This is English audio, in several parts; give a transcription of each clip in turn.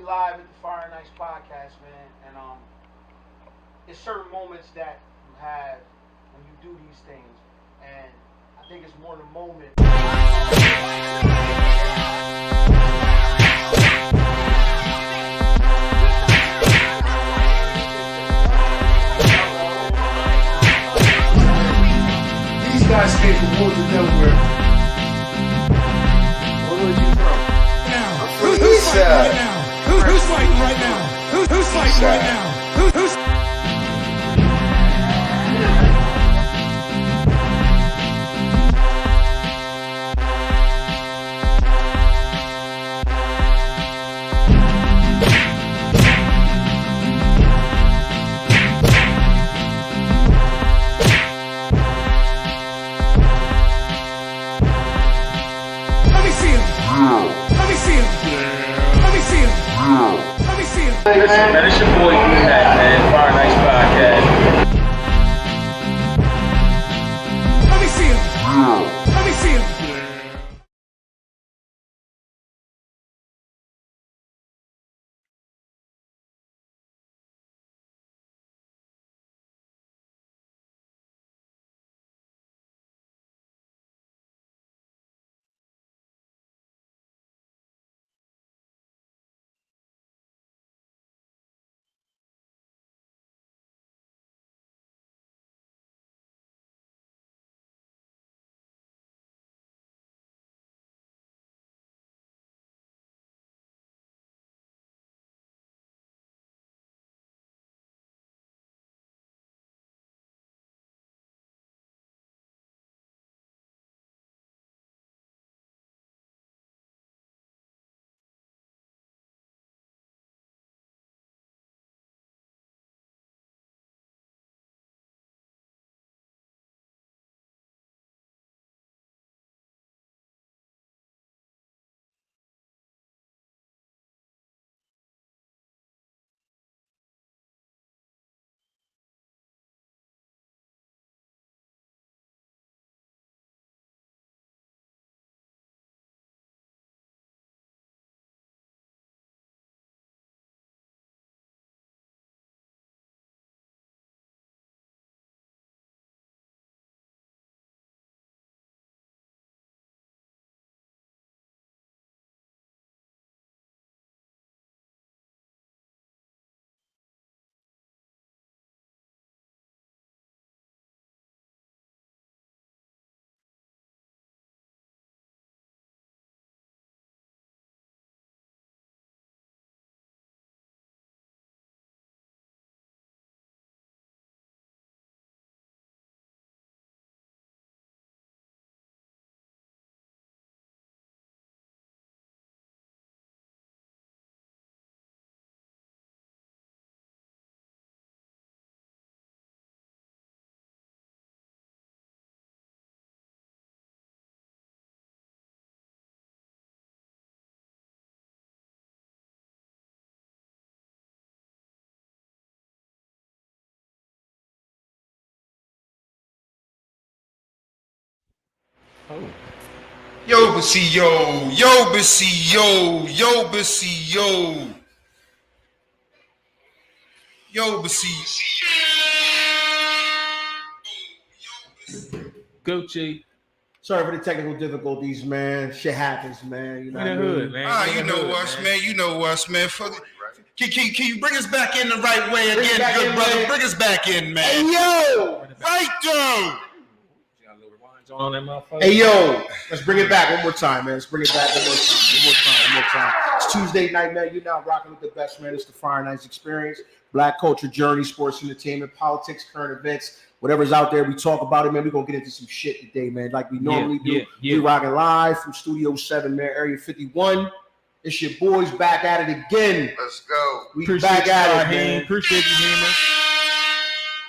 live at the Fire Nights podcast, man, and it's certain moments that you have when you do these things, and I think it's more the moment. These guys came from Woods of Delaware. Where was you from? Now, who's fighting right now? Who's fighting right now? Who's fighting right now? Who's Listen, man, it's your boy D-Mac, man. Fire Nights Podcast. Let me see him. Let me see him. Yo, Bussy, yo, Bussy, yo, Bussy, yo, Bussy. Gucci. Sorry for the technical difficulties, man. Shit happens, man. You know In the hood, man. You know us, man. You know us, man. Can you bring us back in the right way again, good brother? Man. Bring us back in, man. Hey, yo! Right, though. Hey, yo! Let's bring it back one more time, man. Let's bring it back one more time. It's Tuesday night, man. You're now rocking with the best, man. It's the Fire Nights Experience. Black culture, journey, sports, entertainment, politics, current events. Whatever's out there, we talk about it, man. We're going to get into some shit today, man, like we normally do. We rocking live from Studio 7, man, Area 51. It's your boys back at it again. Let's go. We back at it, man. Appreciate you, Hammer.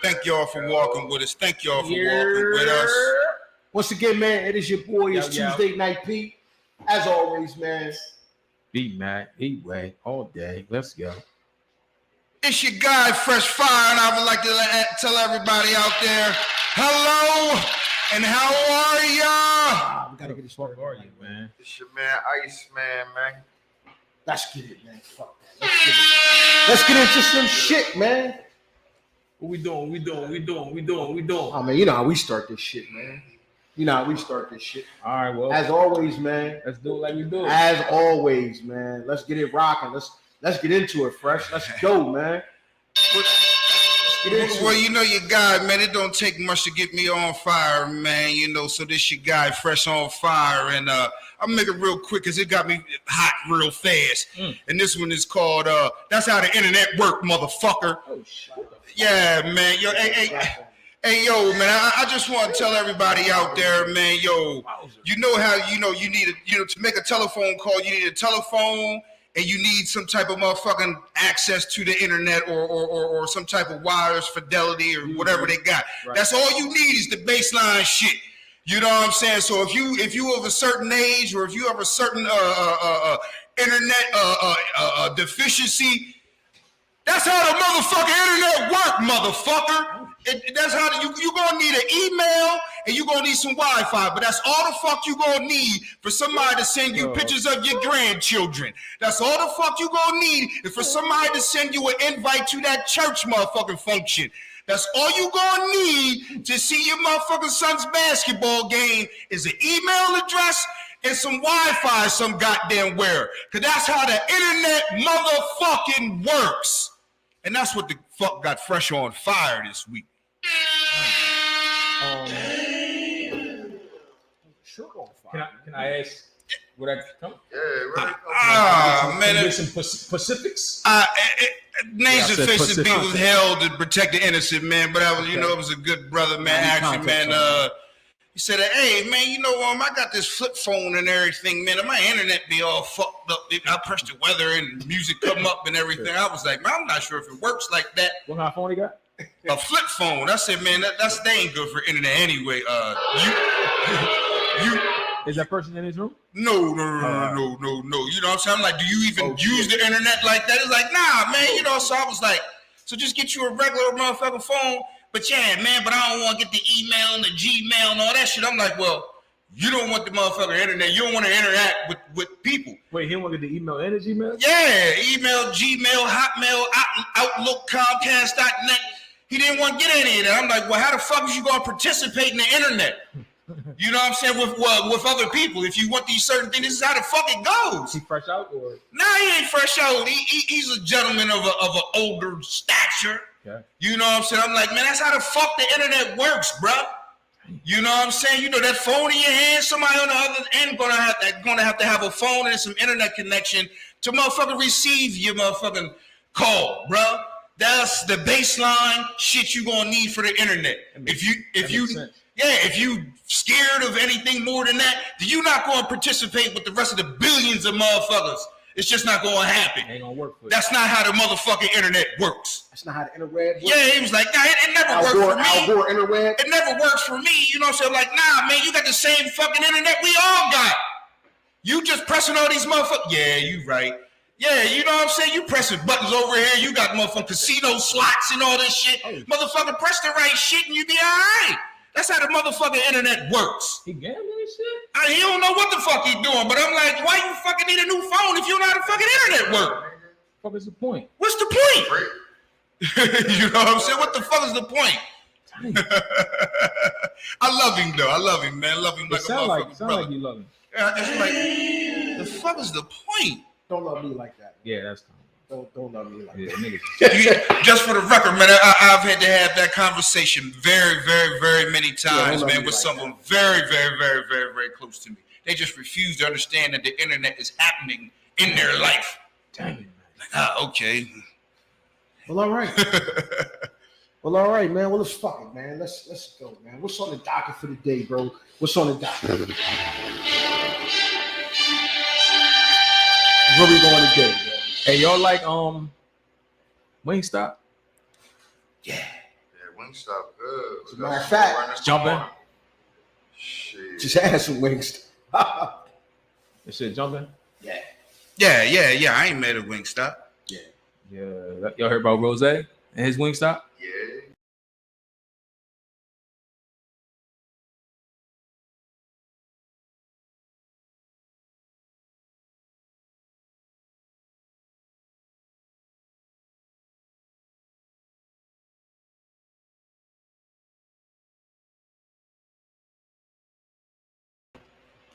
Thank y'all for walking with us. Thank y'all for walking with us. Once again, man, it is your boy. It's Tuesday Night Pete. As always, man. Beat Mac, Heatwave, all day. Let's go. It's your guy, Fresh Fire, and I would like to tell everybody out there, hello, and how are ya? We gotta get this started. How are you, man? It's your man, Iceman, man. Let's get it, man. Fuck that. Let's get into some shit, man. What we doing? Oh man, you know how we start this shit, man. All right, well, As always, man. let's do it like we do it. As always, man. Let's get it rocking. Let's get into it, Fresh. Let's go, man. Let's get into Well, it. you know your guy, man. It don't take much to get me on fire, man. You know, so this your guy, Fresh on Fire, and I'll make it real quick because it got me hot real fast. And this one is called "That's How the Internet Work, Motherfucker." Oh shit. Yeah, man. Yo, hey, yo, man. I just want to tell everybody out there, man. Yo, you know how you need to make a telephone call. You need a telephone. And you need some type of motherfucking access to the internet or some type of wireless fidelity or whatever they got. Right. That's all you need is the baseline shit. You know what I'm saying? So if you of a certain age or if you have a certain internet deficiency, that's how the motherfucking internet work, motherfucker. That's how you gonna need an email and you gonna need some Wi-Fi, but that's all the fuck you gonna need for somebody to send you pictures of your grandchildren. That's all the fuck you gonna need is for somebody to send you an invite to that church motherfucking function. That's all you gonna need to see your motherfucking son's basketball game is an email address and some Wi-Fi some goddamn where. Cause that's how the internet motherfucking works. And that's what the fuck got Fresh on Fire this week. Can I ask where that come? Man, Can you get some specifics? names Yeah, I and said faces Pacific. be withheld to protect the innocent, man. But I was, you know, it was a good brother, man. Actually, man. He said, "Hey, man, you know, I got this flip phone and everything, man. And my internet be all fucked up. I press the weather and music come up and everything. I was like, man, I'm not sure if it works like that. What kind of phone he got? A flip phone. I said, man, they ain't good for internet anyway. You." Is that person in his room? No. You know what I'm saying? I'm like, do you even use the internet like that? It's like, nah, man. You know, so I was like, so just get you a regular motherfucking phone. But yeah, man, but I don't want to get the email and the Gmail and all that shit. I'm like, well, you don't want the motherfucking internet. You don't want to interact with people. Wait, he didn't want to get the email and the Gmail? Yeah, email, Gmail, Hotmail, Outlook, Comcast.net. He didn't want to get any of that. I'm like, well, how the fuck is you going to participate in the internet? You know what I'm saying? With other people. If you want these certain things, this is how the fuck it goes. He fresh out or? Nah, he ain't fresh out. He's a gentleman of an older stature. Okay. You know what I'm saying? I'm like, man, that's how the fuck the internet works, bro. You know what I'm saying? You know that phone in your hand, somebody on the other end gonna have to have a phone and some internet connection to motherfucking receive your motherfucking call, bro. That's the baseline shit you gonna need for the internet. If you scared of anything more than that, then you not gonna participate with the rest of the billions of motherfuckers. It's just not gonna happen. Ain't gonna work for you. That's not how the motherfucking internet works. That's not how the internet works. Yeah, he was like, nah, it never worked for me. Al Gore internet. It never works for me. You know what I'm saying? Like, nah, man, you got the same fucking internet we all got. You just pressing all these motherfuckers. Yeah, you right. Yeah, you know what I'm saying? You pressing buttons over here. You got motherfucking casino slots and all this shit. Motherfucker, press the right shit and you be all right. That's how the motherfucking internet works. He gambling and shit? He don't know what the fuck he doing, but I'm like, why you fucking need a new phone if you don't know how the fucking internet work? What is the point? What's the point? You know what I'm saying? What the fuck is the point? I love him though. I love him, man. I love him like a motherfucking brother. Like you love him. Yeah, it's like, the fuck is the point? Don't love me like that. Yeah, that's cool. Don't love me like Yeah, that. nigga. Just for the record, man, I've had to have that conversation very, very, very many times, don't love man, me with like someone very, very, very, very, very close to me. They just refuse to understand that the internet is happening in their life. Damn it, Like, okay. Well, all right. Well, all right, man. Well, let's fuck it, man. Let's go, man. What's on the docket for the day, bro? What's on the docket? Where we going today, bro? Hey, y'all like Wingstop? Yeah, Wingstop good. As a matter of fact, Jumping. Shit. just add some wings. That shit jumping? Yeah. Yeah. I ain't mad at Wingstop. Yeah. Y'all heard about Rose and his Wingstop? Yeah.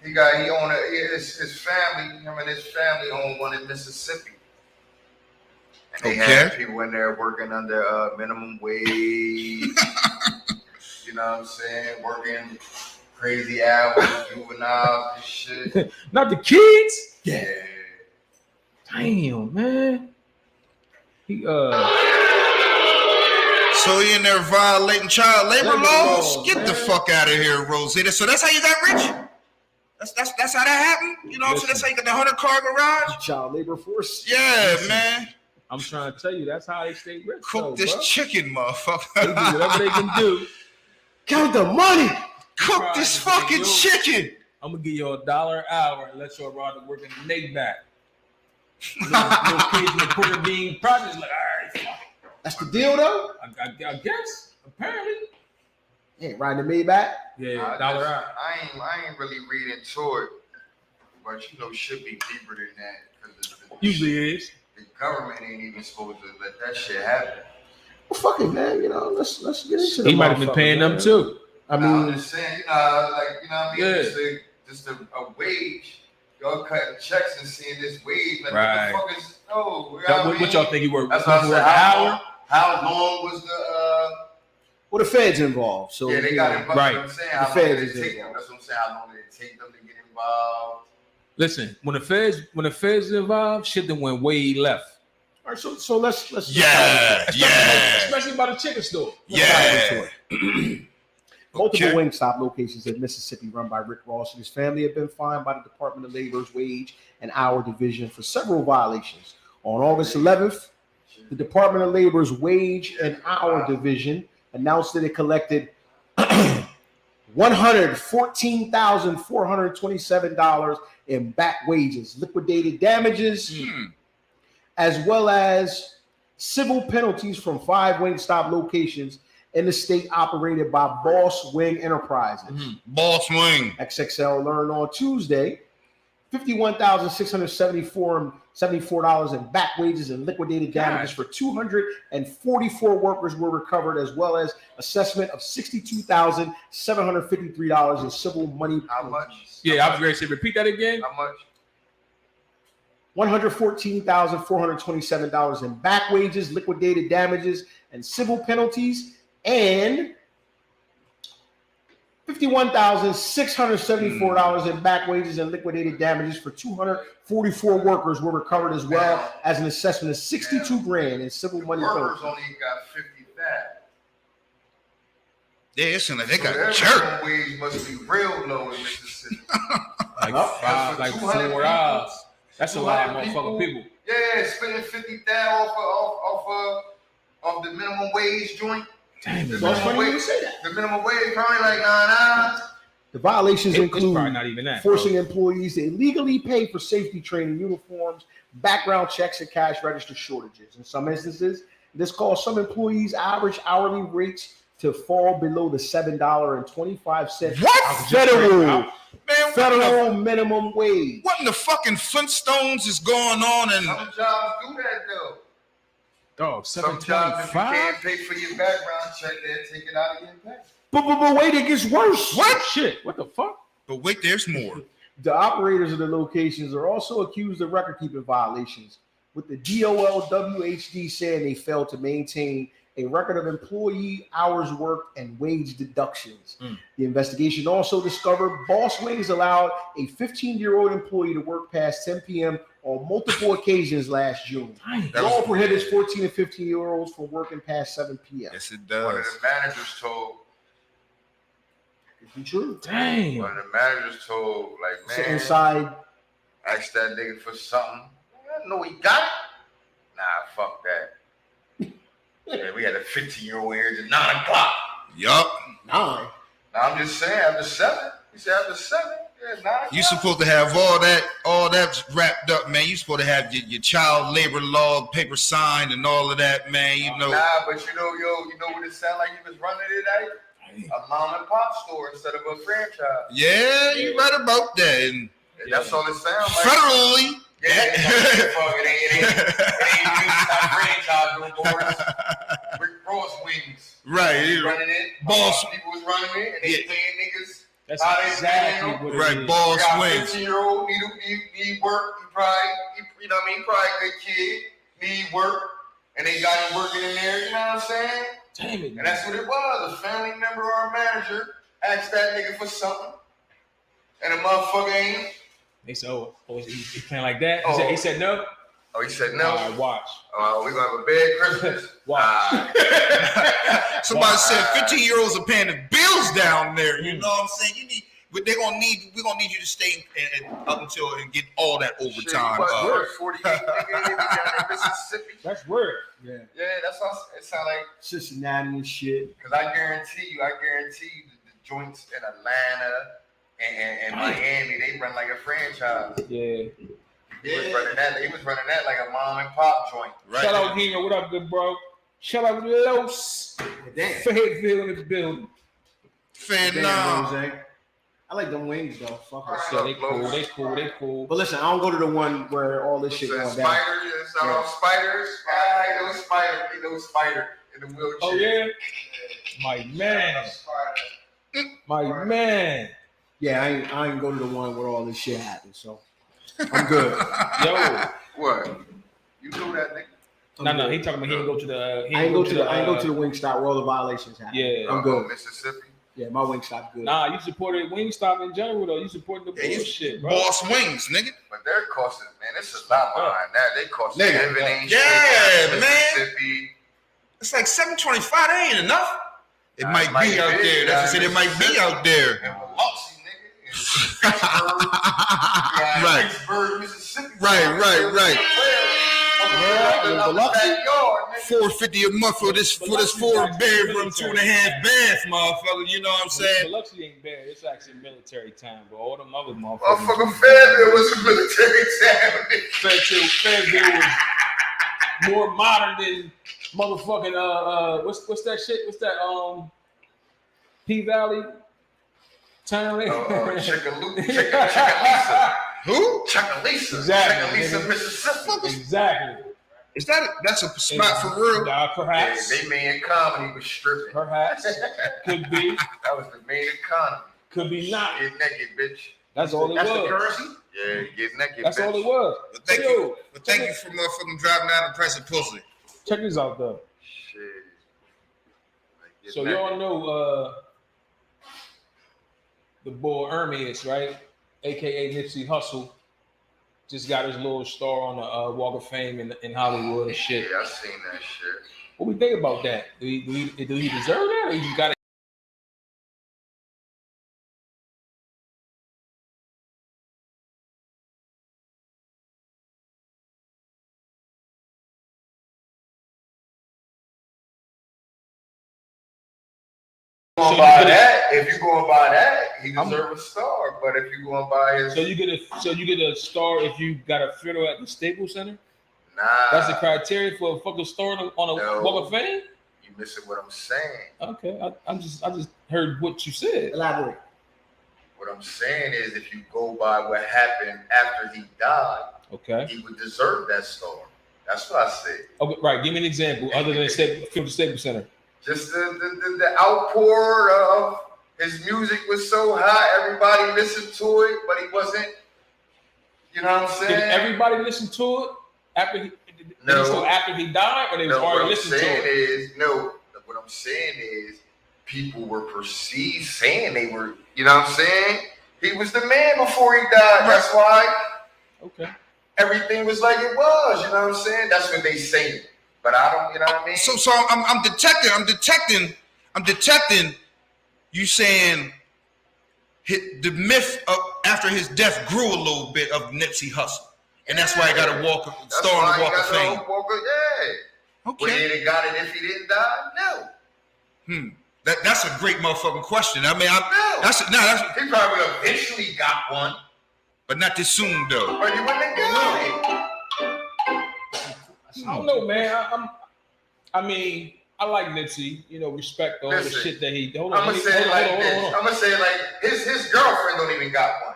He owned his family. Him and his family own one in Mississippi. And they had people in there working under minimum wage. You know what I'm saying? Working crazy hours, juveniles and shit. Not the kids. Yeah. Damn, man. He So he in there violating child labor laws? Get man. the fuck out of here, Rosita. So that's how you got rich? That's how that happened? You know what I'm saying? That's how you got the 100-car garage? Child labor force. Yeah, man. I'm trying to tell you, that's how they stay rich. Cook this chicken, They do motherfucker. whatever they can do. Count the money. Cook this fucking chicken. I'm gonna give you $1 an hour and let your brother work in the neck back. Little kids in the Puerto Bean projects like, all right, fuck it. That's the deal, though. I guess apparently. Hey, riding the Maybach. Yeah, $1 an hour. I ain't really reading into it, but you know, should be deeper than that because Usually it is. the government ain't even supposed to let that shit happen. Well, fuck it, man. You know, let's get into the. He might have been motherfucker, paying them man. too. I I'm mean, just saying, you know, like you know what I mean. Yeah. Just a wage. Y'all cutting checks and seeing this wage. Like, Right. what the fuck is no? You know What y'all think he worked? That's what I Worth said. an hour? How long was the? well, the feds involved, so Yeah, they you got know, involved. right. I'm saying The how long feds did is it take them? involved. That's what I'm saying. How long did it take them to get involved? Listen, when the feds involved, shit then went way left. All right, so let's Yeah, yeah, Especially by the chicken store. yeah. Multiple Okay. Wingstop locations in Mississippi run by Rick Ross and his family have been fined by the Department of Labor's Wage and Hour Division for several violations. On August 11th, the Department of Labor's Wage and Hour Division announced that it collected $114,427 in back wages, liquidated damages, as well as civil penalties from 5 Wingstop locations in the state operated by Boss Wing Enterprises. Boss wing. XXL learned on Tuesday $51,674 in back wages and liquidated damages for 244 workers were recovered, as well as assessment of $62,753 in civil money How penalties. much? Yeah, I was going to say, repeat that again. How much? $114,427 in back wages, liquidated damages, and civil penalties, and $51,674 in back wages and liquidated damages for 244 workers were recovered, as well as an assessment of $62,000 in civil money Workers penalties. only got 50,000. Yeah, it's like they So got their jerk. minimum wage must be real low in Mississippi. Like That's for 200 $4. That's a lot of 200 motherfucking people. Yeah, spending 50,000 off the minimum wage joint. Damn, The it, Well, it's man. funny you would say that. The minimum wage probably like 9. The violations It's include probably not even that. forcing employees to illegally pay for safety training uniforms, background checks, and cash register shortages. In some instances, this caused some employees' average hourly rates to fall below the $7.25 federal minimum wage. What in the fucking Flintstones is going on? And Some jobs do that though. Dog, Some jobs, if you 725? can't pay for your background check, they'll take it out of your pay. But wait, it gets worse. What? Shit, what the fuck? but wait, there's more. The operators of the locations are also accused of record-keeping violations, with the DOLWHD saying they failed to maintain a record of employee hours worked and wage deductions. The investigation also discovered Boss Wings allowed a 15-year-old employee to work past 10 p.m. on multiple occasions last June. The law prohibits 14 and 15-year-olds from working past 7 p.m. Yes, it One of does. the managers told. It's true. Damn. One of the managers told, like, So man, inside, ask that nigga for something. I know he got it. Nah, fuck that. Yeah, we had a 15-year-old here at 9 o'clock. Yup. 9. Now I'm just saying, after 7. He said after 7. Yeah, 9 o'clock. You supposed to have all that wrapped up, man. You supposed to have your child labor law paper signed and all of that, man. You know. Nah, but you know what it sounded like he was running it at? A mom and pop store instead of a franchise. Yeah, you right about that. And And that's all it sounds like. federally. Yeah, it ain't not franchise no more. Rick Ross Wings. Right. He was running it. Boss. People was running it, and they Yeah. paying niggas. That's How they exactly feel. what it Right, is. ball got swings. 15-year-old need work. You know what I mean? Probably a good kid, need work, and they got him working in there. You know what I'm saying? Damn it. And that's what it was. A family member or a manager asked that nigga for something, and the motherfucker ain't. They said, oh, he playing like that? Oh. He said no? Oh, he said no. All right, watch. We gonna have a bad Christmas. Watch. Somebody said Wow. 15-year-olds are paying the bills down there. You know what I'm saying? We're gonna need you to stay up until and get all that overtime. What, 48 nigga down in Mississippi? That's word. Yeah. Yeah, that's all. It sound like. Cincinnati and shit. Because I guarantee you, the joints in Atlanta and Miami, they run like a franchise. Yeah. He was running that like a mom and pop joint. Right. Shout out Hino. What up, good bro? Shout out Los. Damn. Fayetteville in the building. Fan Damn, Jose. I like them wings though. Fuck it. So they cool. But listen, I don't go to the one where all this shit going down. Spiders, spiders. He knows spider in the wheelchair. Oh yeah? My man. My man. Yeah, I ain't go to the one where all this shit happens. So I'm good. Yo. What? You know that nigga? No, he talking about he didn't go to the I ain't go to the Wingstop where all the violations happen. Yeah. I'm good. Mississippi. Yeah, my Wingstop good. Nah, you supported Wingstop in general though. You supported the bullshit, bro. Boss wings, nigga. But their costs, man, it's a lot behind that. They cost Nigga. living. Yeah, man. Mississippi. It's like $7.25. That ain't enough. It might be out there. That's what I said. It might be out there. And Biloxi, nigga. And Right. Pittsburgh, Mississippi. Right. Biloxi? $450 a month for this 4-bedroom, 2.5 bath, motherfucker. You know what I'm saying? Biloxi ain't bad. It's actually military time, but all them other motherfuckers. Motherfucker Fayetteville was a military town. Fayetteville was more modern than motherfucking what's that shit? What's that P Valley town? Chickalisa. Who? Chickalisa. Exactly, Chickalisa, nigga. Mississippi. Exactly. Is that's a spot for real? Perhaps. Yeah, they made comedy was stripping. Perhaps. Could be. That was the main economy. Could be not. Get naked, bitch. That's all it That's the was. currency? Yeah, get naked, That's bitch. all it was. But thank Yo, you. But thank you for motherfucking driving down the price of pussy. check this out though. Shit. Like, get So naked. y'all know the boy Ermias, right? AKA Nipsey Hussle, just got his little star on the Walk of Fame in Hollywood and shit. Yeah, I seen that shit. What we think about that? Do he deserve that, or you got to? Going by that, if you going by that, he deserves a star. But if you going by his, So you get a star if you got a funeral at the Staples Center. nah, That's the criteria for a fucking star on a No. Walk of Fame. you missing what I'm saying. Okay, I just heard what you said. Elaborate. What I'm saying is, if you go by what happened after he died, Okay. he would deserve that star. That's what I said. Okay, right. Give me an example other than Staples Center. Just the outpour of his music was so hot, everybody listened to it, but he wasn't. You know what I'm Did saying? everybody listen to it after he? No. So after he died, or they was No, what already I'm listening to saying it? is no. What I'm saying is people were perceived saying they were. You know what I'm saying? He was the man before he died. That's why Okay. everything was like it was. You know what I'm saying? That's what they say. But I don't. You know what I mean? So I'm detecting you saying the myth of after his death grew a little bit of Nipsey Hussle, and that's why he got a star on the Walk of Fame. Yeah. Would he have got it if he didn't die? No. That's a great motherfucking question. I mean, No. that's He probably would have eventually got one, but not this soon though. but he wouldn't have got it. I don't know, man. I mean, I like Nipsey. You know, respect all the Listen, shit that he. Hold I'm on. gonna say it like this. I'm gonna say it like his girlfriend don't even got one,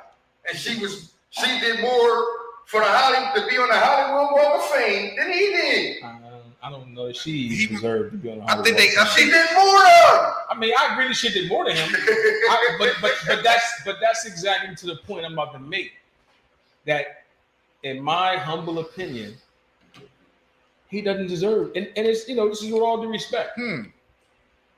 and she did more for the Hollywood to be on the Hollywood Walk of Fame than he did. I don't know. She deserved to be on the I think She did more though. I mean, I agree that she did more than him. But that's exactly to the point I'm about to make. That, in my humble opinion, he doesn't deserve, and it's, you know, this is with all due respect.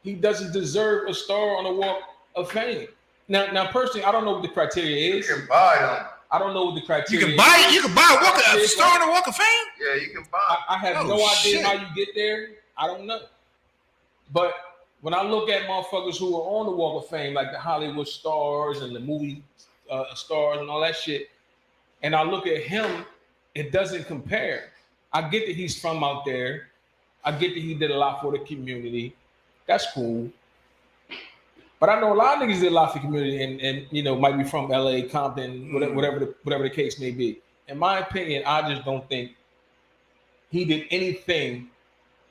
He doesn't deserve a star on the Walk of Fame. Now, personally, I don't know what the criteria You is. can buy them. I don't know what the criteria You can buy it. is. You can buy a star on the Walk of Fame. Yeah, you can buy them. I have Oh, no idea shit. how you get there. I don't know. But when I look at motherfuckers who are on the Walk of Fame, like the Hollywood stars and the movie stars and all that shit, and I look at him, it doesn't compare. I get that he's from out there. I get that he did a lot for the community. That's cool. But I know a lot of niggas did a lot for the community and you know, might be from LA, Compton, whatever the case may be. In my opinion, I just don't think he did anything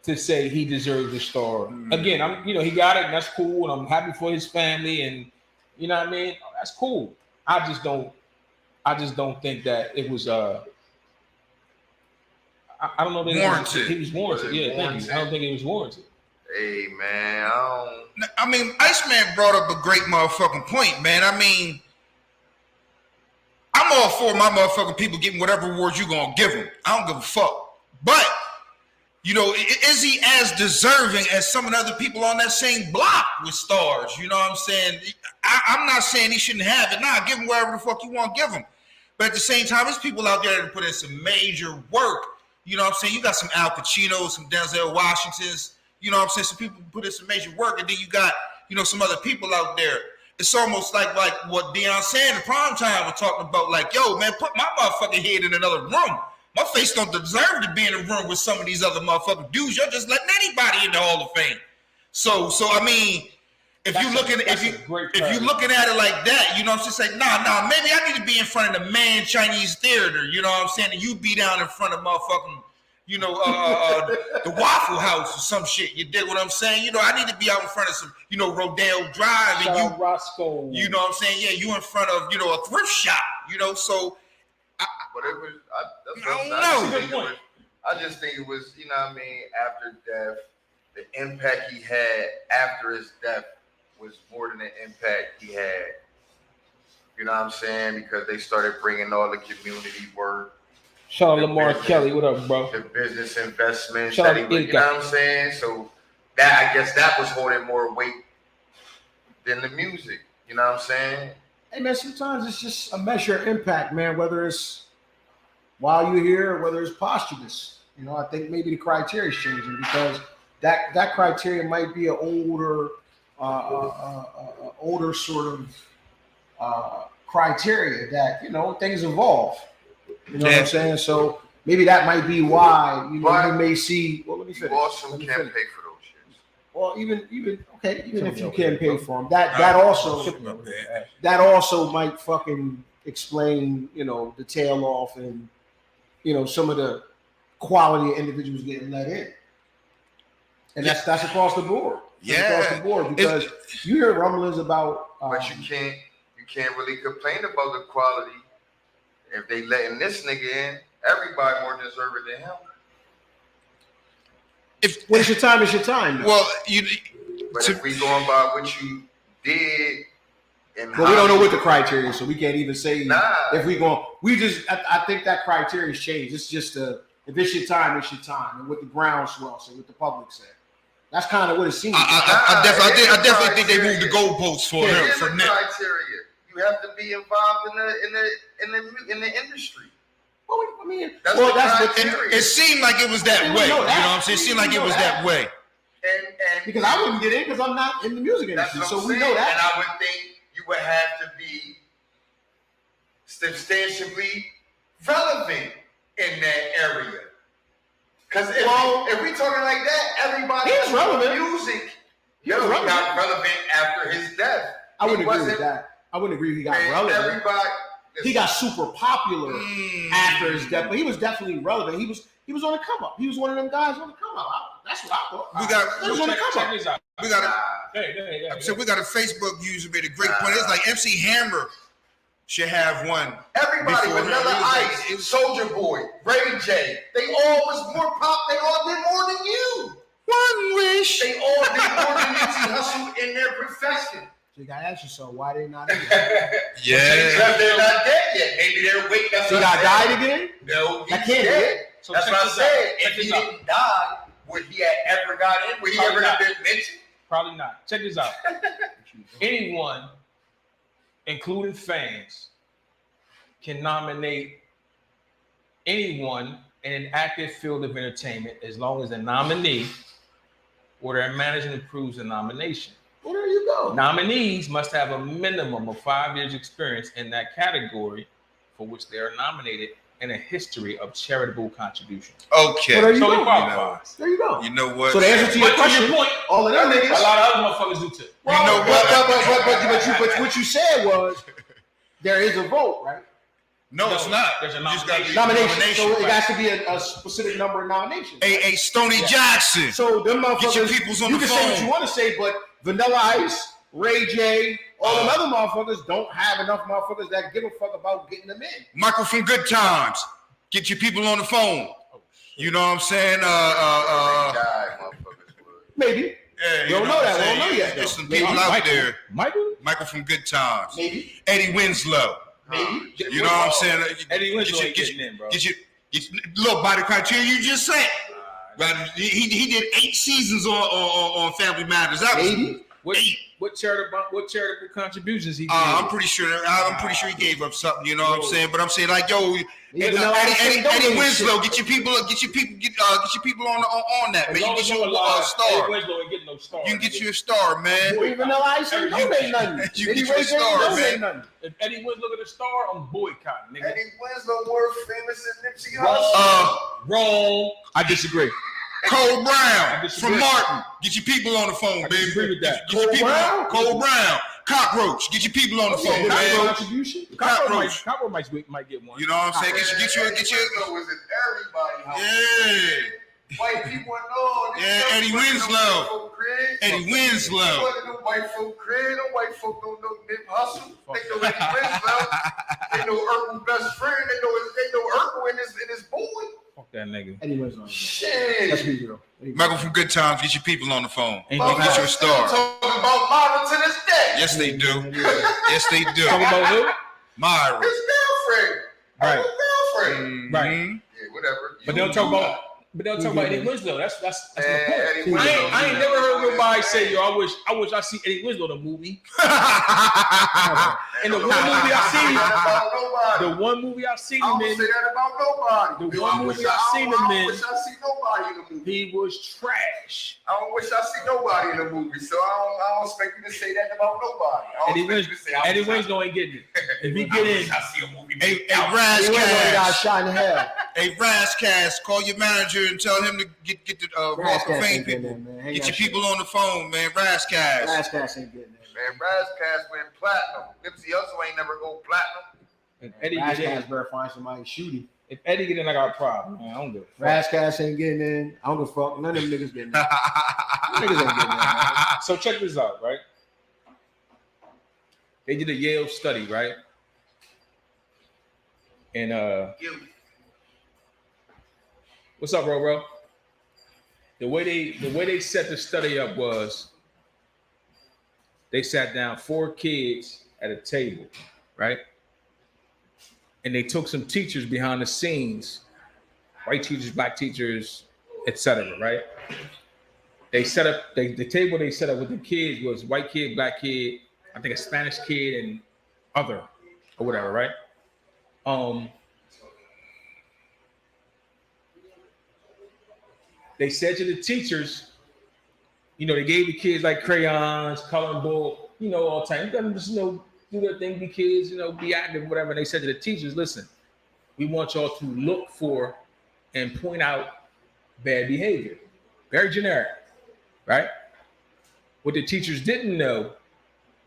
to say he deserves a star. Again, he got it, and that's cool, and I'm happy for his family, and you know what I mean? That's cool. I just don't think that it was I don't know that Warranted. He was warranted. Was it Yeah, thank you. warranted? I don't think it was warranted. Hey man, I mean, Iceman brought up a great motherfucking point, man. I mean, I'm all for my motherfucking people getting whatever awards you gonna give them. I don't give a fuck. But, you know, is he as deserving as some of the other people on that same block with stars? You know what I'm saying? I'm not saying he shouldn't have it. Nah, give him whatever the fuck you want to give him. But at the same time, there's people out there that put in some major work. You know what I'm saying? You got some Al Pacino, some Denzel Washingtons. You know what I'm saying? Some people put in some major work, and then you got, you know, some other people out there. It's almost like what Deion saying in prime time was talking about, like, yo, man, put my motherfucking head in another room. My face don't deserve to be in a room with some of these other motherfucking dudes. You're just letting anybody in the Hall of Fame. So I mean, if you're looking at it like that, you know what I'm saying? Say, nah, maybe I need to be in front of the Man Chinese Theater, you know what I'm saying? And you be down in front of motherfucking, you know, the Waffle House or some shit. You dig what I'm saying? You know, I need to be out in front of some, you know, Rodale Drive. Shout And out Roscoe. you know what I'm saying? Yeah, you in front of, you know, a thrift shop, you know, so. but it was. I just think it was, you know what I mean, after death, the impact he had after his death was more than the impact he had. You know what I'm saying? Because they started bringing all the community work. Shout out Lamar Kelly. What up, bro? The business investments Shout that out he was, you know what I'm saying? So that, I guess that was holding more weight than the music. You know what I'm saying? Hey man, sometimes it's just a measure of impact, man. Whether it's while you're here, or whether it's posthumous. You know, I think maybe the criteria is changing because that criteria might be an older sort of criteria that, you know, things evolve. You know what I'm saying? So maybe that might be why, you know, you may see. Well, let me finish. You also can't pay for those shits. Well, even if you can pay for them, that also might fucking explain, you know, the tail off and, you know, some of the quality of individuals getting let in, and that's across the board. Across the board, because you hear rumblings about. But you can't really complain about the quality if they letting this nigga in. Everybody more deserving than him. When it's your time, it's your time. Though. Well, if we going by what you did, and but we don't know what the criteria is, so we can't even say if we going. We just, I think that criteria has changed. It's just if it's your time, it's your time, and what the groundswell say, what the public said. That's kind of what it seems. I definitely think they moved the goalposts for him. For criteria, you have to be involved in the industry. Well, I mean, that's it seemed like it was that way. You know what I'm saying? It seemed like it was that way. And because I wouldn't get in because I'm not in the music industry, so we know that. And I would think you would have to be substantially relevant in that area. Because if we talking like that, everybody is relevant. Music, he got relevant after his death. I wouldn't agree with that. I wouldn't agree he got relevant. He got super popular after his death, but he was definitely relevant. He was on the come up. He was one of them guys on the come up. That's what I thought. He was on the come up. We got a Facebook user made a great point. It's like MC Hammer should have one. Everybody, Vanilla Ice, Soulja Boy, Ray J, they all was more pop. They all did more than Nipsey Hussle in their profession. So you gotta ask yourself, why they not in? Yeah. Because they're not dead yet. Maybe they're waiting. So he got died again? No, That he's can't be dead. it. So That's check what I this said. out. If Check he this out. didn't die, would he have ever got in? Would he Probably ever have not. been mentioned? Probably not. Check this out. Anyone, including fans, can nominate anyone in an active field of entertainment as long as the nominee or their management approves the nomination. Well, there you go. Nominees must have a minimum of 5 years experience in that category for which they are nominated and a history of charitable contributions. Okay. Well, there you So he go. qualifies. There you go. You know what? So the answer to your But to question, your point, all of them a niggas. lot of other motherfuckers do too. Well, You know but what you said was there is a vote, right? No, it's not. There's a You just got Nomination. So it right. has to be a specific number of nominations. Hey, Stoney Jackson. So them Get your motherfuckers, peoples on you the can say what phone. you want to say, but Vanilla Ice, Ray J, all them other motherfuckers don't have enough motherfuckers that give a fuck about getting them in. Michael from Good Times. Get your people on the phone. You know what I'm saying? Die, motherfuckers would. Maybe. Yeah, We you don't know what that. I'm We don't saying? know yet, There's though. some people Maybe. out Michael. there. Michael? Michael from Good Times. Maybe. Eddie Winslow. Maybe. You know what I'm saying? Eddie Winslow Get ain't your- getting in, bro. Get your look by the criteria you just said. Right? He did 8 seasons on Family Matters. That was Maybe. What charitable contributions he did? I'm pretty sure he gave up something. You know what I'm saying? But I'm saying like, yo, Even though I say don't Eddie give a Winslow, shit. get your people on that, As man. You long get as you I'm a alive, star. Eddie Winslow ain't getting no star. You can get you a star, man. Well, even though I say don't make nothing. You Maybe get you a Ray J star, don't man. make nothing. If Eddie Winslow get a star, I'm boycotting, nigga. Eddie Winslow more famous than Nipsey Wrong. Hussle. Wrong. I disagree. Cole Brown I disagree. from Martin. Get your people on the phone, I baby. disagree with that. Get your Cole people Brown? Cole Brown. Cockroach. Get your people on the phone, man. Contribution. Cockroach. Copper might get one. You know what I'm saying? Get your Eddie Winslow was in everybody's house. Yeah. White people know. Yeah, Eddie Winslow. Eddie It Winslow. wasn't no white folk crib. No white folk don't know Nip Hussle. They know Eddie Winslow. They know Urkel's best friend. They know Urkel and his boy. Fuck that nigga. Anyways, let's Shit. be real. Michael from Good Times, get your people on the phone. Ain't Get nigga- you a star. Talking about Myra to this day. Yes, they do. Yes, they do. Talking about who? Myra. His girlfriend. Right. His girlfriend. Right. Mhm. Yeah, whatever. But they'll talk about. But they'll talk about Eddie Winslow. That's my point. Eddie I ain't never heard nobody say, yo. yo, I wish I see Eddie Winslow in the movie. And the one movie I seen, the one movie I seen I him don't in, say that about nobody. The one movie I seen him in- I wish I see nobody in the movie. he was trash. I don't wish I see nobody in the movie, so I don't expect you to say that about nobody. I don't Eddie expect you to say, I Eddie wish I- Winslow ain't getting it. If he I get in, wish I see a movie. Hey, made out. He went and got Razcast. shot in hell. Hey, Razcast, call your manager and tell him to get the Walk of Razzcast Fame ain't getting people. that, man. Get your people on the phone, man. Razcast. Razzcast ain't getting that. Man, Razcast went platinum. Nipsey Hussle ain't never go platinum. if Eddie get in, Razzcast better find somebody to shoot him. if Eddie get in, I got a problem. Man, I don't give a fuck. Razzcast ain't getting in. I don't give a fuck. None of them niggas getting in. Niggas ain't getting in, man. So check this out, right? They did a Yale study, right? And what's up, bro? The way they set the study up was they sat down 4 kids at a table, right? And they took some teachers behind the scenes, white teachers, black teachers, etc., right? They set up the table they set up with the kids was white kid, black kid, I think a Spanish kid, and other or whatever, right? They said to the teachers, you know, they gave the kids like crayons, coloring book, you know, all the time. You got them just, you know, do their thing, be kids, you know, be active, whatever. And they said to the teachers, listen, we want y'all to look for and point out bad behavior. Very generic, right? What the teachers didn't know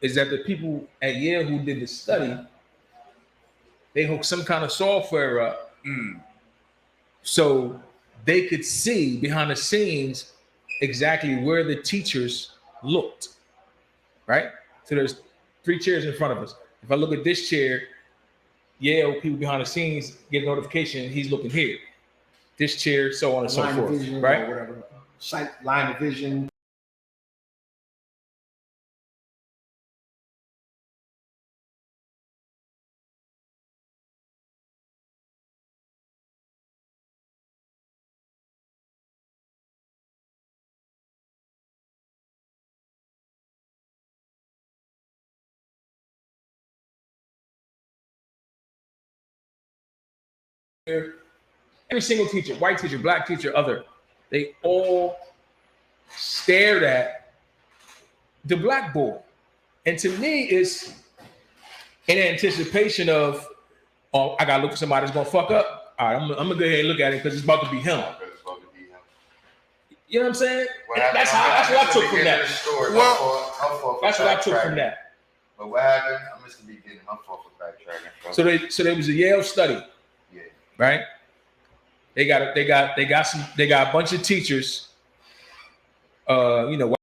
is that the people at Yale who did the study, they hooked some kind of software up so they could see behind the scenes exactly where the teachers looked, right? So there's 3 chairs in front of us. If I look at this chair, Yale people behind the scenes get a notification, he's looking here. This chair, so on and so Line forth, of vision, right? or whatever. Sight, line of vision. every single teacher, white teacher, black teacher, other, they all stared at the blackboard. And to me, it's in anticipation of, oh, I gotta look for somebody that's gonna fuck up. All right, I'm gonna go ahead and look at it because it's about to be him. You know what I'm saying? That's what I took from that. That's what I took from that. But what happened? I missed the beginning. My fault for backtracking. So there was a Yale study. Yeah. Right? They got a bunch of teachers. You know.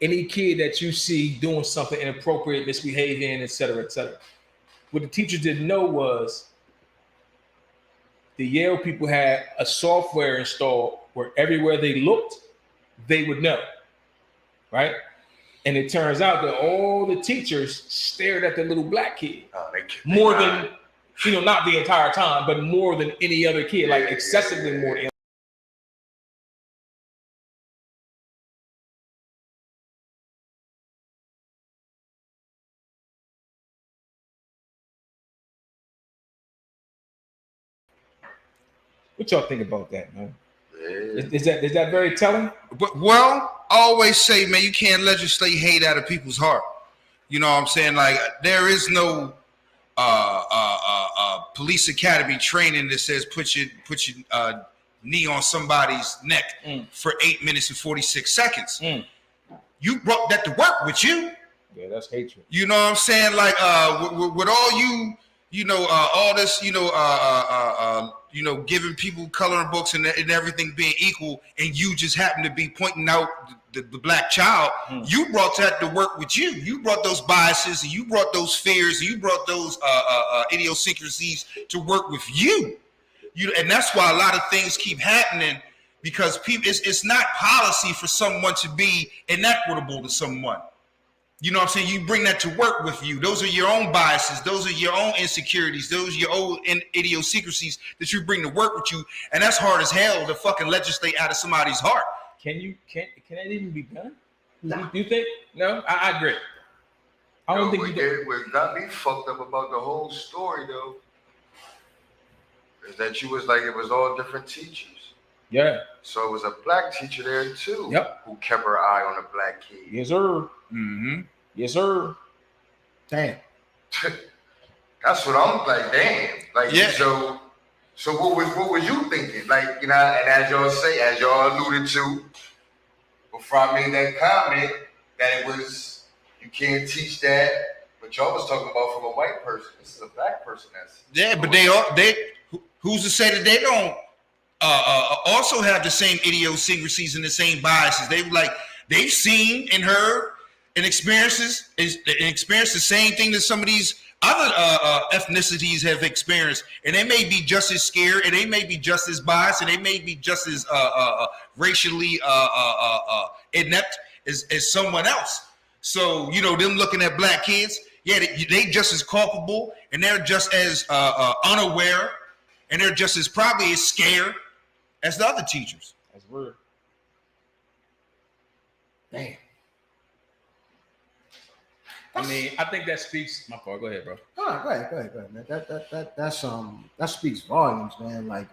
Any kid that you see doing something inappropriate, misbehaving, et cetera, et cetera. What the teachers didn't know was the Yale people had a software installed where everywhere they looked, they would know, right? And it turns out that all the teachers stared at the little black kid more than, not the entire time, but more than any other kid, like excessively more than. What y'all think about that, man? Is that very telling? Well, I always say, man, you can't legislate hate out of people's heart. You know what I'm saying? Like, there is no police academy training that says put your knee on somebody's neck for 8 minutes and 46 seconds. You brought that to work with you. Yeah, that's hatred. You know what I'm saying? Like, with all all this, giving people coloring books and everything being equal, and you just happen to be pointing out the black child, you brought that to work with you. You brought those biases, and you brought those fears, and you brought those idiosyncrasies to work with you. And that's why a lot of things keep happening, because people, it's not policy for someone to be inequitable to someone. You know what I'm saying? You bring that to work with you. Those are your own biases. Those are your own insecurities. Those are your own idiosyncrasies that you bring to work with you. And that's hard as hell to fucking legislate out of somebody's heart. Can that even be done? No. You think? No? I agree. I don't think what got me fucked up about the whole story, though, is that you was like, it was all different teachers. Yeah. So it was a black teacher there, too. Yep. Who kept her eye on a black kid. Yes, sir. Mm-hmm. Yes, sir. Damn. That's what I'm like. Damn. Like, yeah. So what was you thinking? Like, and as y'all alluded to before I made that comment, that it was, you can't teach that, but y'all was talking about from a white person. This is a black person. Who's to say that they don't also have the same idiosyncrasies and the same biases? They've seen and heard and experienced the same thing that some of these other ethnicities have experienced, and they may be just as scared, and they may be just as biased, and they may be just as racially inept as someone else. So, them looking at black kids, yeah, they just as culpable, and they're just as unaware, and they're just as probably as scared as the other teachers. That's weird. Damn. I mean, I think that speaks. My fault. Go ahead, bro. Oh, go ahead, man. That speaks volumes, man. Like,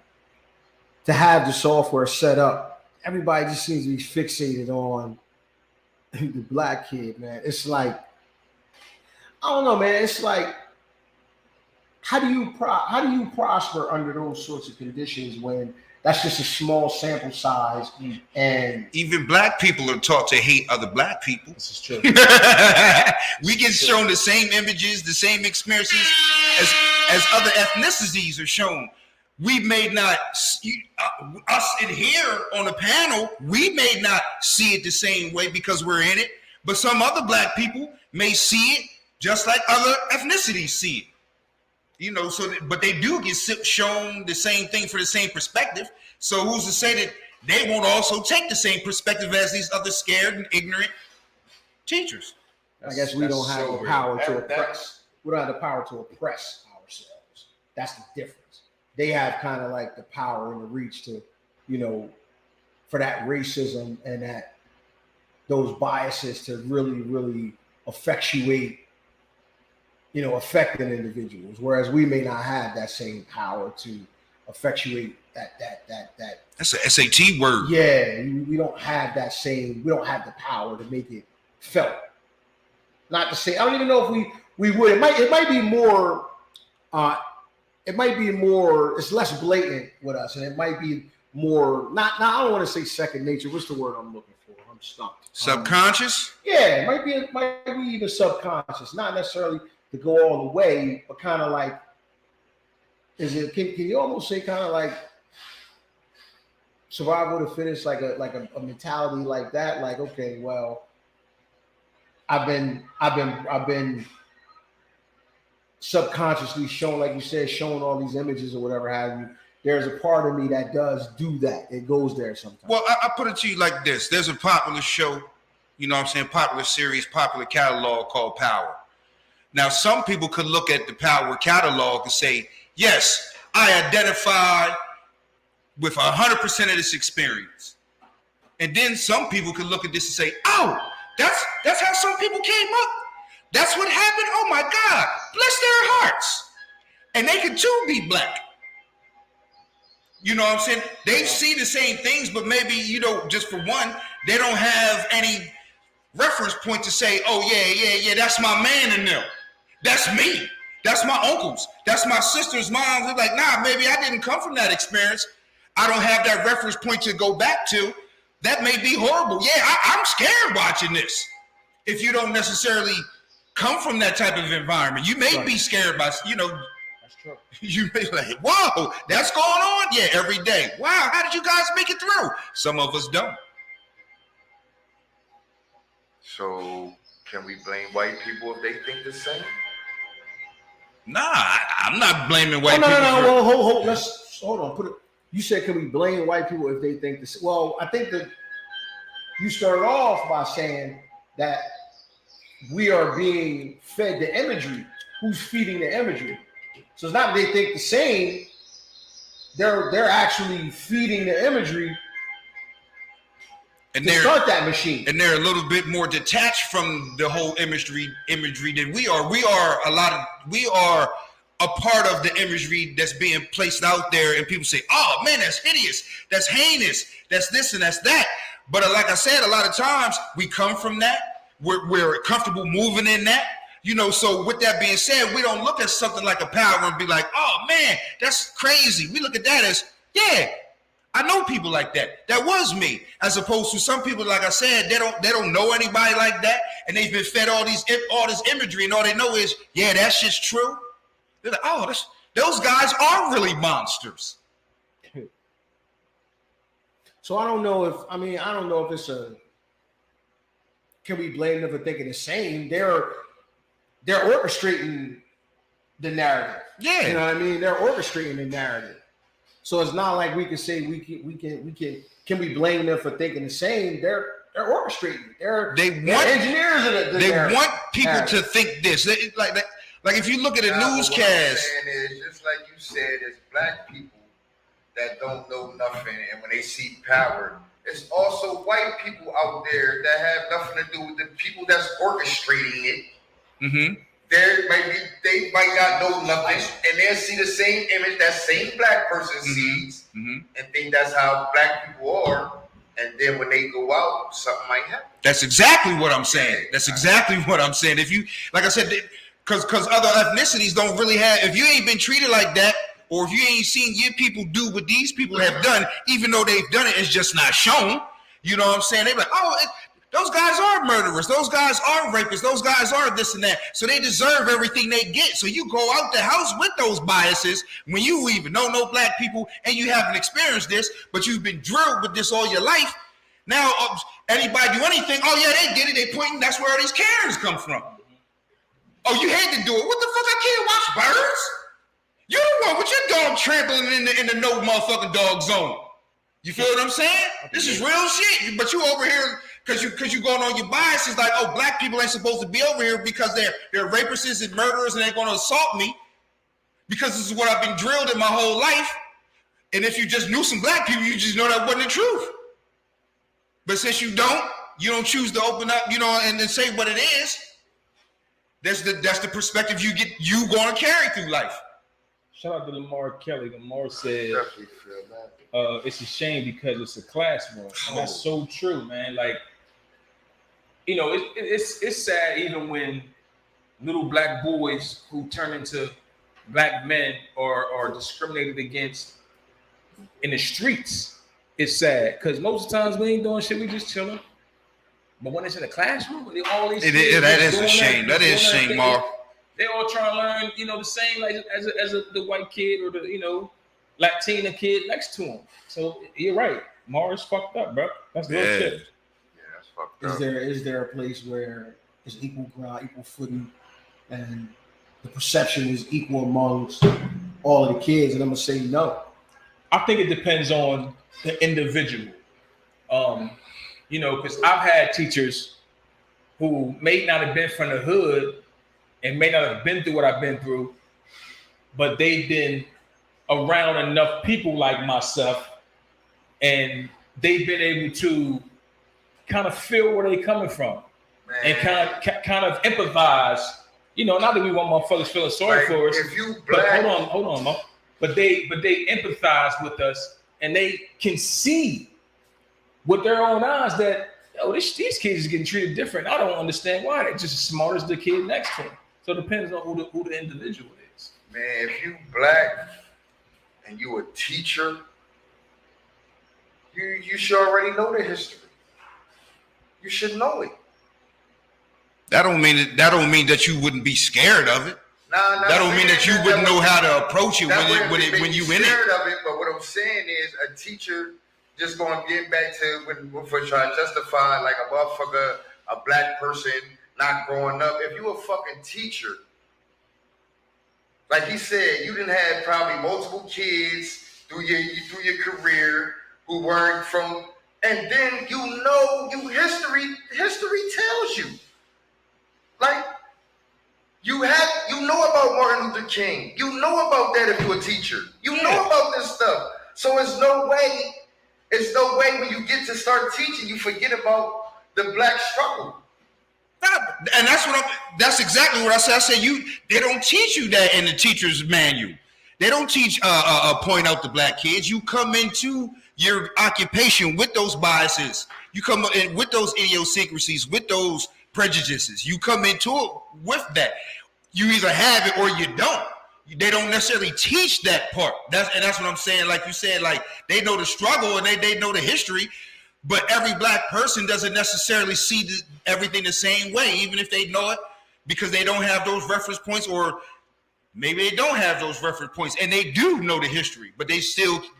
to have the software set up, everybody just seems to be fixated on the black kid, man. It's like, I don't know, man. It's like, how do you prosper under those sorts of conditions when that's just a small sample size? And even black people are taught to hate other black people. This is true. We get shown the same images, the same experiences as other ethnicities are shown. We may not, us in here on the panel, we may not see it the same way because we're in it, but some other black people may see it just like other ethnicities see it. You know, but they do get shown the same thing for the same perspective. So who's to say that they won't also take the same perspective as these other scared and ignorant teachers? I guess we don't have the power to oppress. We don't have the power to oppress ourselves. That's the difference. They have kind of like the power and the reach to, you know, for that racism and that those biases to really, really effectuate, you know, affecting individuals. Whereas we may not have that same power to effectuate that. That's an SAT word. Yeah, we don't have that same. We don't have the power to make it felt. Not to say I don't even know if we would. It might be more. It might be more. It's less blatant with us, and it might be more. Not. I don't want to say second nature. What's the word I'm looking for? I'm stumped. Subconscious. Yeah, it might be even subconscious. Not necessarily to go all the way, but kind of like. Is it? Can you almost say kind of like survival of the fittest, like a mentality like that? Like, okay, well. I've been subconsciously shown, like you said, showing all these images or whatever have you. There's a part of me that does do that. It goes there sometimes. Well, I put it to you like this. There's a popular show, you know what I'm saying, popular series, popular catalog called Power. Now, some people could look at the Power catalog and say, yes, I identify with 100% of this experience. And then some people could look at this and say, oh, that's how some people came up. That's what happened. Oh my God, bless their hearts. And they could too be black. You know what I'm saying? They see the same things, but maybe, you know, just for one, they don't have any reference point to say, oh yeah, that's my man in them. That's me. That's my uncles. That's my sister's moms. They're like, nah, maybe I didn't come from that experience. I don't have that reference point to go back to. That may be horrible. Yeah, I'm scared watching this. If you don't necessarily come from that type of environment, you may be scared by, you know, that's true. You may be like, whoa, that's going on? Yeah, every day. Wow, how did you guys make it through? Some of us don't. So can we blame white people if they think the same? Nah, I'm not blaming white people. No. Well, hold on. You said, can we blame white people if they think this? Well, I think that you started off by saying that we are being fed the imagery. Who's feeding the imagery? So it's not that they think the same. They're actually feeding the imagery and to start that machine. And they're a little bit more detached from the whole imagery than we are. We are a part of the imagery that's being placed out there, and people say, oh man, that's hideous, that's heinous, that's this and that's that. But like I said, a lot of times we come from that. We're comfortable moving in that, you know. So with that being said, we don't look at something like a Power and be like, oh man, that's crazy. We look at that as, yeah, I know people like that. That was me. As opposed to some people, like I said, they don't know anybody like that, and they've been fed all this imagery, and all they know is, yeah, that shit's true. They're like, oh, those guys are really monsters. So I don't know if it's a. Can we blame them for thinking the same? They're orchestrating the narrative. Yeah, you know what I mean. They're orchestrating the narrative. So it's not like we can say we can. Can we blame them for thinking the same? They're orchestrating. They're engineers of the they narrative. Want people to think this. Like if you look at a newscast. What I'm saying is, just like you said, it's black people that don't know nothing, and when they see Power, it's also white people out there that have nothing to do with the people that's orchestrating it. Mm-hmm. They might not know nothing, and they'll see the same image that same black person sees, and think that's how black people are. And then when they go out, something might happen. That's exactly what I'm saying. That's exactly what I'm saying. If you, like I said, because other ethnicities don't really have. If you ain't been treated like that, or if you ain't seen your people do what these people have done, even though they've done it, it's just not shown. You know what I'm saying? They're like, oh, those guys are murderers. Those guys are rapists. Those guys are this and that. So they deserve everything they get. So you go out the house with those biases when you even know no black people and you haven't experienced this, but you've been drilled with this all your life. Now, anybody do anything, oh yeah, they did it. They pointing. That's where all these Karens come from. Oh, you hate to do it. What the fuck? I can't watch birds. You the one with your dog trampling in the no motherfucking dog zone. You feel what I'm saying? This is real shit. But you over here because you going on your biases like, oh, black people ain't supposed to be over here because they're rapists and murderers and they're going to assault me because this is what I've been drilled in my whole life. And if you just knew some black people, you just know that wasn't the truth. But since you don't choose to open up, and then say what it is. That's the perspective you going to carry through life. Shout out to Lamar Kelly. Lamar said, Definitely feel that. it's a shame because it's a class war. And that's so true, man. Like, it's sad even when little black boys who turn into black men are discriminated against in the streets. It's sad because most of the times we ain't doing shit, we just chilling. But when it's in the classroom, all these that is a shame. That is a shame, Mark. They all trying to learn, the same like as the white kid or the Latina kid next to him. So you're right. Mars fucked up, bro. That's real shit. Yeah, that's fucked up. Is there a place where it's equal ground, equal footing, and the perception is equal amongst all of the kids? And I'm gonna say no. I think it depends on the individual. Because I've had teachers who may not have been from the hood and may not have been through what I've been through, but they've been around enough people like myself, and they've been able to kind of feel where they're coming from. Man. And kind of empathize. Not that we want motherfuckers feeling sorry for us. If you black, but hold on, Mo. But they empathize with us, and they can see with their own eyes that these kids is getting treated different. I don't understand why. They're just as smart as the kid next to them. So it depends on who the individual is. Man, if you black and you a teacher, you should already know the history. You should know it. That don't mean that you wouldn't be scared of it. That don't mean that you wouldn't know how to approach it when you in it. Scared of it, but what I'm saying is a teacher just going to get back to for trying to justify like a motherfucker, a black person not growing up. If you a fucking teacher, like he said, you didn't have probably multiple kids through your career who weren't from, and then history tells you, like you know about Martin Luther King, you know about that if you're a teacher, you know about this stuff. So it's no way when you get to start teaching, you forget about the black struggle. And that's exactly what I said. I said they don't teach you that in the teacher's manual. They don't teach point out the black kids. You come into your occupation with those biases. You come in with those idiosyncrasies, with those prejudices. You come into it with that. You either have it or you don't. They don't necessarily teach that part. That's what I'm saying. Like you said, like they know the struggle and they know the history, but every black person doesn't necessarily see everything the same way, even if they know it, because they don't have those reference points, or maybe they don't have those reference points and they do know the history, but they're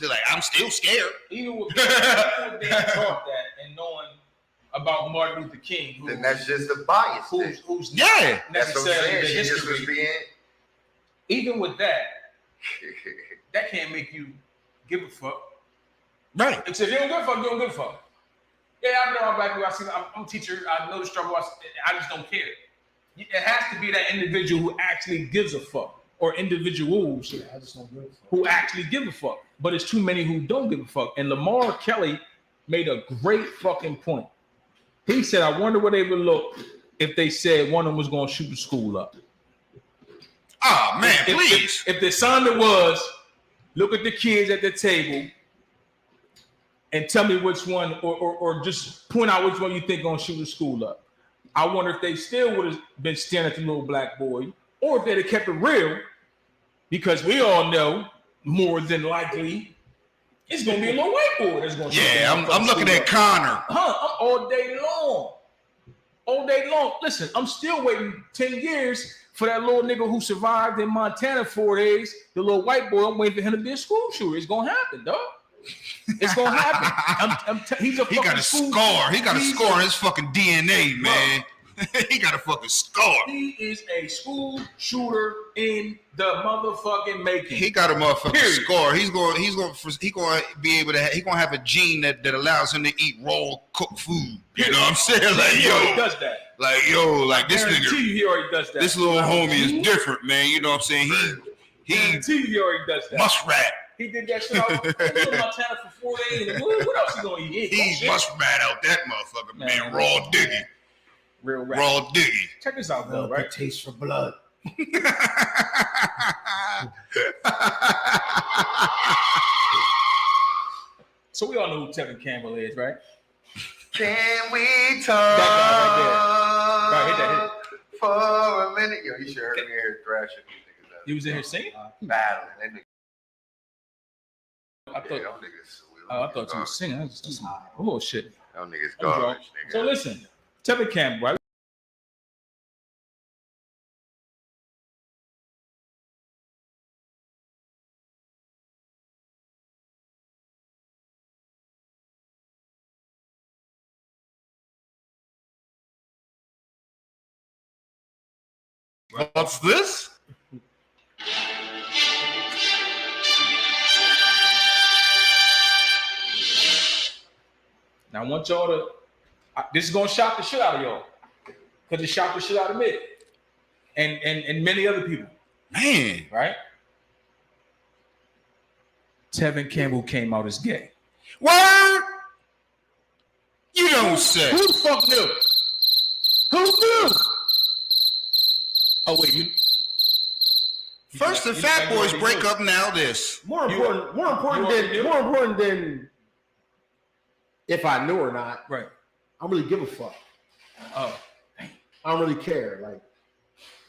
like, I'm still scared. Even with being taught that and knowing about Martin Luther King, then that's just a bias. Who's that's necessarily the history. history. Was being... Even with that can't make you give a fuck. Right. Except if you don't give a fuck, you don't give a fuck. Yeah, I've been around black people. I'm a teacher. I know the struggle. I just don't care. It has to be that individual who actually gives a fuck, or individuals who actually give a fuck. But it's too many who don't give a fuck. And Lamar Kelly made a great fucking point. He said, I wonder where they would look if they said one of them was going to shoot the school up. Oh, man, please. If the assignment was, look at the kids at the table and tell me which one, or just point out which one you think going to shoot the school up. I wonder if they still would have been staring at the little black boy, or if they'd have kept it real, because we all know more than likely it's going to be a little white boy that's going to shoot. Yeah, I'm looking at Connor. All day long. All day long. Listen, I'm still waiting 10 years for that little nigga who survived in Montana 4 days, the little white boy. I'm waiting for him to be a school shooter. It's gonna happen, dog. It's gonna happen. He's a fucking He got a scar. He got a scar in his fucking DNA, man. He got a fucking scar. He is a school shooter in the motherfucking making. He got a motherfucking Period. scar. He's going to be able to. He's going to have a gene that allows him to eat raw cooked food. You know what I'm saying? Like He already yo, does that. like this Guarantee nigga, you he already does that. this little homie is different, man. You know what I'm saying? He Guarantee you he already does that. muskrat. He did that shit out in Montana for 4 days. And what else he gonna eat? He's muskrat out that motherfucker, man. Raw diggy. Real rap. Raw diggy. Check this out, though, right? Taste for blood. So we all know who Tevin Campbell is, right? Can we talk Right, hit that, for a minute? Yo, you should heard me here thrashing these niggas out. He was in here singing? Battling. That nigga. I Yeah, thought. them niggas. Oh, I thought you were singing. I was just, oh shit. Them niggas That was garbage, nigga. So listen, Tevin Campbell, right? What's this? Now I want y'all to. This is gonna shock the shit out of y'all, because it shocked the shit out of me, and many other people, Man. right? Tevin Campbell came out as gay. Word? You don't say. Who the fuck knew? Who knew? Oh wait, you. First the Fat Boys break up, now this. More You important than if I knew or not. Right. I don't really give a fuck. Oh. I don't really care. Like,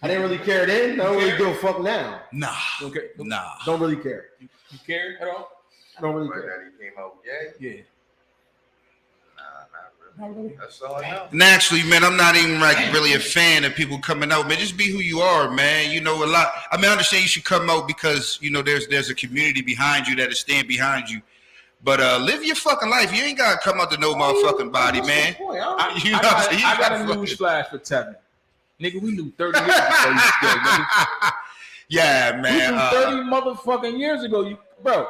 I didn't really care then. I don't really give a fuck now. Nah. Okay. Nah. Don't really care. You care at all? I don't really But care. that he came out gay? Yeah. Nah, not Not really. really. That's all I know. Naturally, man, I'm not even like really a fan of people coming out, man. Just be who you are, man. You know, a lot. I mean, I understand you should come out because you know there's a community behind you that is stand behind you. But live your fucking life. You ain't gotta come out to no motherfucking body, man. You know what I'm saying? You I got gotta a fucking- news flash for Tevin. Nigga, we knew 30 years before you was gay, nigga. Yeah, We man. knew 30 motherfucking years ago, you bro.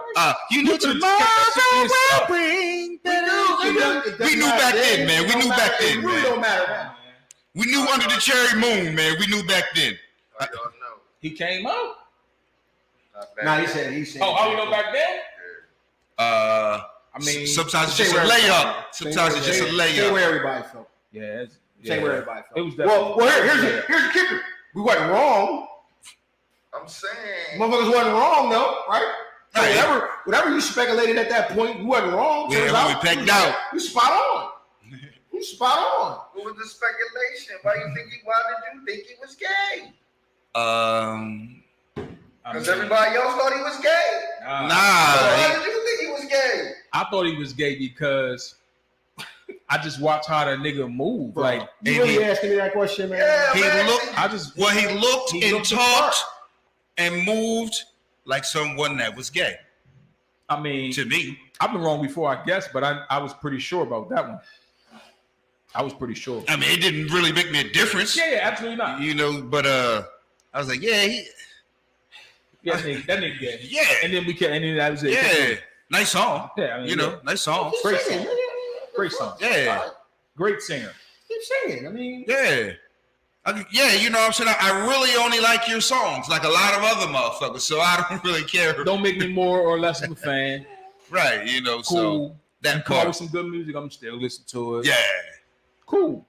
You knew could've kept that shit to yourself. We knew back then, man. We knew back then, It really man. don't matter now. We knew under the cherry moon, man. We knew back then. I don't know. He came out. Not back Nah, then. he said. Oh, how we know back then? I mean, Sometimes it's Same just a way everybody layup. felt. Sometimes it's just a Same layup. way everybody felt. yeah, it's, Same way everybody felt. It was definitely. Well, here's the kicker. We wasn't wrong. I'm saying. Motherfuckers wasn't wrong though, right? So Right. whatever you speculated at that point, you wasn't wrong. Yeah, Turns we out pegged out. You spot on. You spot on. What was the speculation? Why did you think he was gay? Because everybody else thought he was gay. So Nah. why did you think he was gay? I thought he was gay because I just watched how that nigga move. Bro, Like, you really asking me that question, man? Yeah, He man. looked. I just Well, he looked He and looked the talked and moved like someone that was gay. I mean, To me, I've been wrong before, I guess, but I was pretty sure about that one. I was pretty sure. I mean, it didn't really make me a difference, Yeah, absolutely not. you know. But I was like, yeah, Yeah, that nigga gay. yeah, And then that was it. yeah. Nice song, Yeah, I mean, you know, nice song. Keep Great singing. song. Great song. Yeah, Great singer. Keep singing. I mean, yeah. Yeah, you know what I'm saying? I really only like your songs, like a lot of other motherfuckers, so I don't really care. Don't make me more or less of a fan. Right, you know, so Cool. that Come out part. with some good music, I'm still listening to it. Yeah, Cool.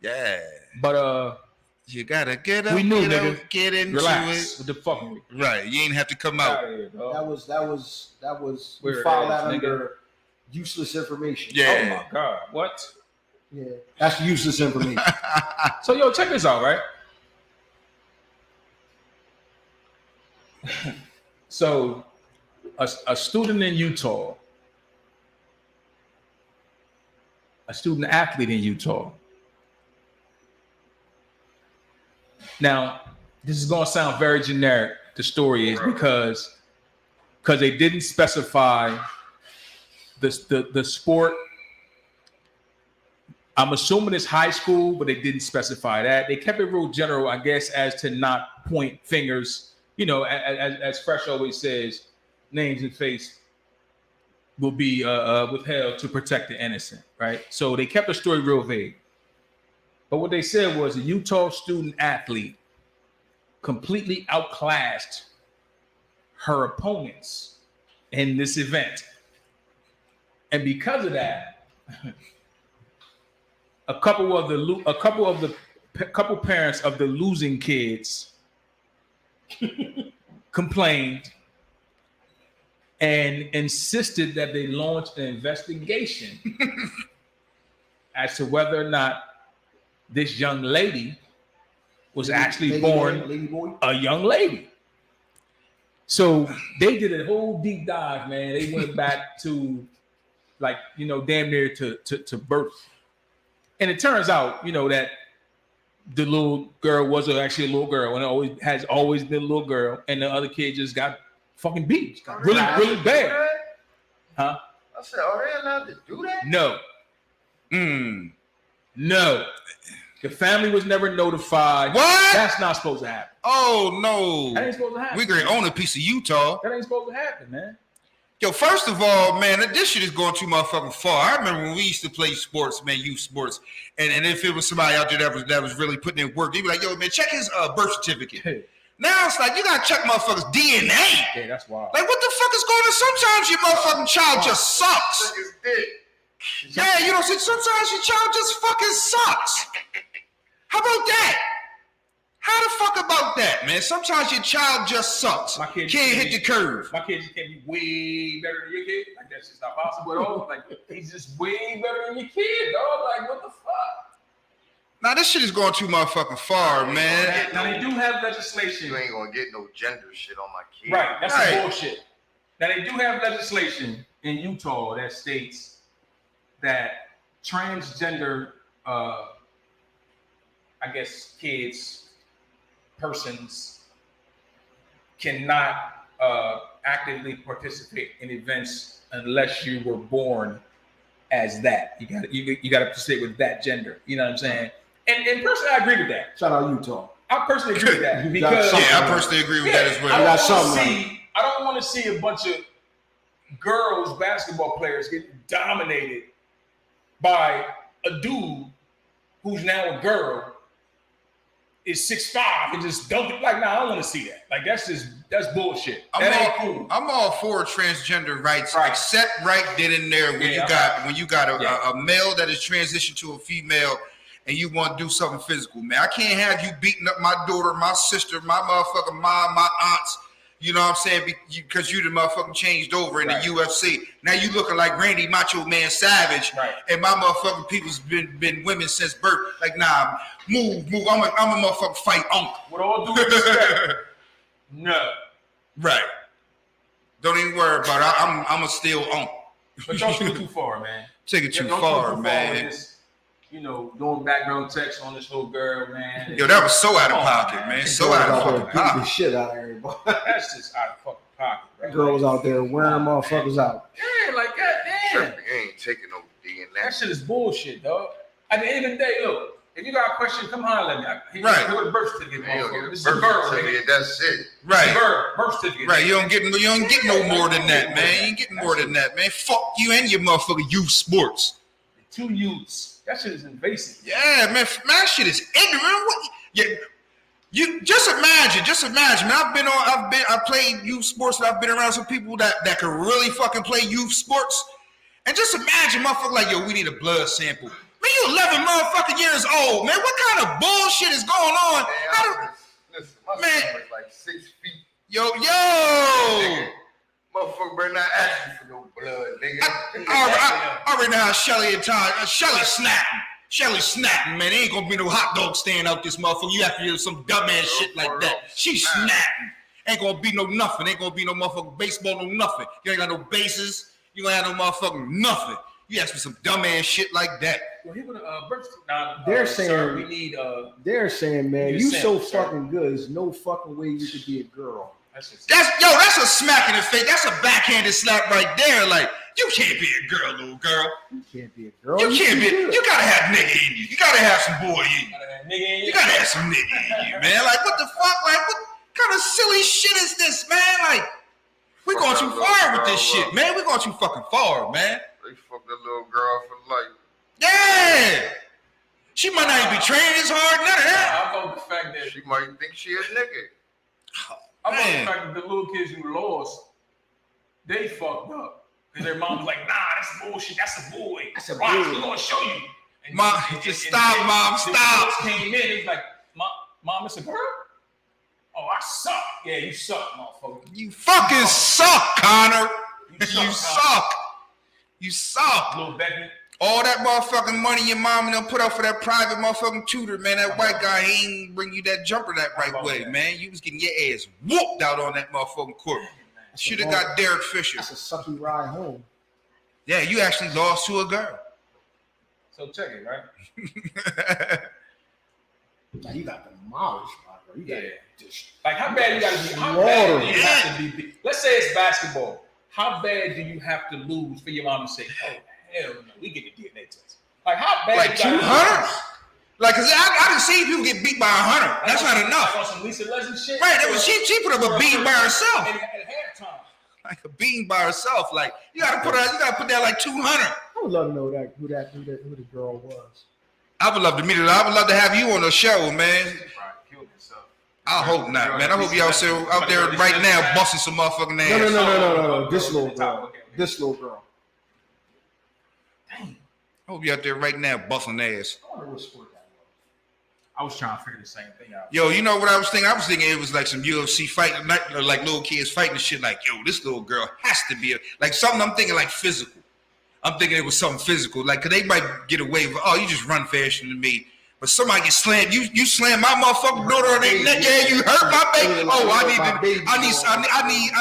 yeah. But You gotta get up, We knew, get, nigga. up, get into relax it. with the fucking Right, you ain't have to come out. out of here, dog. that was. We Weird filed ass that nigga. under useless information. Yeah. Oh my god, what? Yeah, that's useless information. So yo, check this out, right? So a student in Utah, a student athlete in Utah. Now, this is gonna sound very generic, the story is because they didn't specify the sport. I'm assuming it's high school, but they didn't specify that. They kept it real general, I guess, as to not point fingers. You know, as Fresh always says, names and face will be withheld to protect the innocent, right? So they kept the story real vague. But what they said was a Utah student athlete completely outclassed her opponents in this event. And because of that, a couple parents of the losing kids complained and insisted that they launch an investigation as to whether or not this young lady was actually born a young lady. So they did a whole deep dive, man. They went back to damn near to birth. And it turns out, that the little girl was actually a little girl, and has always been a little girl, and the other kid just got fucking beat. Really, really bad. Huh? I said, are they allowed to do that? No. No. The family was never notified. What? That's not supposed to happen. Oh, no. That ain't supposed to happen. We gonna own a piece of Utah. That ain't supposed to happen, man. Yo, first of all, man, this shit is going too motherfucking far. I remember when we used to play sports, man, youth sports, and if it was somebody out there that was really putting in work, they'd be like, yo, man, check his birth certificate. Now it's like, you gotta check motherfuckers' DNA. Yeah, that's wild. Like, what the fuck is going on? Sometimes your motherfucking child just sucks. Yeah, sometimes your child just fucking sucks. How about that? How the fuck about that, man? Sometimes your child just sucks. My kid can't hit the curve. My kid just can't be way better than your kid. Like, that's just not possible at all. Like, he's just way better than your kid, dog. Like, what the fuck? Now, this shit is going too motherfucking far, man. Now, they do have legislation. You ain't gonna get no gender shit on my kid. Right, that's Right. some bullshit. Now, they do have legislation in Utah that states that transgender, persons cannot actively participate in events unless you were born as that. You got to participate with that gender. You know what I'm saying? And personally, I agree with that. Shout out Utah. I personally agree with that because Yeah, I personally agree with that as well. I don't want to see a bunch of girls basketball players get dominated by a dude who's now a girl, is 6'5" and just dunk it. Like, nah, I don't want to see that. Like, that's bullshit. That ain't cool. I'm all for transgender rights, except right then and there when you got a male that is transitioned to a female and you want to do something physical, man. I can't have you beating up my daughter, my sister, my motherfucking mom, my aunts. You know what I'm saying? Because you the motherfucking changed over in the UFC. Now you looking like Randy Macho Man Savage, and my motherfucking people's been women since birth. Like, nah, move. I'm a motherfucking fight uncle. With all due respect, no. Right. Don't even worry about it. I'm a still uncle. But y'all took it too far, man. Take it too far, man. Doing background checks on this little girl, man. Yo, that was so out of pocket, man. So out of fucking beating the pocket. shit out of everybody. That's just out of fucking pocket, bro. Girls out there wearing motherfuckers out. Yeah, like, goddamn. You ain't taking no DNA. That shit is bullshit, dog. At the end of the day, look, if you got a question, come holler at me. Right. With a birth certificate, You don't motherfucker. get This a is a girl, birth nigga. certificate. That's it. Right. Birth certificate. Right, you don't get no more than that, man. You ain't getting more than that, man. Fuck you and your motherfucking youth sports. Two youths. That shit is invasive. Yeah, man, that shit is ignorant. What? Yeah, you just imagine, man. I played youth sports, and I've been around some people that can really fucking play youth sports. And just imagine, motherfucker, like, yo, we need a blood sample. Man, you 11 motherfucking years old, man. What kind of bullshit is going on? Listen, my Man. son was like 6 feet. Yo. Nigga, motherfucker better not ask you for no blood, nigga. I already know how Shelly and Todd, Shelly snapping, man. There ain't gonna be no hot dog stand out this motherfucker. You have to do some dumbass shit like that. She snapping. Ain't gonna be no nothing. Ain't gonna be no motherfucking baseball, no nothing. You ain't got no bases. You ain't have no motherfucking nothing. You ask me some dumbass shit like that. Well, he would birth. They're sir, saying we need They're saying, man, need you a so sample, sir. fucking good. There's no fucking way you could be a girl. That's just, That's a smack in the face. That's a backhanded slap right there. Like, You can't be a girl, little girl. You can't be a girl. You can't be. You gotta have nigga in you. You gotta have some boy in you. You gotta have some nigga in you, man. Like, what the fuck? Like, what kind of silly shit is this, man? Like, we going too far with this shit, man. We going too fucking far, man. They fuck the little girl for life. Yeah. She might not even be training as hard, none of that. I love the fact that She might think she a nigga. I love the Man. fact that the little kids who lost, they fucked up. Because their mom was like, nah, that's bullshit. That's a boy. That's a Watch, boy. we're going to show you. And Mom, just stop, Mom, the stop. kids came in, he's like, Mom, it's a girl? Oh, I suck. Yeah, you suck, motherfucker. You fucking suck, Connor. You You suck. suck. You suck. Little Becky. All that motherfucking money your mom and them put out for that private motherfucking tutor, man. That white guy he ain't bring you that jumper that right way, man. You was getting your ass whooped out on that motherfucking court. Should have got Derek Fisher. That's a sucky ride home. Yeah, you actually lost to a girl. So check it, right? Now you got demolished, bro. You got just Like, how bad you gotta be? How Water. bad do you have to be? Let's say it's basketball. How bad do you have to lose for your mom to say, oh, hell no, we get the DNA test? Like, how bad? Like you gotta 200? Like, cause I done seen people get beat by 100. That's not enough. Like on some Lisa Leslie shit. Right, that was she put up a beating by herself. And at halftime. Like a beating by herself. Like you gotta put that like 200. I would love to know who the girl was. I would love to meet her. I would love to have you on the show, man. Probably killed himself. I hope not, man. I hope y'all still out there right now busting some motherfucking ass. No. This little girl. This little girl. Dang. I hope you out there right now busting ass. I wonder what sport that was. I was trying to figure the same thing out. Yo, you know what I was thinking? I was thinking it was like some UFC fighting, like little kids fighting and shit. Like, yo, this little girl has to be like something. I'm thinking like physical. I'm thinking it was something physical. Like, cause they might get away with, oh, you just run faster than me. But somebody get slammed. You slam my motherfucking daughter on their neck. Yeah, you hurt my baby. Oh, I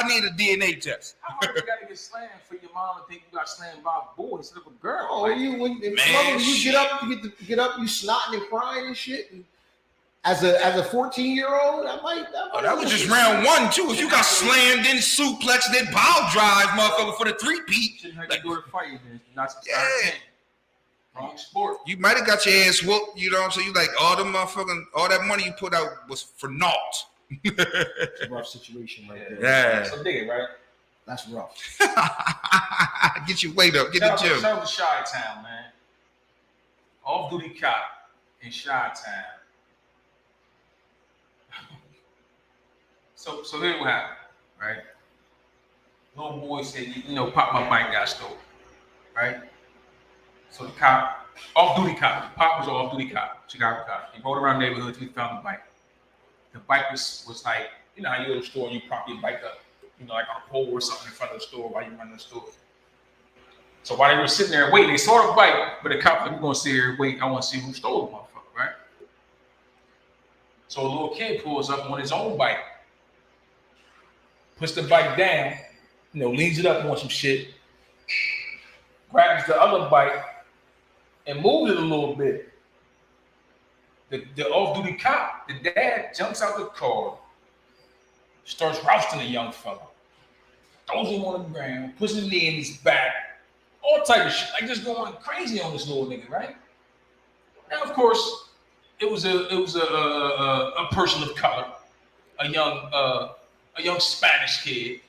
need a DNA test. How hard you gotta get slammed for your mom to think you got slammed by a boy instead of a girl? Oh, Like, you shit. get up, you snotting and crying and shit. And as a 14-year-old, that was just round one too. If you got slammed, then suplex, then power drive, motherfucker, for the 3-peat. shouldn't have to do it fighting, man. Not to Yeah. Wrong sport. You might have got your ass whooped, you know what I'm saying? You like all that money you put out was for naught. It's a rough situation right there. Yeah. So dig it, right? That's rough. Get your weight up, get the gym. Shout out to Chi-Town, man. Off-duty cop in Chi-Town. So here's what happened, right? Little boy said, Pop, my bike got stolen, right? So the cop, off-duty cop, Pop was an off-duty cop, Chicago cop. He rode around the neighborhood till he found the bike. The bike was like, you know how you go to the store and you prop your bike up, like on a pole or something in front of the store while you run the store. So while they were sitting there waiting, they saw the bike, but the cop was going to sit here and wait. I want to see who stole the motherfucker, right? So a little kid pulls up on his own bike, puts the bike down, leans it up on some shit, grabs the other bike, and moves it a little bit. The off-duty cop, the dad, jumps out the car, starts rousting the young fella, throws him on the ground, puts his knee in his back, all type of shit, like just going crazy on this little nigga, right? Now, of course, it was a person of color, a young Spanish kid,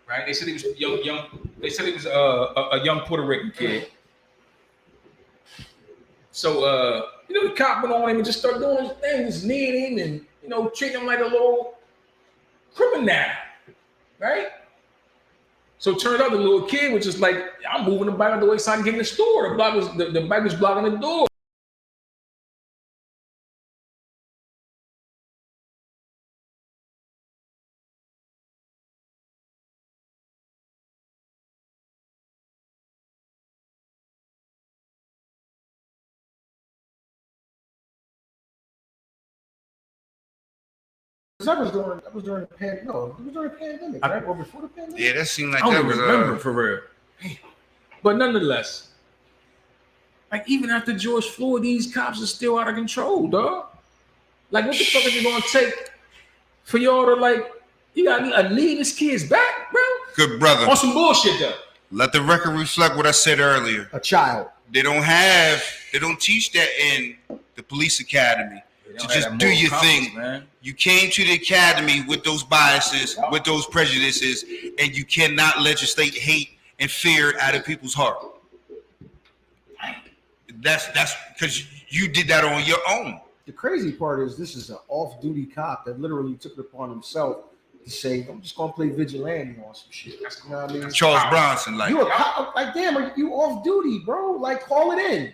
right? They said he was young. They said he was a young Puerto Rican kid. So the cop went on him and just started doing his thing, just kneeing him and treating him like a little criminal, right? So it turned out the little kid was just like, I'm moving the bike out the way so I can get in the store. The bike was blocking the door. That was during the pandemic. No, it was during the pandemic, right? Or before the pandemic? Yeah, that seemed like I that don't was remember for real. But nonetheless, like even after George Floyd, these cops are still out of control, dog. Like what the fuck is it gonna take for y'all to you got a knee in this kid's back, bro? good brother. On some bullshit though. Let the record reflect what I said earlier. A child. They don't teach that in the police academy. To just do your thing. Man. You came to the academy with those biases, with those prejudices, and you cannot legislate hate and fear out of people's heart. That's because you did that on your own. The crazy part is this is an off-duty cop that literally took it upon himself to say, I'm just gonna play vigilante on some shit. You know what I mean? Charles Bronson, like You a cop, like damn, you off duty, bro. Like call it in.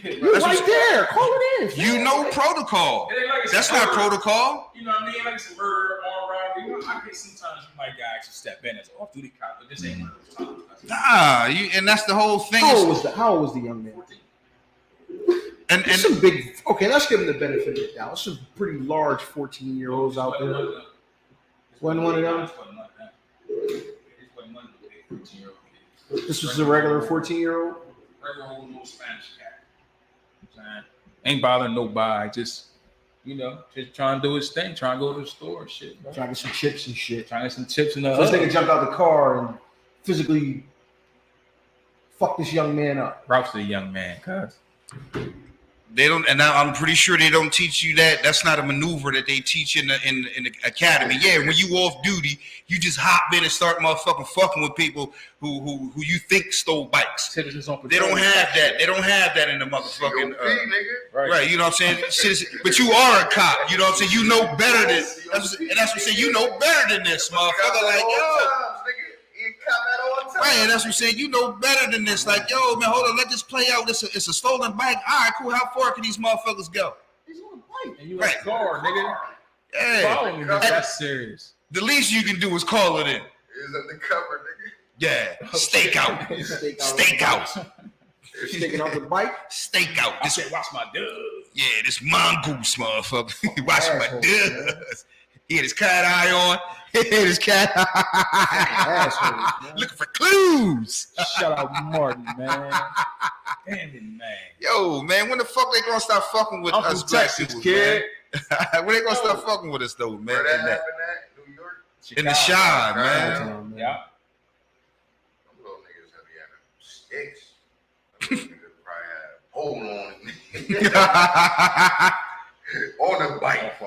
You're That's right what- there. Call it in. you know protocol. It ain't like it's That's a not murder. protocol. You know what I mean? Like it's a murder all around. You know, I get sometimes you might gotta actually step in as an off-duty cop, but this ain't one of those times. Nah, and that's the whole thing. How old was the young man? 14. And There's some big. Okay, let's give him the benefit of the doubt. There's some pretty large 14-year-olds out there. Wasn't one of them? This was a regular 14-year-old. Regular old little Spanish cat. You know what I'm saying? Ain't bothering nobody. Just, you know, just trying to do his thing. Trying to go to the store and shit. Bro. Trying to get some chips and shit. Trying to get some chips in the This oven. nigga jumped out the car and physically fucked this young man up. Props to the young man, cuz. they don't, and I'm pretty sure they don't teach you that. That's not a maneuver that they teach in the academy. Yeah, when you off duty, you just hop in and start motherfucking fucking with people who you think stole bikes. Citizens on They don't have that. They don't have that in the motherfucking. nigga. Right, you know what I'm saying? Citizen, but you are a cop, you know what I'm saying? You know better than, that's what I'm saying, you know better than this, motherfucker. Like, yo. Right, and that's what I'm saying. You know better than this. Like, yo, man, hold on, let this play out. It's a stolen bike. All right, cool. How far can these motherfuckers go? He's on a bike. And you Right. like car, nigga. Yeah. Follow me, nigga. That's serious. The least you can do is call it in. Is undercover, nigga. Yeah. Stakeout. Stakeout. Sticking out the bike. Stakeout. I This, said, watch my dub. yeah, this mongoose motherfucker. Watch my Asshole, duds. He had his cat eye on. He had his cat eye. Assholes, man. Looking for clues. Shout out Martin, man. Damn it, man. Yo, man, when the fuck they gonna stop fucking with I'm us from black Texas, people, kid. man? When they gonna stop fucking with us though, man? Where that In, happened at? New York? in the shine, man. Downtown, man. Yeah. Them little niggas have having sticks. Them niggas probably have hold on the bike.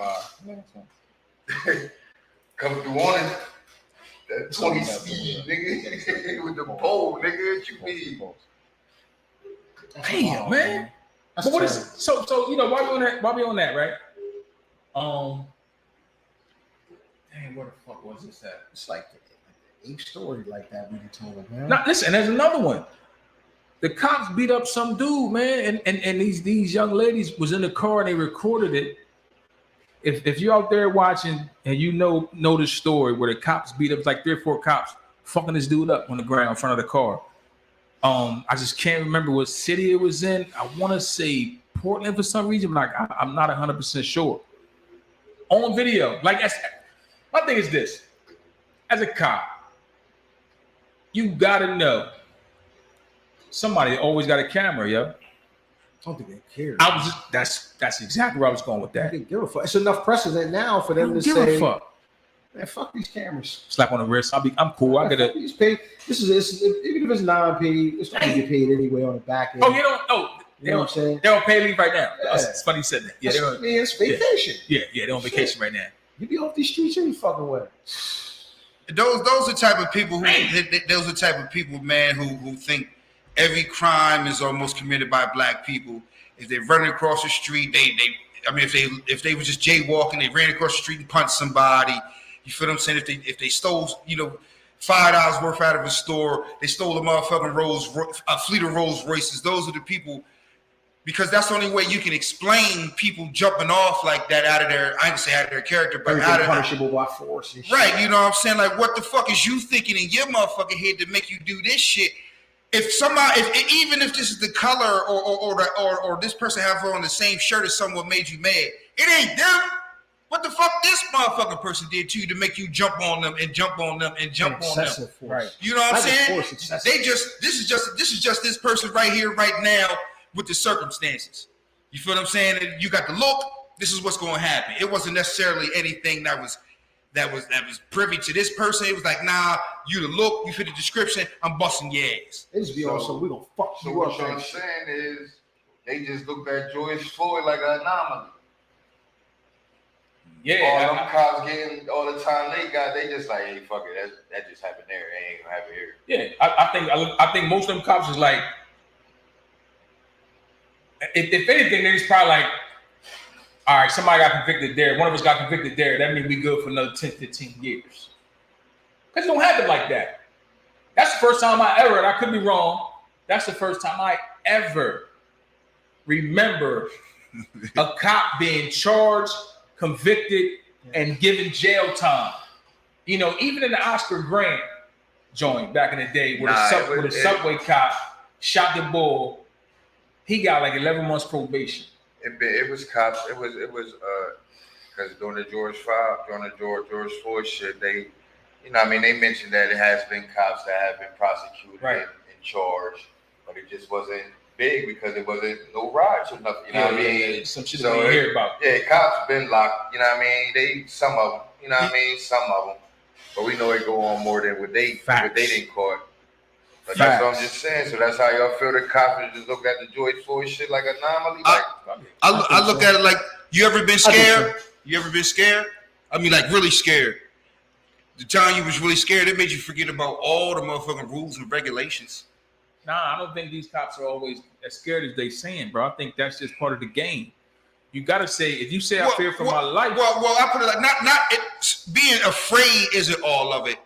Come through on it. That 20 speed, nigga. With the pole, nigga. What you mean? Damn, man. That's But what is terrible. so you know why we on that, right? Damn, where the fuck was this at? It's like the 8th story like that we told, man. Now listen, there's another one. The cops beat up some dude, man, and these young ladies was in the car and they recorded it. If you're out there watching and you know the story where the cops beat up like 3 or 4 cops fucking this dude up on the ground in front of the car. I just can't remember what city it was in. I want to say Portland for some reason, but I'm not 100% sure. On video, like my thing is this: as a cop, you gotta know somebody always got a camera, yo. I don't think they care. That's exactly where I was going with They that. didn't give a fuck. It's enough precedent now for them Don't to give say, a fuck. man, fuck these cameras. Slap on the wrist. I'm cool. I Man, gotta. fuck these pay. This is even if it's non-paid, it's not gonna get paid anyway on the back end. Oh, you don't. Oh, You know what I'm saying? they're on pay leave right now. Yeah. It's funny you said that. Yeah, That's- man, it's vacation. they're on vacation right now. You be off these streets any fucking way. Those are type of people those are type of people, man, who think every crime is almost committed by black people. If they're running across the street, if they were just jaywalking, they ran across the street and punched somebody. You feel what I'm saying? If they stole, $5 worth out of a store, they stole a motherfucking a fleet of Rolls Royces. Those are the people, because that's the only way you can explain people jumping off like that out of their, I didn't say out of their character, but Everything out of punishable by force and shit. right, you know what I'm saying? Like, what the fuck is you thinking in your motherfucking head to make you do this shit? Even if this is the color or this person have on the same shirt as someone made you mad, it ain't them. What the fuck this motherfucking person did to you to make you jump on them and jump on them and jump on them? Excessive force. Right. You know what I'm Not just saying? force, excessive. This is just this person right here, right now, with the circumstances. You feel what I'm saying? You got the look. This is what's going to happen. It wasn't necessarily anything that was that was privy to this person. It was like, nah, you the look, you fit the description, I'm busting your ass. It just be on some we gonna fuck So you what up. I'm and shit. saying is, they just looked at George Floyd like an anomaly. Yeah, All them cops getting all the time they got, they just like, hey, fuck it, that just happened there. It ain't gonna happen here. yeah. I think most of them cops is like, if anything, they're just probably like, all right, somebody got convicted there. One of us got convicted there. That means we good for another 10, 15 years. Because it don't happen like that. That's the first time I ever, and I could be wrong, that's the first time I ever remember a cop being charged, convicted, and given jail time. You know, even in the Oscar Grant joint back in the day where the subway cop shot the bull, he got like 11 months probation. It was cops. It was because during the George Floyd shit, they, you know, I mean, they mentioned that it has been cops that have been prosecuted and charged, but it just wasn't big because it wasn't no riots or nothing. You know what I mean? Yeah, some shit that we hear about. Yeah, cops been locked. You know what I mean? Some of them. You know what I mean? Some of them, but we know it go on more than what they didn't caught. But that's what I'm just saying. So that's how y'all feel the cops just look at the George Floyd shit like an anomaly. I look at it like, you ever been scared? You ever been scared? I mean, like really scared. The time you was really scared, it made you forget about all the motherfucking rules and regulations. Nah, I don't think these cops are always as scared as they saying, bro. I think that's just part of the game. You gotta say, if you say I fear for my life. Well, I put it like being afraid isn't all of it.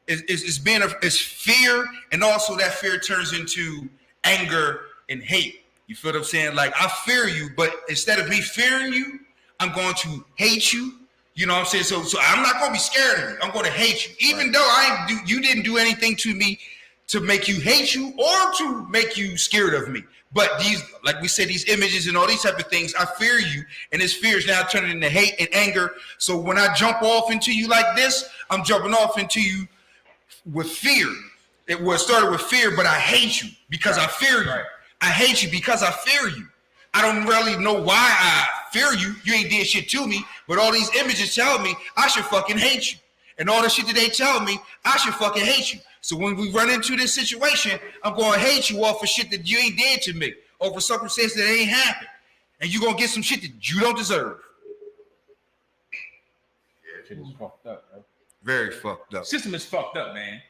It's fear, and also that fear turns into anger and hate. You feel what I'm saying? Like, I fear you, but instead of me fearing you, I'm going to hate you. You know what I'm saying? So I'm not going to be scared of you. I'm going to hate you, even though you didn't do anything to me to make you hate you or to make you scared of me. But these, like we said, these images and all these type of things, I fear you, and this fear is now turning into hate and anger. So when I jump off into you like this, I'm jumping off into you with fear. It was started with fear, but I hate you because I fear you. Right. I hate you because I fear you. I don't really know why I fear you. You ain't did shit to me, but all these images tell me I should fucking hate you. And all the shit that they tell me, I should fucking hate you. So when we run into this situation, I'm going to hate you off for shit that you ain't did to me, over circumstances that ain't happened. And you're going to get some shit that you don't deserve. Yeah, shit is fucked up, bro. Very fucked up. System is fucked up, man.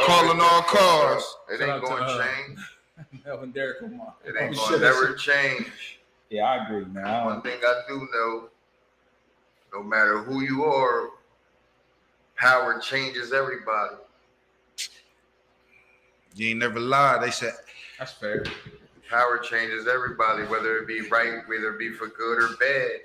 Calling all cars. It ain't going to change. Melvin Derrick, come on. It ain't going to never change. Yeah, I agree, man. One thing I do know, no matter who you are, power changes everybody. You ain't never lied. They said that's fair. Power changes everybody, whether it be right, whether it be for good or bad.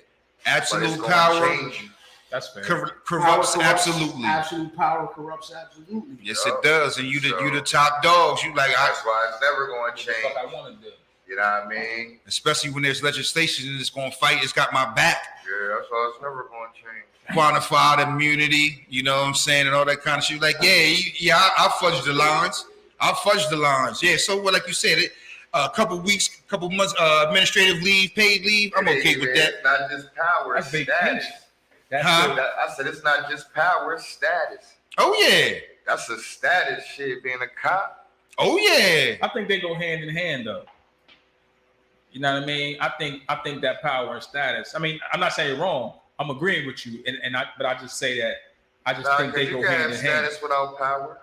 Absolute power. Change. That's fair. Corrupts absolutely. Absolute power corrupts absolutely. Yes, it does. And you the top dogs. You like that's why it's never going to change. What the fuck I want to do. You know what I mean? Especially when there's legislation that's going to fight. It's got my back. Yeah, that's why it's never going to change. Quantified immunity, you know what I'm saying, and all that kind of shit. Like, I'll fudge the lines. Yeah, so well, like you said, a couple months administrative leave, paid leave. I'm okay with that. It's not just power, it's status. I said it's not just power, it's status. Oh yeah. That's a status shit, being a cop. Oh yeah. I think they go hand in hand though. You know what I mean? I think that power and status. I mean, I'm not saying wrong. I'm agreeing with you, but I just say that I just think they go hand in hand. You can have status without power.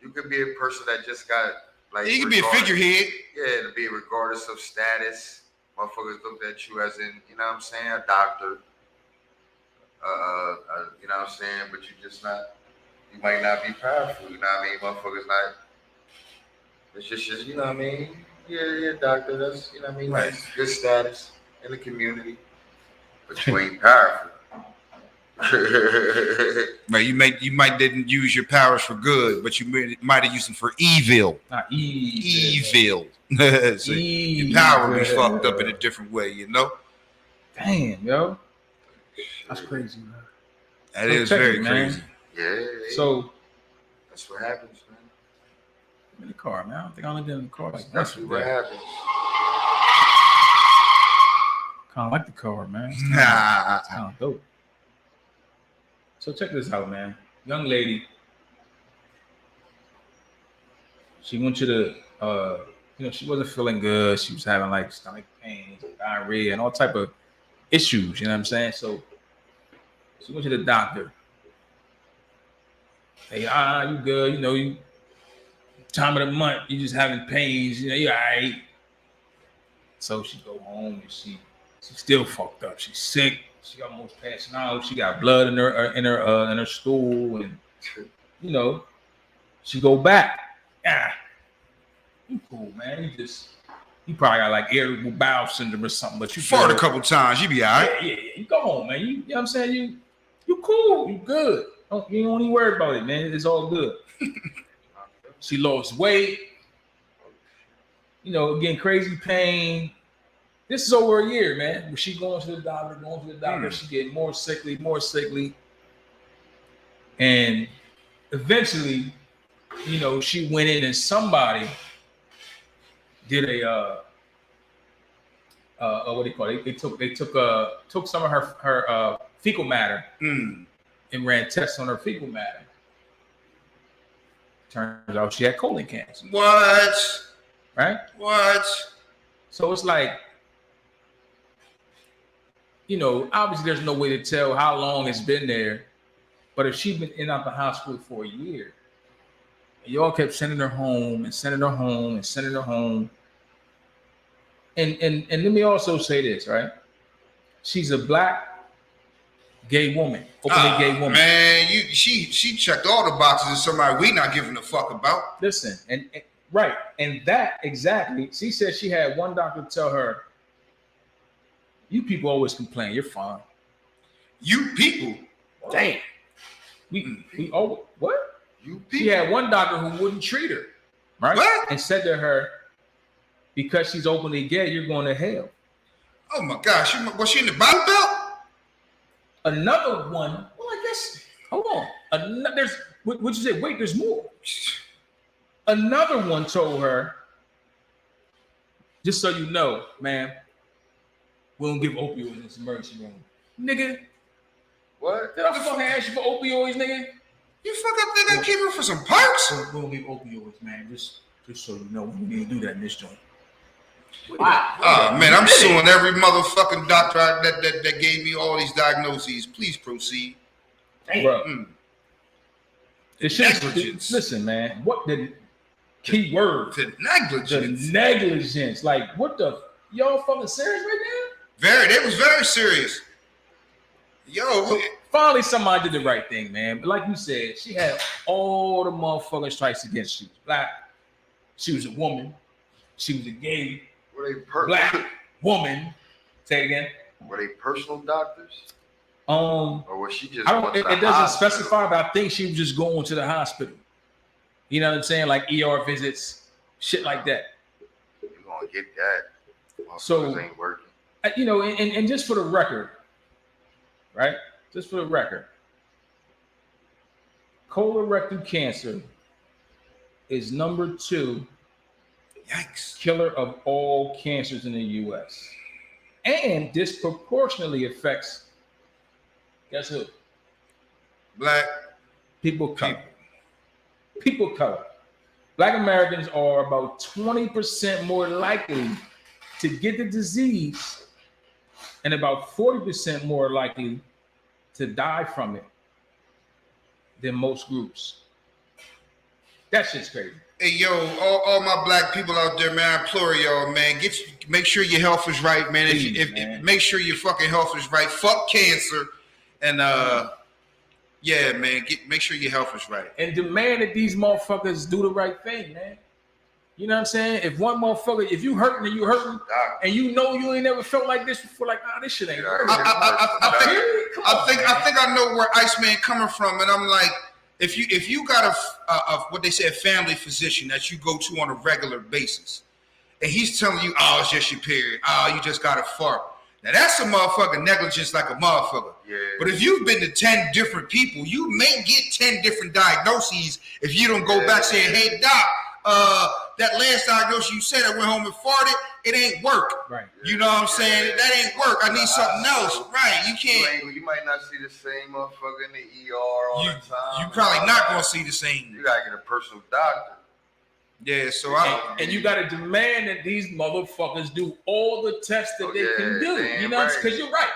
You could be a person that just got like. You can be a figurehead. Yeah, to be regardless of status. Motherfuckers looked at you as in, you know what I'm saying, a doctor. You know what I'm saying, but you just not. You might not be powerful. You know what I mean? Motherfuckers not. It's just you know what I mean. Yeah, doctor. That's, you know what I mean. Right. That's good status in the community. But you ain't powerful. Right, you might didn't use your powers for good, but you might have used them for evil. Not evil. So your power be fucked up in a different way, you know. Damn, yo, that's crazy, man. That is very crazy. Yeah. So that's what happens, man. I'm in the car, man. I don't think I'm gonna get in the car. Like that's what happens. kind of like the card, man. It's Nah. kind of dope. So check this out, man. Young lady. She wants you to, she wasn't feeling good. She was having like stomach pains, diarrhea, and all type of issues. You know what I'm saying? So she went to the doctor. Hey, you good? You time of the month, you just having pains. You all right? So she go home and she's still fucked up. She's sick. She almost passing out. She got blood in her stool, and she go back. You cool, man. You probably got like irritable bowel syndrome or something, but you Fart a couple times, you be all right. Yeah. You go home, man. You know what I'm saying? You cool. You good. You don't even worry about it, man. It's all good. She lost weight. Getting crazy pain. This is over a year, man. When she going to the doctor, she getting more sickly. And eventually, she went in and somebody did a what do you call it? They took some of her fecal matter and ran tests on her fecal matter. Turns out she had colon cancer. What? Right? What? So it's like, obviously there's no way to tell how long it's been there, but if she's been in and out the hospital for a year, and y'all kept sending her home, and let me also say this, right? She's a black gay woman, openly gay woman. Man, she checked all the boxes of somebody we not giving a fuck about. Listen, and that exactly. She said she had one doctor tell her, "You people always complain. You're fine." You people, damn. We always what? You people. She had one doctor who wouldn't treat her, right? What? And said to her, "Because she's openly gay, you're going to hell." Oh my gosh, was she in the Bible Belt? Another one. Well, I guess. Hold on. There's. What you say? Wait, there's more. Another one told her, "Just so you know, man, we don't give opioids in this emergency room, nigga." What? Did I fucking ask you for opioids, nigga? You fucking think I keep her for some perks? We don't give opioids, man. Just so you know, we need to do that in this joint. Wow. Oh man, I'm suing every motherfucking doctor that gave me all these diagnoses. Please proceed. Bro, it should Negligence. Listen, man. What the key word? The negligence. The negligence. Like, what the? Y'all fucking serious right now? They was very serious. Yo, Finally, somebody did the right thing, man. But like you said, she had all the motherfucking strikes against. She was black. She was a woman. She was a gay Were they black woman. Say it again. Were they personal doctors? Or was she just? I don't. It doesn't hospital? specify, but I think she was just going to the hospital. You know what I'm saying? Like ER visits, shit like that. You gonna get that? So- Motherfuckers ain't working. And just for the record, right? Just for the record, colorectal cancer is number 2 yikes. killer of all cancers in the U.S. and disproportionately affects, guess who? Black People of color. People of color. Black Americans are about 20% more likely to get the disease and about 40% more likely to die from it than most groups. That shit's crazy. Hey yo, all my black people out there, man, I implore y'all, man, make sure your health is right, man. Please, If make sure your fucking health is right. Fuck cancer, and yeah, man, make sure your health is right. And demand that these motherfuckers do the right thing, man. You know what I'm saying? If one motherfucker, if you hurting and you hurting, and you know you ain't never felt like this before, like, this shit ain't working. I think I know where Iceman coming from, and I'm like, if you got a what they say a family physician that you go to on a regular basis, and he's telling you, oh, it's just your period, oh, you just got a fart. Now that's a motherfucking negligence like a motherfucker. Yeah. But if you've been to 10 different people, you may get 10 different diagnoses if you don't go back saying, hey doc, that last diagnosis you said I went home and farted, it ain't work. Right. You know what I'm saying? That ain't work. I need something else. Right. You can't. You might not see the same motherfucker in the ER all the time. You probably not gonna see the same. You gotta get a personal doctor. Yeah, so And you got to demand that these motherfuckers do all the tests that they can do. damn You know, right. because you're right.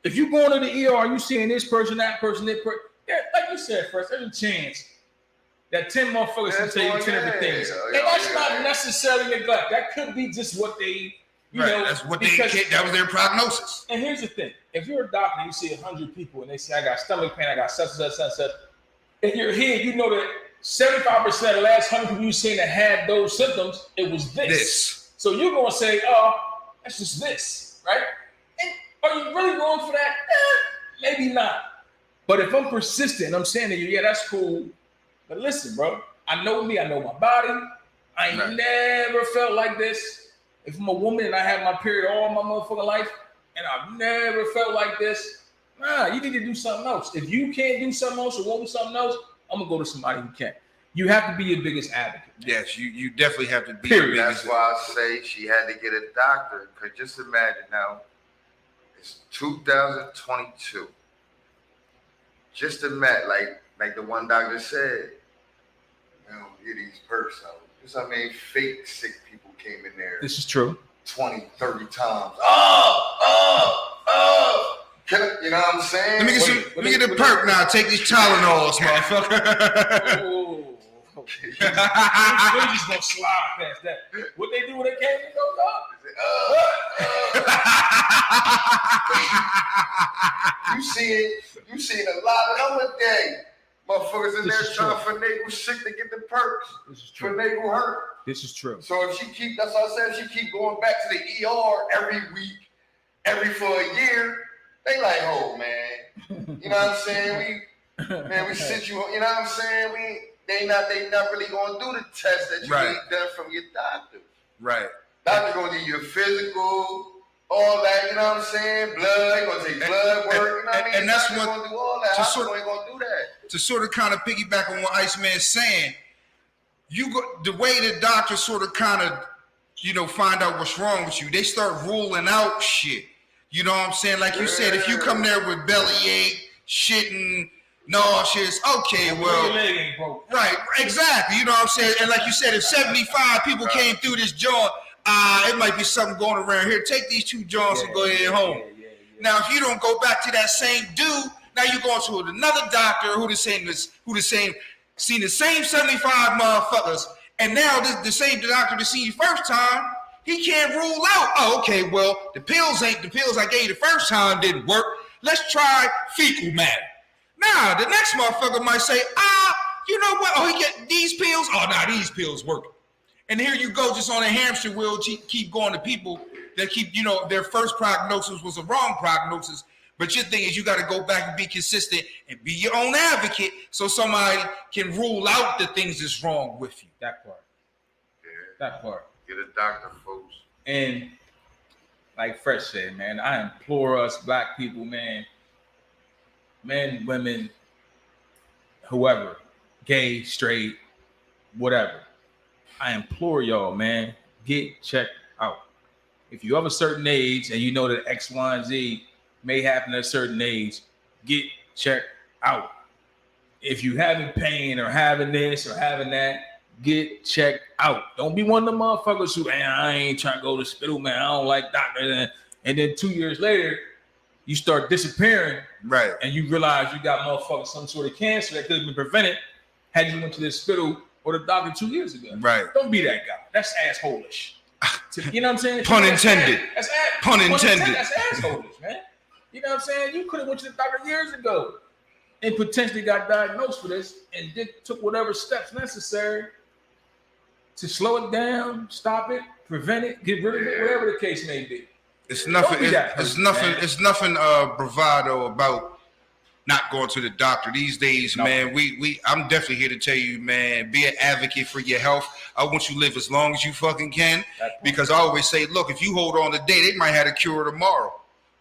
If you go into the ER, you seeing this person, that person, that person. Yeah, like you said, first, there's a chance that 10 motherfuckers can tell you 10 different things. And that's not necessarily neglect. That could be just what they, you know. That's what because, that was their prognosis. And here's the thing: if you're a doctor, you see 100 people, and they say, "I got stomach pain, I got such and such." In your head, you know that 75% of the last 100 people you seen that had those symptoms, it was this. So you're gonna say, "Oh, that's just this," right? And are you really wrong for that? Maybe not. But if I'm persistent, I'm saying to you, yeah, that's cool. But listen, bro, I know me, I know my body. I ain't never felt like this. If I'm a woman and I have my period all my motherfucking life, and I've never felt like this, nah, you need to do something else. If you can't do something else or won't do something else, I'm gonna go to somebody who can. You have to be your biggest advocate. Yes, you definitely have to be. Period. That's why I say she had to get a doctor. Cause just imagine now, it's 2022. Just imagine, like the one doctor said, get these perks out. Because I mean, fake sick people came in there This is true. 20, 30 times. You know what I'm saying? Let me get the perk now. Take these Tylenols, motherfucker. Oh. We're just gonna slide past that. What they do when they came in those dogs? You see it a lot of them a day. Motherfuckers in This there is trying to finagle shit to get the perks. This is true. Finagle her. This is true. So if that's what I said, she keep going back to the ER every week, for a year, they like, oh man, you know what I'm saying? We sent you, you know what I'm saying? They not really gonna do the test that you need done from your doctor. Right. Doctor gonna do your physical, all that, you know what I'm saying? Blood, they gonna take blood work, you know what I mean? And that's Doctor what gonna do all that. Hospital ain't gonna do that. To sort of kind of piggyback on what Iceman's saying, the way the doctors sort of kind of, find out what's wrong with you, they start ruling out shit. You know what I'm saying? Like you said, if you come there with bellyache, shitting, nauseous, okay, well, Your leg ain't broke. right, exactly. You know what I'm saying? And like you said, if 75 people came through this joint, it might be something going around here. Take these 2 joints and go ahead home. Now, if you don't go back to that same dude, now you're going to another doctor who seen the same 75 motherfuckers, and now the same doctor that seen you first time, he can't rule out. Oh, okay, well, the pills I gave you the first time didn't work. Let's try fecal matter. Now, the next motherfucker might say, you know what? Oh, he get these pills? Oh, now these pills work. And here you go, just on a hamster wheel, keep going to people that keep, their first prognosis was a wrong prognosis. But your thing is you got to go back and be consistent and be your own advocate so somebody can rule out the things that's wrong with you. That part. Yeah. That part. Get a doctor, folks. And like Fresh said, man, I implore us black people, man, men, women, whoever, gay, straight, whatever. I implore y'all, man, get checked out. If you have a certain age and you know that X, Y, and Z may happen at a certain age, get checked out. If you having pain or having this or having that, get checked out. Don't be one of the motherfuckers who, man, I ain't trying to go to the hospital, man. I don't like doctors. And then 2 years later, you start disappearing, right? And you realize you got motherfucking some sort of cancer that could have been prevented had you went to the hospital or the doctor 2 years ago. Right. Don't be that guy. That's asshole-ish. You know what I'm saying? Pun intended. Pun intended. That's asshole-ish, man. You know what I'm saying? You could have went to the doctor years ago and potentially got diagnosed for this and took whatever steps necessary to slow it down, stop it, prevent it, get rid of it, whatever the case may be. It's nothing. It's nothing bravado about not going to the doctor these days, man. I'm definitely here to tell you, man, be an advocate for your health. I want you to live as long as you fucking can, because I always say, look, if you hold on today, they might have a cure tomorrow.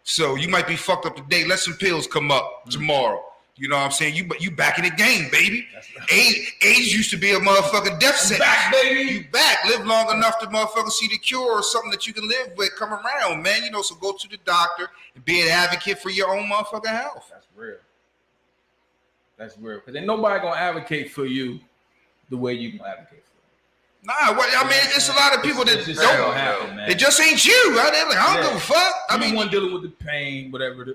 So you might be fucked up today. Let some pills come up tomorrow. You know what I'm saying? You back in the game, baby. AIDS used to be a motherfucking death sentence. Back, baby. You back. Live long enough to motherfucker see the cure or something that you can live with come around, man. You know, so go to the doctor and be an advocate for your own motherfucking health. That's real. That's real. Because ain't nobody gonna advocate for you the way you gonna advocate for you. Nah, what I mean, it's a lot of people that It's just don't. gonna happen, man. It just ain't you. I don't give a fuck. I You're mean, the one dealing with the pain, whatever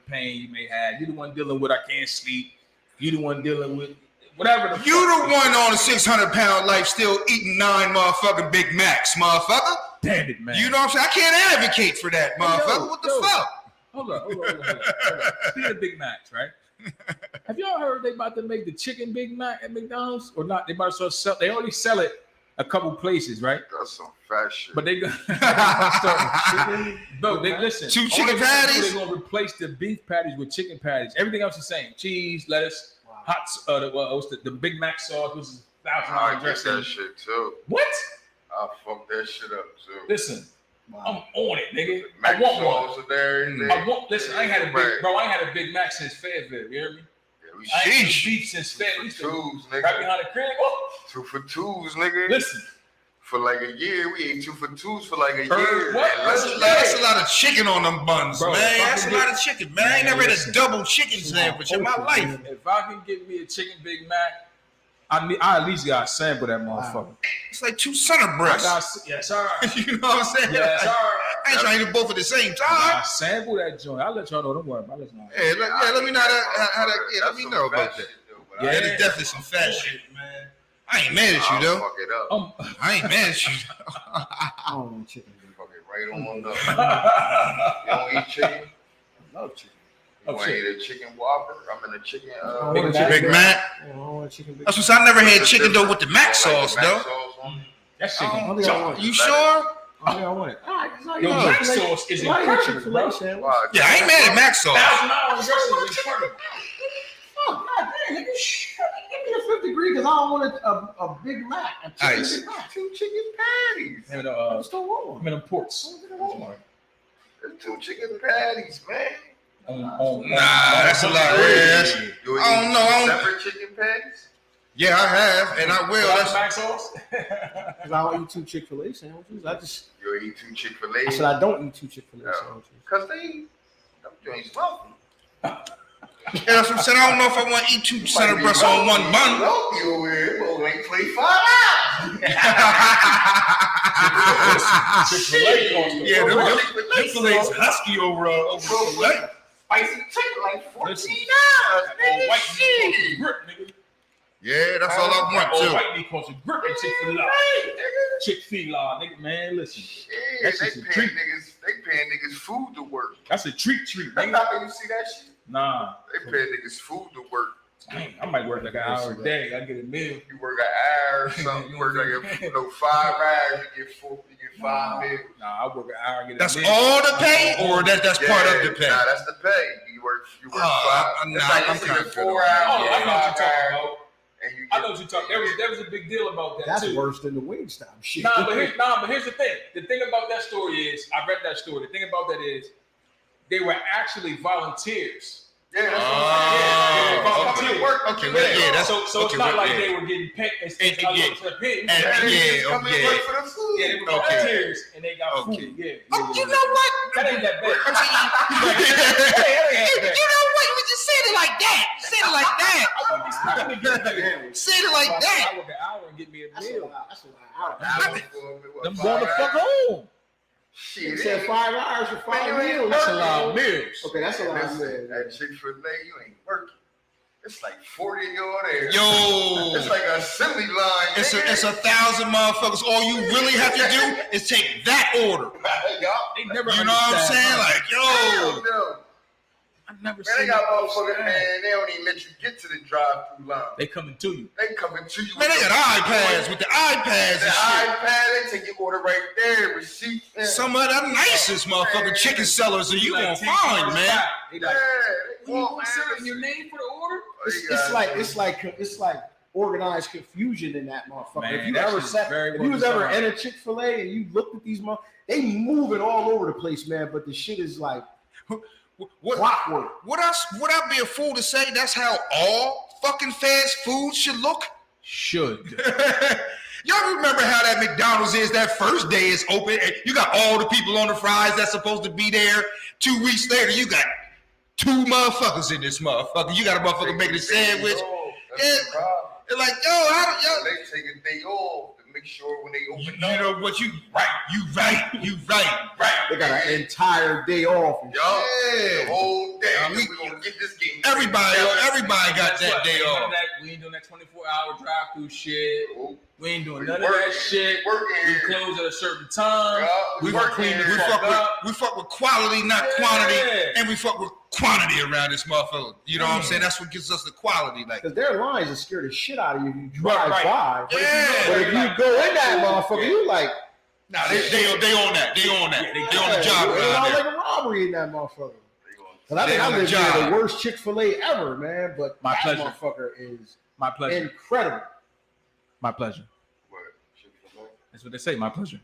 pain you may have. You're the one dealing with I can't sleep. You're the one dealing with whatever. you the one on a 600-pound life still eating 9 motherfucking Big Macs, motherfucker. Damn it, man. You know what I'm saying? I can't advocate for that, motherfucker. What the fuck? Hold up. Speaking of Big Macs, right? Have y'all heard they about to make the chicken Big Mac at McDonald's or not? They about to sell. They already sell it a couple places, right? That's some fat shit. But they gonna bro, they listen. 2 chicken only thing patties? They're gonna replace the beef patties with chicken patties. Everything else is the same: cheese, lettuce, hot. The Big Mac sauce, which is I $1,000 get dressing. that shit too. What? I fuck that shit up too. Listen, I'm on it, nigga. Mac I want one. sauce and everything. I want. Listen, I ain't had a Right. Big Mac since Fayetteville. You hear me? Yeah, we I ain't had Sheesh. beef since Fayetteville. for We used to twos, right nigga. behind the crib. Oh, 2 for 2s, nigga. listen. For like a year, we ate 2 for 2s for like a Heard year. what? That's a lot of chicken on them buns, Bro, man. if I That's a can lot get- of chicken, man. I ain't never had a Listen. double chicken sandwich in my life. If I can get me a chicken Big Mac, I at least got to sample that motherfucker. It's like 2 center I breasts. got yes, sir. You know what I'm saying? Yes, sir. I ain't trying to do both at the same I time. sample that joint. I'll let y'all know. Don't worry about it. Hey, let me know how that. Yeah, let me know about that. Yeah. That is definitely some fat shit, man. I ain't mad at you though. Fuck it up. I ain't mad at you. I don't want chicken. Fuck it right on up. You don't eat chicken? I love chicken. You want to eat a chicken Whopper? I mean a chicken. Big Mac. Big Mac. I don't want chicken. Big That's what I never had chicken though with the Mac sauce though. That shit. I think I want it. You sure? I think I want it. Yo, Mac sauce is incredible, bro. Yeah, I ain't mad at Mac sauce. $1,000 dressing is incredible. Oh, God damn, nigga. Give me a 50 degree because I don't want a Big Mac. A chicken Ice. Big Mac. 2 chicken patties. And I just don't want one. them ports. There's 2 chicken patties, man. Nah, that's a lot. Yeah, that's- You I don't know, I don't- Separate chicken patties? yeah, I have, and I will. That's That's, Mac sauce. Because I don't eat 2 Chick-fil-A sandwiches. You eat 2 I Chick-fil-A? said I don't eat 2 Chick-fil-A Yeah. sandwiches. Because them joints wealthy. yeah, that's what I'm saying. I don't know if I want to eat 2 center breasts on one bun. Wealthy over here. Well, ain't play 5 hours. Chick-fil-A Yeah, them Chick-fil-A's husky over Bro, spicy chicken like $14. All white meat Shit. cause grip, nigga. Yeah, that's all I want All too. white meat cause grip and Chick-fil-A. Right, nigga. Chick-fil-A, nigga, man, listen. Shit, That's they just a paying treat. niggas food to work. That's a treat, nigga. You see that shit? Nah, They paying niggas food to work. dang, I might work like an hour a day. I get a meal. You work an hour or something. You work like 5 hours. You get 5 meals. Nah, I work an hour and get That's a meal. all the pay, or that's part of the pay. Nah, that's the pay. You work 5. Nah, It's like I'm it's kinda like good 4 on that. hours. Oh, I know what you're 5 talking hours, about. and you I get- know what you're talking. There was a big deal about that That's too. worse than the Wingstop shit. But here's the thing. The thing about that story is, I read that story. The thing about that is, they were actually volunteers. Yeah, that's Oh, what I'm saying. okay. Work. Okay, yeah, that's so okay, it's not like yeah. they were getting paid. It's And- not yeah. like they're paid. And- Yeah, yeah, come in okay. work for the food. Yeah, they were Okay. volunteers and they got Okay. food. Yeah. Oh, you know what? That ain't that bad. You know what? You just said it like that. Said it like that. Said it like that. I work an hour and get me a That's a meal. lot. That's a lot. I'm going the fuck home. Shit, It said 5 hours for 5 Man, you ain't meals. That's a lot of meals. Okay, that's a lot of Listen, meals. at Chick-fil-A, you ain't working. It's like 40 of you on there. Yo, It's like an assembly line. it's nigga. 1,000 motherfuckers. All you really have to do is take that order. Yup. They never You know what I'm saying? Like, Hell yo, no. I've never Man, they seen got that. motherfuckers, man, they don't even let you get to the drive-through line. They coming to you. They coming to you. man, they got iPads with the iPads The and shit. iPad, they take your order right there, receipt. Man. Some of the nicest motherfucking chicken sellers that you gonna find, man. They Yeah, like, they when you walk, gonna man, send in listen. your name for the order? It's like organized confusion in that motherfucker. Man, if you that ever shit's sat, very if well you was ever designed. in a Chick-fil-A and you looked at these they moving all over the place, man. But the shit is like Clockwork. Would I be a fool to say that's how all fucking fast food should look? Should. Y'all remember how that McDonald's is that first day it's open and you got all the people on the fries that's supposed to be there. 2 weeks later, you got 2 motherfuckers in this motherfucker. You got a motherfucker making a sandwich. They're like, yo, how do y'all? They take a day off to make sure when they open You up. know what? You right. They got an entire day off. And The whole day. we gonna get this game. Everybody got that day off. We ain't doing that 24-hour drive-through shit. Nope. We ain't doing We none working. of that shit. Working We here. close at a certain time. We gonna working clean the here. fuck We fuck with quality, not quantity, Yeah. and we fuck with quantity around this motherfucker. You know what I'm saying? That's what gives us the quality. Like, because their lines are scared the shit out of you if you drive Right. by. Yeah. But if you go in that motherfucker, you like, nah, they on that. They on that. They on the job it's around all there. like a robbery in that motherfucker. Cause I They think on I the live near job. the worst Chick-fil-A ever, man. But My that pleasure. motherfucker is My pleasure. incredible. My pleasure. What? Chick-fil-A? That's what they say. My pleasure.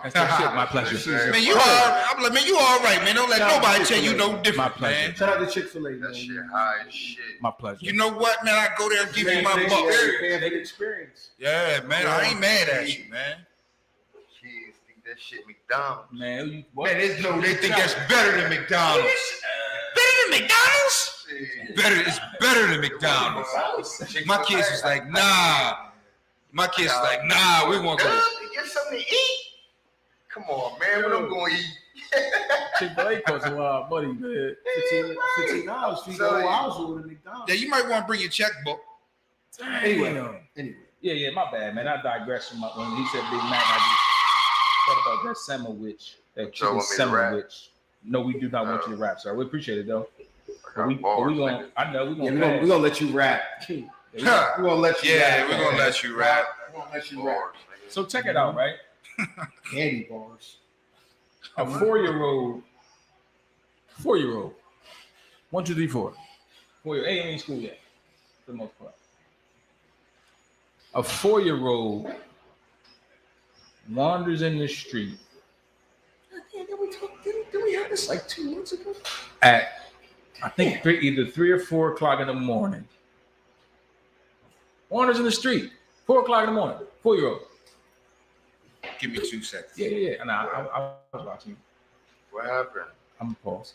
That's that shit. My pleasure. Man, you all right, man. Don't let nobody tell you no My different, pleasure. man. Shout out to Chick-fil-A, man. That shit high as shit. My pleasure. You know what, man? I go there and give you my Man, bucks. you're paying for the experience. Yeah, man. I ain't mad at you, man. Kids think that shit McDonald's. Man, what? Man, they think that's better than McDonald's. Better than McDonald's? Shit. It's better than McDonald's. My kids is like, nah. My kids is like, nah, we want to go. To get something to eat? Come on, man. What I'm going to eat? Chick-fil-A costs a lot of money, man. $15 for you go hours with a McDonald's. Yeah, you might want to bring your checkbook. Anyway. Yeah, my bad, man. I digress from when he said Big Mac. I just thought about that sandwich, that So chicken want me to rap? sandwich. No, we do not want you to rap, sir. We appreciate it though. I But got we bars, gonna. nigga. I know we Yeah, gonna. we're gonna let you rap. pass. We're gonna let you Yeah, rap. we're gonna let you rap. We're gonna let you rap. Bars, nigga. So check it out, right? Candy bars. A 4-year-old. 1, 2, 3, 4. 4-year ain't in school yet, for the most part. A 4-year-old wanders in the street Did we have this like 2 months ago? at, I think, either 3 or 4 o'clock in the morning. Wanders in the street, 4 o'clock in the morning. 4-year-old. Give me 2 seconds. Yeah. And I was watching you. What happened? I'm gonna pause.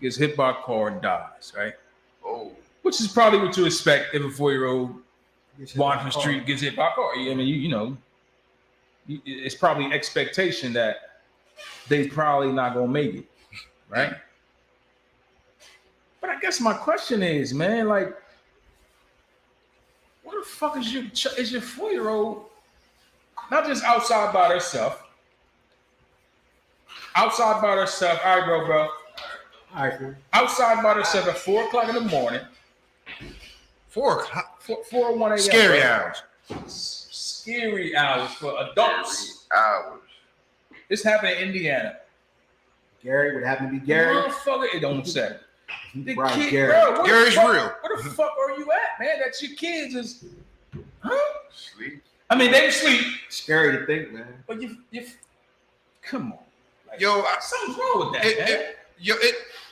Gets hit by a car and dies, right? Oh, Which is probably what you expect if a 4-year-old wandering the street gets hit by a car. I mean, you know, it's probably expectation that they probably not gonna make it, right? But I guess my question is, man, like, what the fuck is your 4-year-old not just outside by herself? Outside by herself, all right, bro. All right, man. Outside by herself at 4 o'clock in the morning, 4 o'clock. 4:01 a.m. Scary bro. hours. Scary hours for adults. 3 hours. This happened in Indiana. Gary would happen to be Gary. Motherfucker, it don't say. The Right, kid, Gary. bro, where the Gary's fuck- real. Where the fuck are you at, man? That your kids is, huh? Sleep. I mean, they sleep, Scary to think, man. but you, come on. Like, Yo, something's wrong with that, man.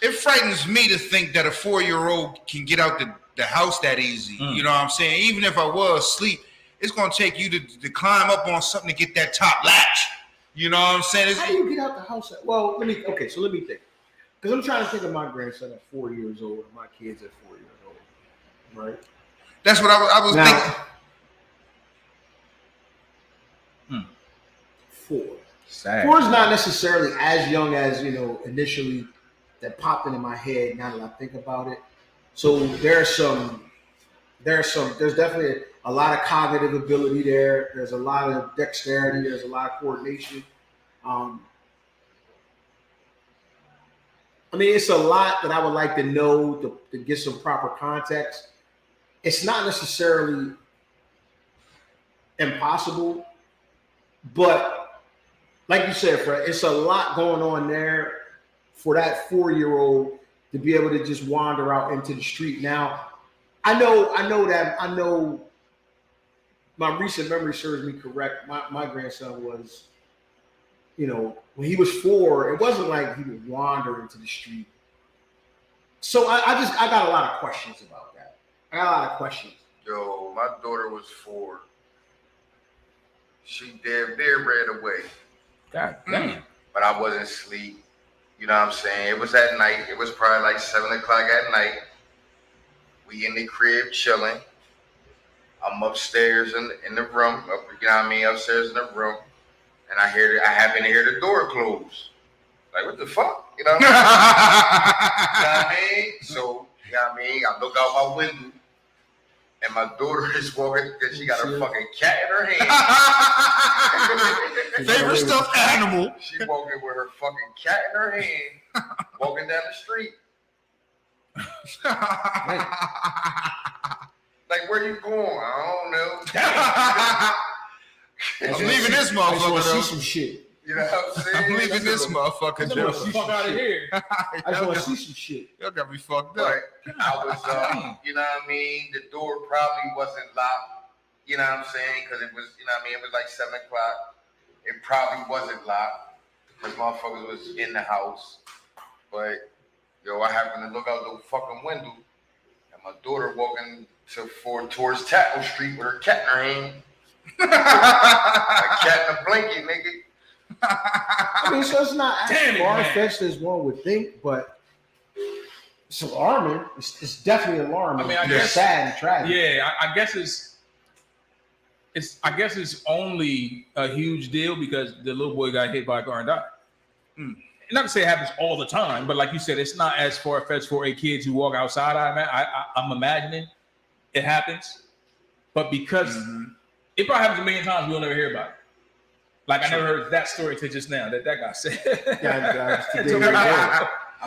it frightens me to think that a 4-year-old can get out the house that easy. Mm. You know what I'm saying? Even if I was asleep, it's gonna take you to climb up on something to get that top latch. You know what I'm saying? How do you get out the house? Well, let me think. Because I'm trying to think of my grandson at 4 years old and my kids at 4 years old. Right? That's what I was thinking. Now, 4. Sad. 4 is not necessarily as young as, initially that popped into my head now that I think about it. So there's definitely a lot of cognitive ability there. There's a lot of dexterity. There's a lot of coordination. I mean, it's a lot that I would like to know to get some proper context. It's not necessarily impossible, but like you said, Fred, it's a lot going on there for that 4-year-old to be able to just wander out into the street. Now, I know my recent memory serves me correct, my grandson was, when he was 4, it wasn't like he would wander into the street. So I got a lot of questions about that. I got a lot of questions. Yo, my daughter was 4. She damn near ran away. God damn. But I wasn't asleep. You know what I'm saying? It was at night. It was probably like 7 o'clock at night. We in the crib chilling. I'm upstairs in the room, upstairs in the room, and I happen to hear the door close. Like, what the fuck? You know what I mean? So, I look out my window, and my daughter is walking because she got a fucking cat in her hand. Favorite stuffed animal. She walking with her fucking cat in her hand, walking down the street. Like, where you going? I don't know. I'm leaving this I just want motherfucker. to see though. some shit. You know what I'm saying? I'm leaving this motherfucker. Get the fuck out of here. I just want to see some shit. Y'all got me fucked up. But I was, you know what I mean? The door probably wasn't locked. You know what I'm saying? Because it was, you know what I mean? It was like 7 o'clock. It probably wasn't locked because motherfuckers was in the house. But, yo, I happened to look out the fucking window and my daughter walking towards Tackle Street with her cat in her hand. A cat in a blanket, nigga. I mean, so it's not as far-fetched as one would think, but it's alarming. It's definitely alarming. I mean, I it's guess- sad and tragic. Yeah, I guess it's only a huge deal because the little boy got hit by a car and died. Not to say it happens all the time, but like you said, it's not as far-fetched for a kid to walk outside. I'm imagining it happens, but because it probably happens a million times, we'll never hear about it. Like I never heard that story till just now that guy said. I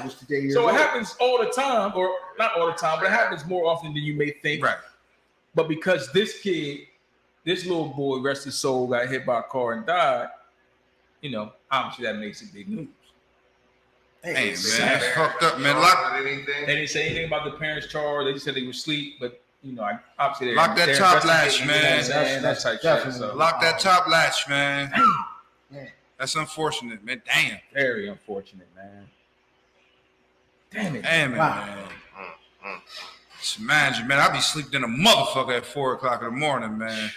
was today years So old. it happens all the time, or not all the time, but it happens more often than you may think. Right. But because this kid, this little boy, rest his soul, got hit by a car and died, obviously that makes it big news. Hey, man, that's fucked up, man. Lock, They didn't say anything about the parents' charge. They just said they were asleep, but obviously Lock that they're top investigating, latch, man. That type shit. Definitely. So, lock that top latch, man. Man. That's unfortunate, man. Damn. very unfortunate, man. Damn it. Damn it, Wow. man. Just imagine, man. I be sleeping in a motherfucker at 4 o'clock in the morning, man.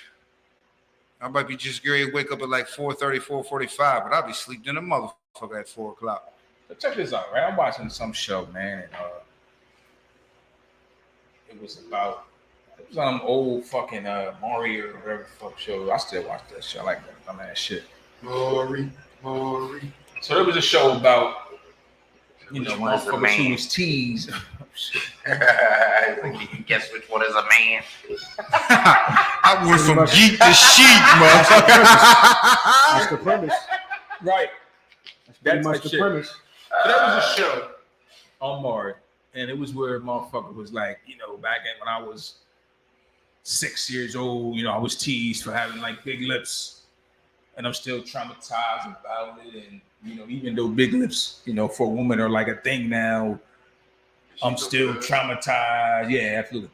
I might be just ready to wake up at like 4:30, 4:45, but I be sleeping in a motherfucker at 4 o'clock. So check this out, right? I'm watching some show, man, and it was on old fucking Mario or whatever the fuck show. I still watch that shit. I like that dumbass shit. Maury. So there was a show about, Which one is a motherfuckers man? who was teased. Can you guess which one is a man? I went from geek to sheep, motherfucker. That's the premise. Right. That's pretty That much type the shit. premise. So there was a show on Maury, and it was where motherfucker was like, back when I was 6 years old, I was teased for having like big lips, and I'm still traumatized about it. And even though big lips, for a woman are like a thing now, I'm still traumatized. Yeah, absolutely.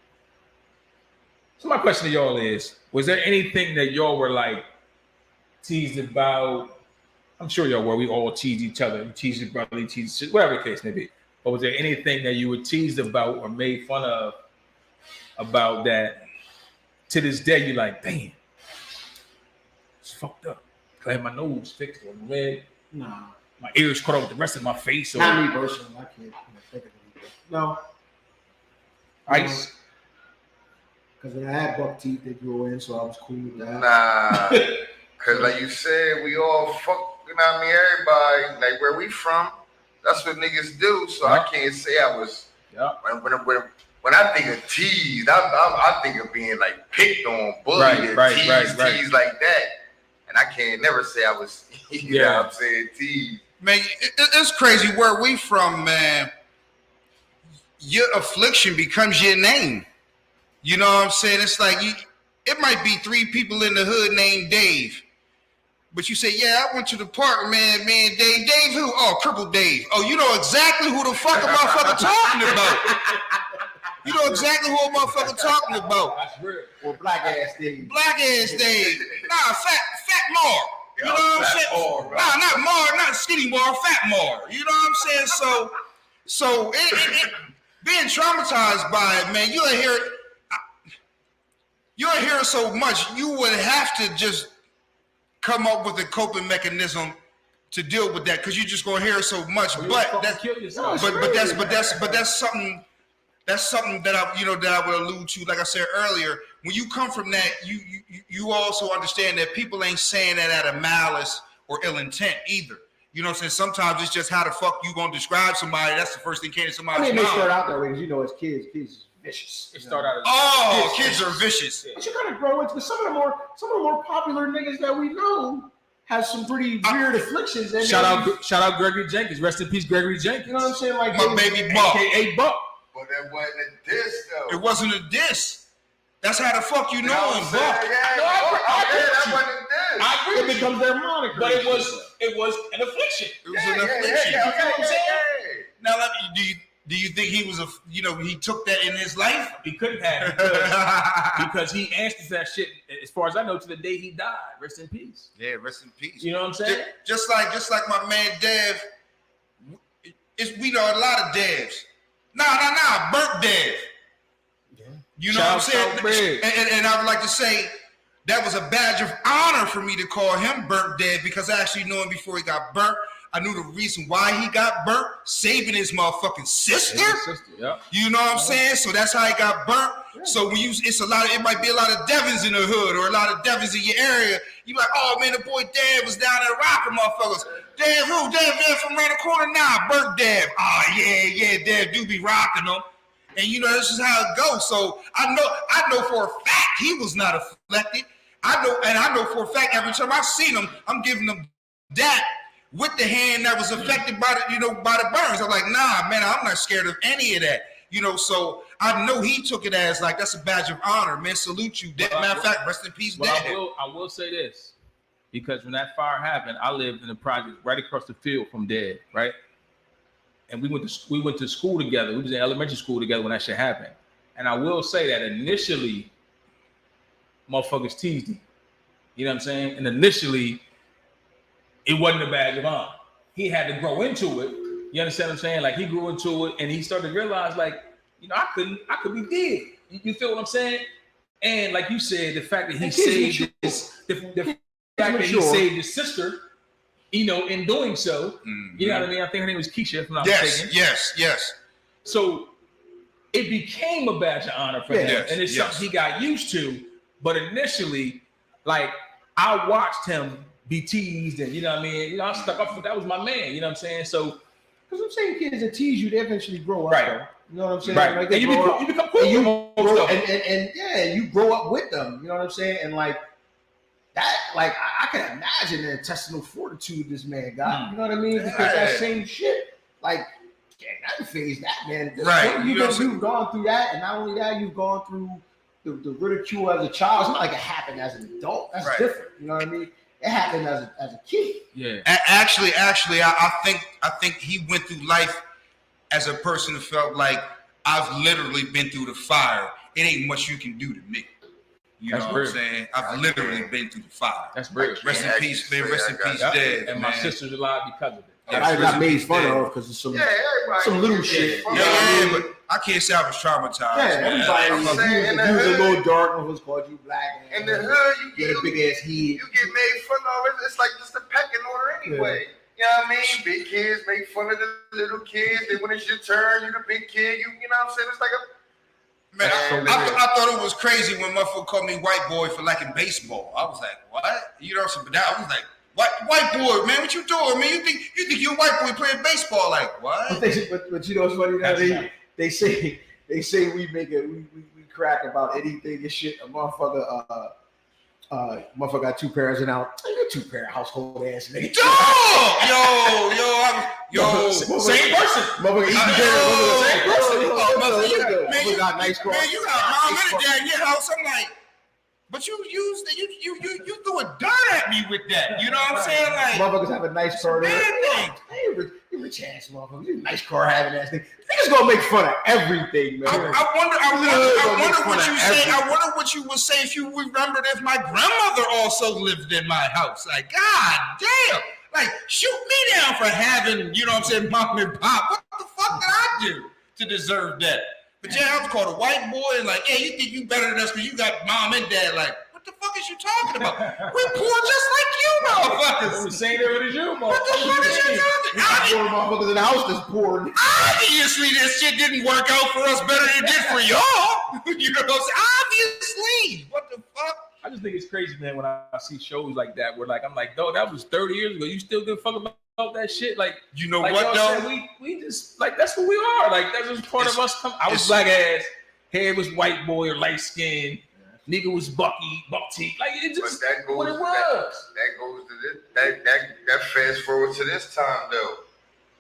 So my question to y'all is: was there anything that y'all were like teased about? I'm sure y'all were. We all teased each other. You teased your brother, you teased whatever the case may be. But was there anything that you were teased about or made fun of about that to this day you're like, damn, it's fucked up. I had my nose fixed or red. Nah. My ears cut off with the rest of my face. Or Not me personally. I can't think of anything. No. ice. Because when I had buck teeth, they grew in, so I was cool with that. Nah. Because like you said, we all fuck, everybody, like where we from, that's what niggas do. So I can't say I was, when I think of teased, I think of being like picked on, bullied, Right. teased like that. And I can't never say I was, you know what I'm saying, teased. Man, it's crazy where we from, man. Your affliction becomes your name. You know what I'm saying? It's like it might be 3 people in the hood named Dave. But you say, yeah, I went to the park, man, Dave. Dave who? Oh, Cripple Dave. Oh, you know exactly who the fuck a motherfucker talking about. You know exactly who a motherfucker talking about. That's real. Or black ass Dave. Black ass Dave. Nah, fat Mar. You know what I'm saying? Nah, not Mar, not skinny Mar, fat Mar. You know what I'm saying? So being traumatized by it, man, you ain't hear it so much. You would have to just come up with a coping mechanism to deal with that, because you're just gonna hear it so much. But that's something that I would allude to. Like I said earlier, when you come from that, you also understand that people ain't saying that out of malice or ill intent either. You know what I'm saying? Sometimes it's just how the fuck you gonna describe somebody. That's the first thing came to somebody's I mean, mind. they start out that way because as kids is vicious. It start out as kids are vicious. But you gotta grow into some of the more popular niggas that we know have some pretty weird afflictions. And Shout out Gregory Jenkins. Rest in peace, Gregory Jenkins. You know what I'm saying? Like My baby Buck. AKA Buck. But that wasn't a diss, though. It wasn't a diss. That's how the fuck you know him, Buck. That wasn't a diss. I agree it with you. becomes their moniker. But it was an affliction. It was an affliction. Yeah, You know what I'm saying? yeah. Now, do you think he was he took that in his life? He couldn't have because he answers that shit, as far as I know, to the day he died. Rest in peace. Yeah, rest in peace. You know what I'm saying? Just like my man Dev. We know a lot of Devs. Nah, Burnt Dev. Yeah. You know what I'm saying? And I would like to say that was a badge of honor for me to call him Burnt Dev, because I actually knew him before he got burnt. I knew the reason why he got burnt, saving his motherfucking sister. Yeah. You know what I'm saying? So that's how he got burnt. Yeah. So when it might be a lot of Devins in the hood or a lot of Devins in your area. You like, oh man, the boy Dev was down there rocking motherfuckers. Dev who? Dev from around the corner now. Burnt Dev. Oh yeah, Dev do be rocking them. And this is how it goes. So I know for a fact he was not afflicted. I know for a fact every time I seen him, I'm giving him that with the hand that was affected by the burns. I'm like, nah, man, I'm not scared of any of that. So I know he took it as like, that's a badge of honor, man. Salute you. Matter of fact, rest in peace, Dad. I will say this, because when that fire happened, I lived in a project right across the field from Dad, right? And we went to school together. We was in elementary school together when that shit happened. And I will say that initially, motherfuckers teased him. You know what I'm saying? And initially, it wasn't a badge of honor. He had to grow into it. You understand what I'm saying? Like, he grew into it, and he started to realize, like, I could be dead. You feel what I'm saying? And like you said, the fact that he saved his sister, in doing so, you know what I mean? I think her name was Keisha, if I'm not mistaken. Yes. So it became a badge of honor for him, and it's something he got used to. But initially, like, I watched him be teased, and I I stuck up for that was my man. You know what I'm saying? So, because I'm saying kids that tease you, they eventually grow up. Right. Though. You know what I'm saying? Right. Like, And you become cool. And you grow up with them. You know what I'm saying? And like that, like I can imagine the intestinal fortitude this man got. You know what I mean? Because that same shit, like, nothing phased that man. Right. You've gone through that, and not only that, you've gone through the ridicule as a child. It's not like it happened as an adult. That's different. You know what I mean? It happened as a kid. Yeah. Actually, I think he went through life as a person who felt like, I've literally been through the fire. It ain't much you can do to me. You know what I'm saying? I've literally been through the fire. That's real. Rest in peace, man. Rest in peace, Dad. And my sister's alive because of it. I got made fun of because of some little shit. Yeah, but I can't say I was traumatized. Yeah, everybody was a little dark and was called you black. In the hood, you get a big ass head. You get made fun of. It's like just a pecking order anyway. Yeah. You know what I mean? Big kids make fun of the little kids. Then when it's your turn, you the big kid. You know what I'm saying? It's like a man. I thought it was crazy when motherfucker called me white boy for liking baseball. I was like, what? You know what I'm saying? But I was like, white boy, man, what you doing, man? You think you're a white boy playing baseball? Like what? But you know what's funny? Now they say we crack about anything and shit. A motherfucker got 2 parents and out. You're 2 parent household ass nigga. Yo, same person. Motherfucker eating dinner. Same person. Man, you got nice car. Man, you got mom and dad in your house. I'm like, but you threw a dart at me with that. You know what I'm saying? Like, motherfuckers have a nice car. Bad thing. You You rich ass motherfucker. You nice car having ass thing. Niggas gonna make fun of everything, man. I wonder what you say. I wonder what you would say if you remembered if my grandmother also lived in my house. Like, God damn. Like, shoot me down for having, you know what I'm saying, mom and pop. What the fuck did I do to deserve that? But yeah, I was called a white boy and like, hey, you think you better than us because you got mom and dad. Like, what the fuck is you talking about? We're poor just like you, motherfuckers. I'm the same area as you, What the fuck is you talking about? Poor motherfuckers in the house that's poor. Obviously, this shit didn't work out for us better than it did for y'all. You know what I'm saying? Obviously. What the fuck? I just think it's crazy, man, when I see shows like that where like I'm like, dog, that was 30 years ago. You still give a fuck about that shit? Like, You know like what, y'all though? said, we just like that's who we are. Like that's just part of us. I was black ass, hair was white boy or light skin, nigga was buck teeth. Like it But just that goes. what it was. That goes to this. That fast forward to this time though,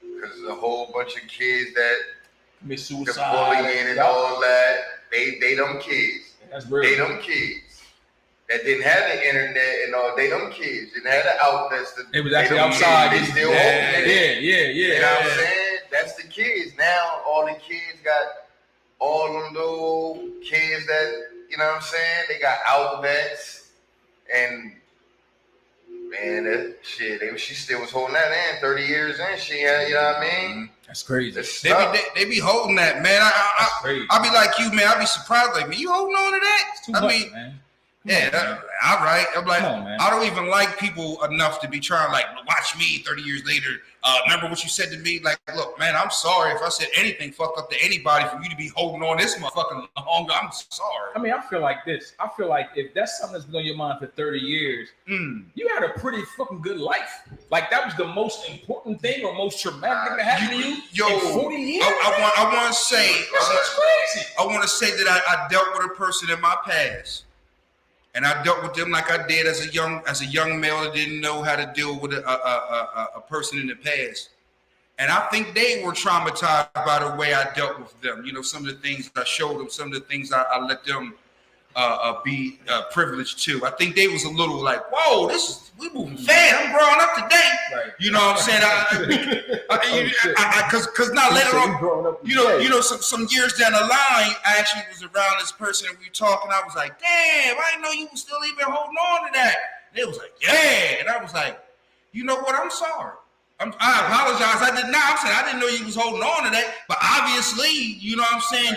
because there's a whole bunch of kids that Commit the suicide. bullying and Yup. all that. They them kids. That's real. They them kids that didn't have the internet and all. They them kids didn't have the outlets. It was actually outside. They still yeah, open. yeah. You know what I'm saying? That's the kids. Now all the kids got all them little kids that, you know what I'm saying? They got outlets and man, that shit, she still was holding that in 30 years in. She had, you know what I mean? That's crazy. They be holding that, man. That's crazy. I be like you, man. I be surprised, like, man, you holding on to that? It's too much, man. Yeah, all right. I'm like, Come on, man. I don't even like people enough to be trying, like, watch me 30 years later. Remember what you said to me? Like, look, man, I'm sorry if I said anything fucked up to anybody for you to be holding on this motherfucking longer. I'm sorry. I mean, I feel like this. I feel like if that's something that's been on your mind for 30 years, you had a pretty fucking good life. Like that was the most important thing or most traumatic thing that happened to you in 40 years. I want to say, That's crazy. I want to say that I dealt with a person in my past, and I dealt with them like I did as a young male that didn't know how to deal with a person in the past. And I think they were traumatized by the way I dealt with them. You know, some of the things I showed them, some of the things I let them be privileged to. I think they was a little like, whoa, we moving fast. I'm growing up today. Right. You know what I'm saying? Because now later on, you know, some years down the line, I actually was around this person and we were talking. I was like, damn, I didn't know you were still even holding on to that. And they was like, yeah. And I was like, you know what? I'm sorry. I apologize. I did not. I'm saying I didn't know you was holding on to that. But obviously, you know what I'm saying?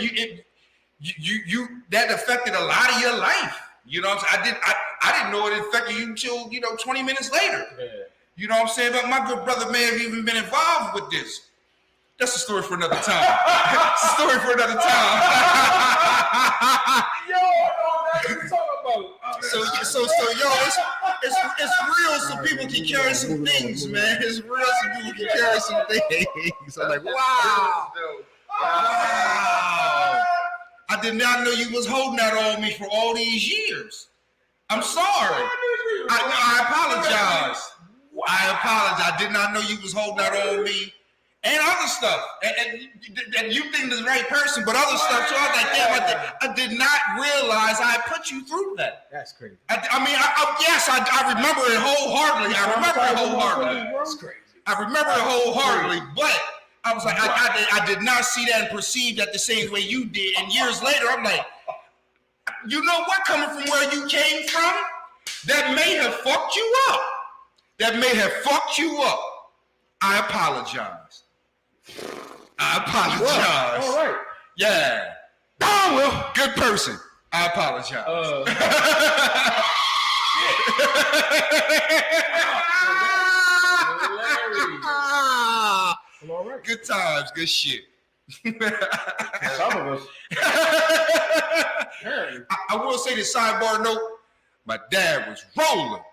You that affected a lot of your life. You know what I'm saying? I didn't know it affected you until, 20 minutes later. Yeah. You know what I'm saying? But my good brother may have even been involved with this. That's a story for another time. It's a story for another time. Yo, what you talking about? So yo, it's real so people can carry some things, man. It's real so people can carry some things. I'm like, wow. I did not know you was holding that on me for all these years. I'm sorry. I apologize. I apologize. I did not know you was holding that on me and other stuff. And you think the right person, but other stuff. So I was like, damn, I did not realize I put you through that. That's crazy. I remember it wholeheartedly. That's crazy. I remember it wholeheartedly, but I was like, I did not see that and perceive that the same way you did. And years later, I'm like, you know what? Coming from where you came from, that may have fucked you up. I apologize. All right. Yeah. Oh, well, good person. I apologize. All right. Good times, good shit. Some of us. I will say the sidebar note, my dad was rolling.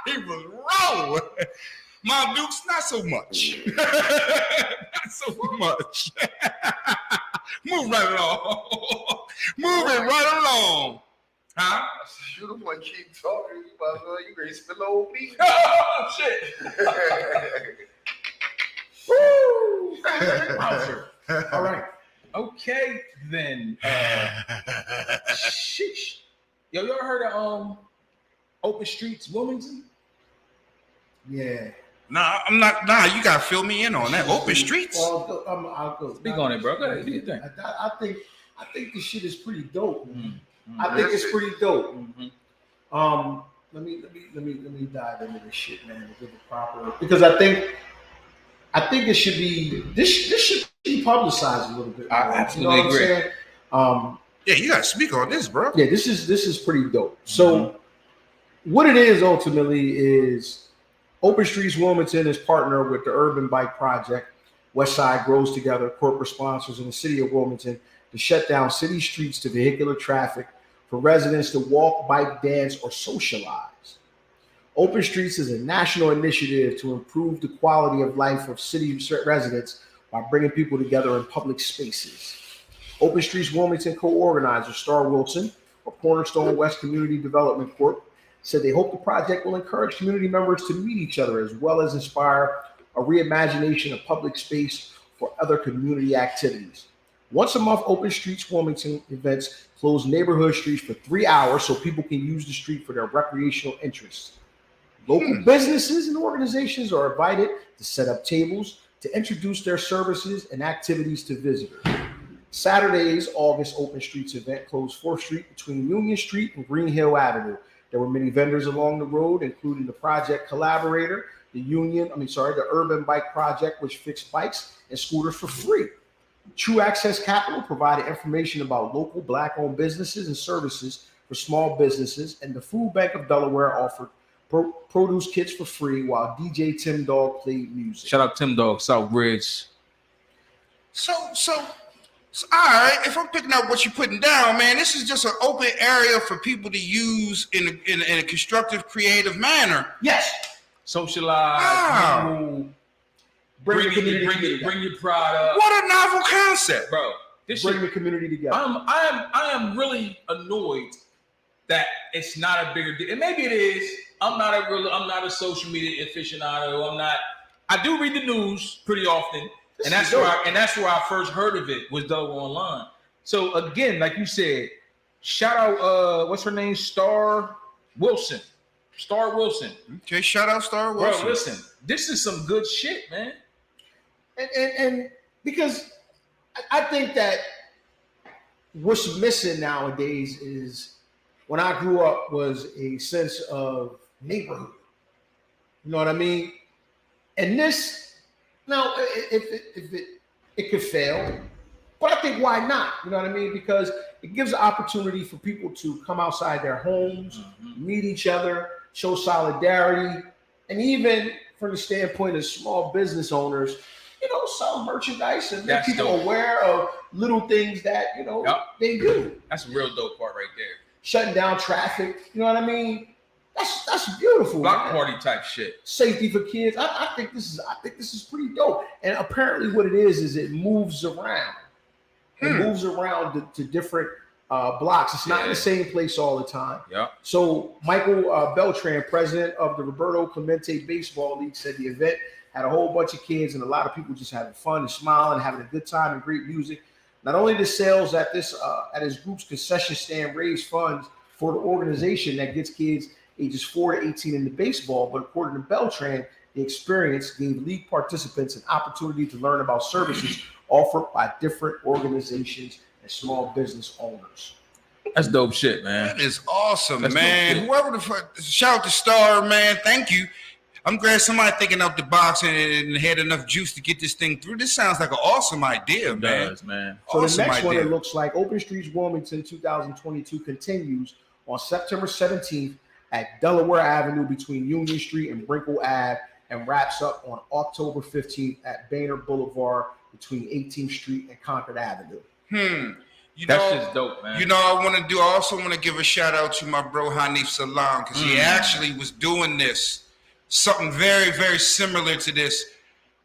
He was rolling. Mom Dukes, not so much. Not so much. Move right along. Moving right along. Huh? You the one keep talking. You ready to spill over me? Oh, shit. Woo! All right. Okay, then. Sheesh. Yo, you ever heard of Open Streets Wilmington? Yeah. Nah, I'm not. Nah, you gotta fill me in on that. Open streets. Well, I'll go. Speak on it, bro. Go ahead. Do your thing. I think this shit is pretty dope. Mm-hmm. I think it's pretty dope. Mm-hmm. Let me dive into this shit, man, and give it proper, because I think it should be this should be publicized a little bit more. I absolutely agree. Saying? Yeah, you gotta speak on this, bro. Yeah, this is pretty dope. So what it is ultimately is Open Streets Wilmington is partnered with the Urban Bike Project, Westside Grows Together, corporate sponsors in the city of Wilmington to shut down city streets to vehicular traffic for residents to walk, bike, dance, or socialize. Open Streets is a national initiative to improve the quality of life of city residents by bringing people together in public spaces. Open Streets Wilmington co-organizer Star Wilson of Cornerstone West Community Development Corp. said they hope the project will encourage community members to meet each other as well as inspire a reimagination of public space for other community activities. Once a month, Open Streets Wilmington events close neighborhood streets for 3 hours so people can use the street for their recreational interests. Local businesses and organizations are invited to set up tables to introduce their services and activities to visitors. Saturday's August Open Streets event closed 4th Street between Union Street and Green Hill Avenue. There were many vendors along the road, including the project collaborator, the Urban Bike Project, which fixed bikes and scooters for free. True Access Capital provided information about local Black-owned businesses and services for small businesses, and the Food Bank of Delaware offered produce kits for free while DJ Tim Dog played music. Shout out Tim Dog, South Bridge. So, all right. If I'm picking up what you're putting down, man, this is just an open area for people to use in a constructive, creative manner. Yes. Socialize, move, bring your product. What a novel concept, Bro. This Bring shit, the community together. I am really annoyed that it's not a bigger deal. And maybe it is. I'm not a social media aficionado. I do read the news pretty often. And that's where I first heard of it was Delaware Online. So again, like you said, shout out what's her name? Star Wilson. Okay, shout out Star Wilson. Bro, listen, this is some good shit, man. And because I think that what's missing nowadays is, when I grew up, was a sense of neighborhood. You know what I mean? And this, now, if it could fail, but I think why not? You know what I mean? Because it gives an opportunity for people to come outside their homes, meet each other, show solidarity, and even from the standpoint of small business owners, sell merchandise and make people aware of little things that, they do. That's a real dope part right there. Shutting down traffic, you know what I mean? That's beautiful. Block party type shit. Safety for kids. I think this is pretty dope. And apparently what it is it moves around. It moves around to different blocks. It's not in the same place all the time. Yeah. So Michael Beltran, president of the Roberto Clemente Baseball League, said the event had a whole bunch of kids and a lot of people just having fun and smiling, having a good time and great music. Not only the sales at his group's concession stand raised funds for the organization that gets kids ages 4 to 18 into baseball, but according to Beltran, the experience gave league participants an opportunity to learn about services offered by different organizations and small business owners. That's dope shit, man. That is awesome, That's man. Whoever the fuck, shout out to Star, man. Thank you. I'm glad somebody thinking out the box and had enough juice to get this thing through. This sounds like an awesome idea, man. Does, man. So awesome the next idea. one, it looks like Open Streets Wilmington 2022 continues on September 17th at Delaware Avenue between Union Street and Brinkle Ave, and wraps up on October 15th at Boehner Boulevard between 18th Street and Concord Avenue. That's just dope, man. I also want to give a shout out to my bro Hanif Salam, because he actually was doing something very, very similar to this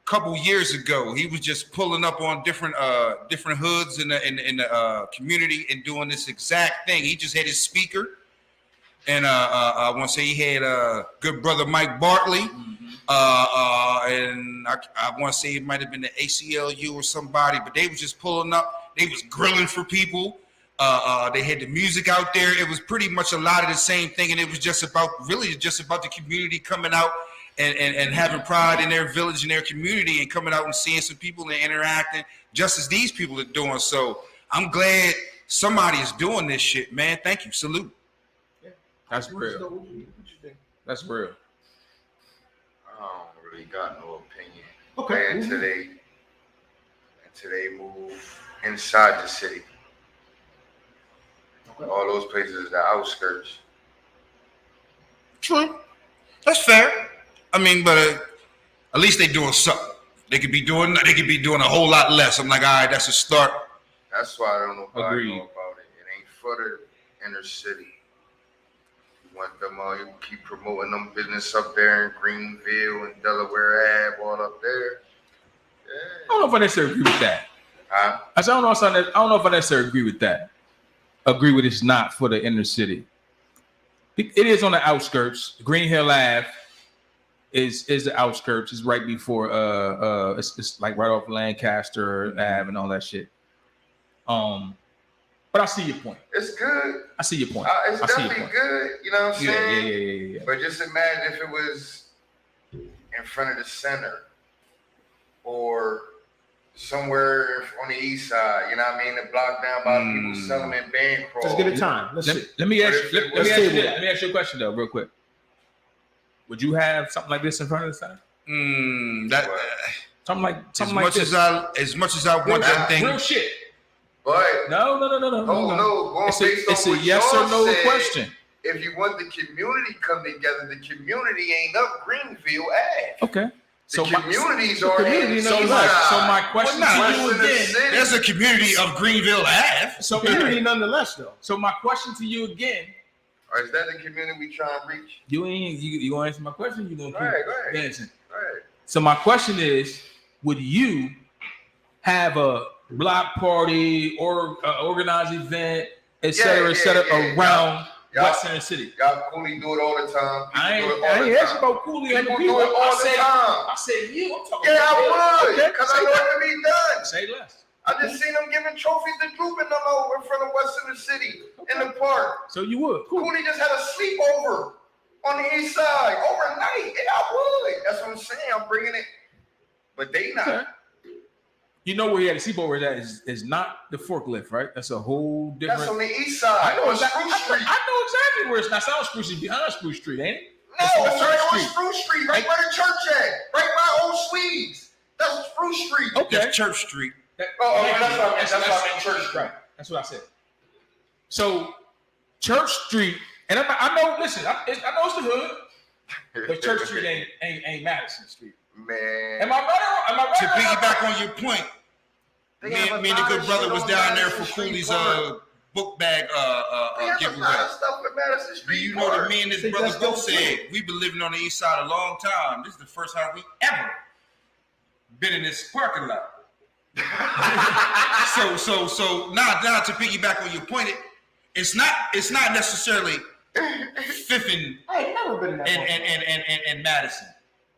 a couple years ago. He was just pulling up on different hoods in the community and doing this exact thing. He just had his speaker, and I want to say he had good brother Mike Bartley, and I want to say it might have been the ACLU or somebody, but they was just pulling up. They was grilling for people. They had the music out there. It was pretty much a lot of the same thing, and it was just about the community coming out and having pride in their village and their community and coming out and seeing some people and interacting just as these people are doing. So I'm glad somebody is doing this shit, man. Thank you. Salute. That's real. What you think? That's real. I don't really got no opinion. Okay. Until they move inside the city. Okay. All those places, the outskirts. True. That's fair. I mean, but at least they doing something. They could be doing a whole lot less. I'm like, all right, that's a start. That's why I don't know Agreed. know about it. It ain't for the inner city. You want them all, you keep promoting them business up there in Greenville and Delaware Ave, all up there. I don't know if I necessarily agree with that. Huh? I don't know if I necessarily agree with that. Agree with it's not for the inner city. It is on the outskirts. Green Hill Ave is the outskirts. It's right before it's like right off Lancaster Ave and all that shit. But I see your point. It's good. I see your point. It's I see your definitely point. good. You know what I'm saying? Yeah. But just imagine if it was in front of the center or somewhere on the east side. You know what I mean? The block down by people selling in Bancroft. Let's get a time. Let's see. Let me ask you a question though, real quick. Would you have something like this in front of the center? Something like this. As much as I want that thing. Real shit. But No. going It's based a on what yes or Sean no said, question. If you want the community to come together, the community ain't up Greenville Ave. Okay. The communities are community in no the less. So my question to you West of the again. city. There's a community of Greenville Ave. So Community nonetheless, though. So my question to you again. Or is that the community we trying to reach? You gonna answer my question? You gonna keep Go ahead. dancing? All right. So my question is, would you have a block party or organized event, et cetera, around Yeah. West Center City? Y'all Cooley do it all the time. People I do it all ain't the asking time. about Cooley and the People people. do it all the time. I said you. I'm talking Yeah, about I would, Okay, because say I know less. it can be done. Say less. I just seen them giving trophies to Droop and them over in front of West Center City in the park. So you would. Cool. Cooley just had a sleepover on the east side overnight. Yeah, I would. That's what I'm saying. I'm bringing it. But they not. Okay. You know where he had a sleepover at is not the forklift, right? That's a whole different. That's on the east side. I know on exactly. Spruce Street. I know exactly where it's not. South Spruce is behind Spruce Street, ain't it? No, It's it's on right on Church Spruce Street, right where the church at. Right by Old Swedes. That's Spruce Street. Okay. That's Church Street. That's what I meant, Church Street. Right. That's what I said. So Church Street, and I know. Listen, I know it's the hood, but Church Street ain't Madison Street. Man. Am I right? Am I right? To piggyback on your point, They me have and a the lot good of brother shit was on down there Madison for Street Cooley's Park. book bag They have a giveaway. lot of stuff in Madison Do Street you know Park. that me and this Think brother that's both dope, said we've been living on the east side a long time. This is the first time we ever been in this parking lot. so now to piggyback on your point, it's not necessarily Fifth and I ain't never been in that. motherfucker. and Madison.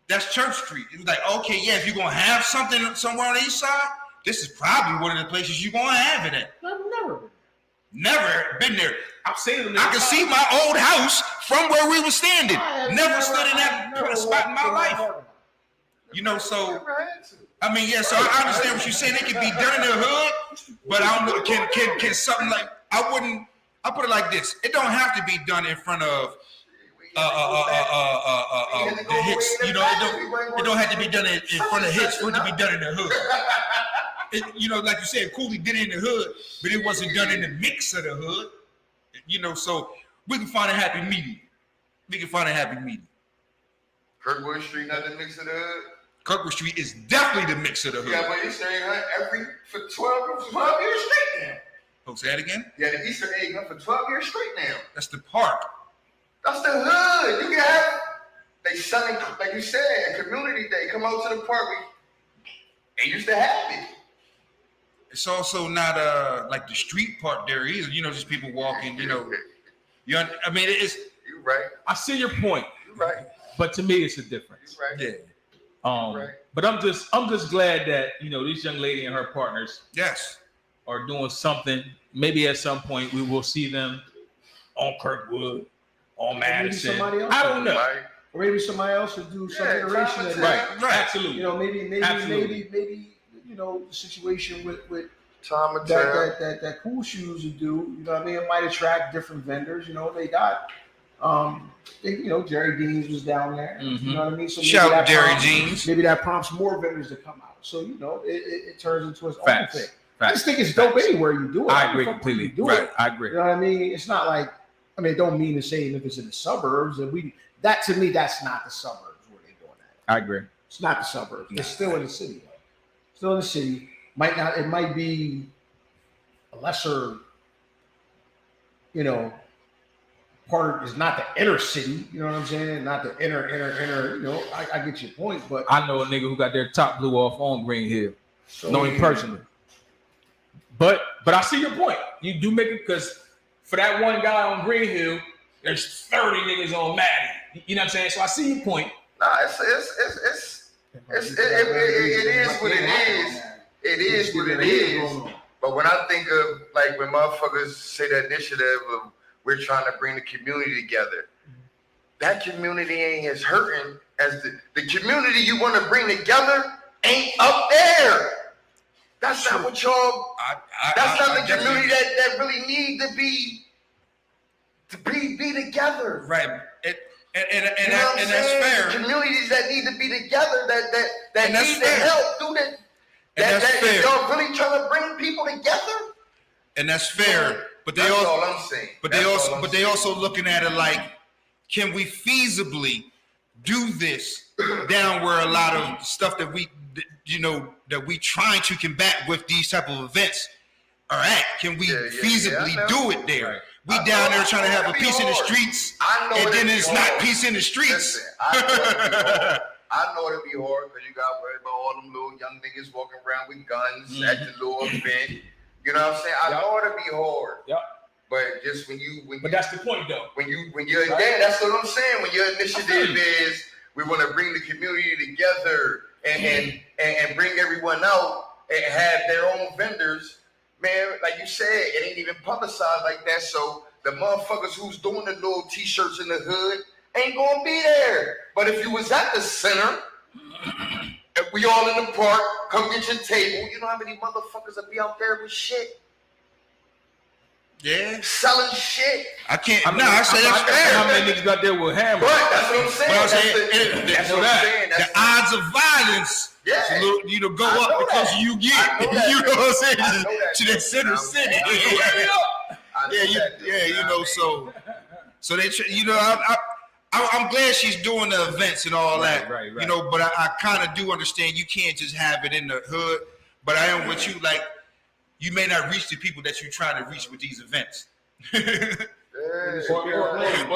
That's Church Street. It's like, okay, yeah, if you're gonna have something somewhere on the east side, this is probably one of the places you're gonna have it at. I've never been. Never been there. I've seen it. I can see my old house from where we were standing. Never stood in that spot in my life. You know, so Never had to. I mean, yeah. So I understand what you're saying. It can be done in the hood, but I don't know. Can something like I put it like this. It don't have to be done in front of the hits. You know, it don't have to be done in front of hits for it to be done in the hood. You know, like you said, Cooley did it in the hood, but it wasn't done in the mix of the hood. You know, so we can find a happy medium. Kirkwood Street, not the mix of the hood. Kirkwood Street is definitely the mix of the hood. Yeah, but Easter egg hunt for 12 years straight now. Oh, say that again? Yeah, the Easter egg hunt for 12 years straight now. That's the park. That's the hood. You can have, they selling, like you said, a community day. Come out to the park. They used to have it. It's also not like the street part there either. You know, just people walking. You know, I mean, it's You right. I see your point, You right. but to me, it's a difference. You right. yeah, Right. But I'm just glad that this young lady and her partners yes. are doing something. Maybe at some point we will see them on Kirkwood, on Madison. somebody else I don't know. Right. or maybe somebody else would do some iteration of Right. that. Absolutely. You know, maybe, Absolutely. you know, the situation with Tom and Terry. that Cool Shoes would do. You know what I mean? It might attract different vendors. You know, they got, you know, Jerry Deans was down there. You know what I mean? So maybe Shout that Jerry prompts- Jeans. Maybe that prompts more vendors to come out. So you know, it turns into its own Facts. thing. I just think it's dope anywhere you do it. I How the agree fuck completely. you do Right. it? I agree. You know what I mean? It's not like, I mean, it don't mean the same if it's in the suburbs. And that to me, that's not the suburbs where they're doing that. I agree. It's not the suburbs. It's still in the city. Though. Still in the city. Might not. It might be a lesser, you know, part is not the inner city. You know what I'm saying? Not the inner. You know, I get your point, but I know a nigga who got their top blew off on Green Hill. so, Know him personally. But I see your point. You do make it because for that one guy on Green Hill, there's 30 niggas on Madden. You know what I'm saying? So I see your point. Nah, it is what it is. It is what it is. But when I think of like when motherfuckers say the initiative of we're trying to bring the community together, that community ain't as hurting as the community you want to bring together ain't up there. That's not what y'all. That's not the community that really need to be together. Right. And You know what I'm that's saying? fair. The communities that need to be together, that And that's need the fair. help, do that. that's fair. Y'all really trying to bring people together. And that's fair. But they That's also all I'm saying. But That's they all also, I'm but they saying. also looking at it like, can we feasibly do this down where a lot of stuff that we, you know, that we trying to combat with these type of events are at? Can we feasibly I know. do it there? Right. We I down know- there trying to I know have a it'd be peace in the hard. streets, I know and then it'd be it's not hard. peace in the streets. Listen, I know it'd be hard. I know it'd be hard because you got worried about all them little young niggas walking around with guns at the little event. You know what I'm saying? I know it'd be hard. Yep. But just when But that's the point, though. you're Right. yeah, that's what I'm saying. When your initiative is we want to bring the community together and bring everyone out and have their own vendors, man, like you said, it ain't even publicized like that. So the motherfuckers who's doing the little t-shirts in the hood ain't gonna be there. But if you was at the center, if we all in the park, come get your table, you know how many motherfuckers will be out there with shit, Yeah, selling shit. I can't. I I say that's How fair. many niggas got there with hammers? But that's what I'm saying. But I'm That's saying, the- that's what I'm saying. The That's odds of violence, Yeah. you know, go I up know because that. you get, I know that. you know what I'm saying, I know that. to that center city. I know that, You know, what I mean? so they, you know, I'm glad she's doing the events and all that, Right. you know, but I kind of do understand you can't just have it in the hood, but I am with you, like, you may not reach the people that you're trying to reach with these events. Yeah. Or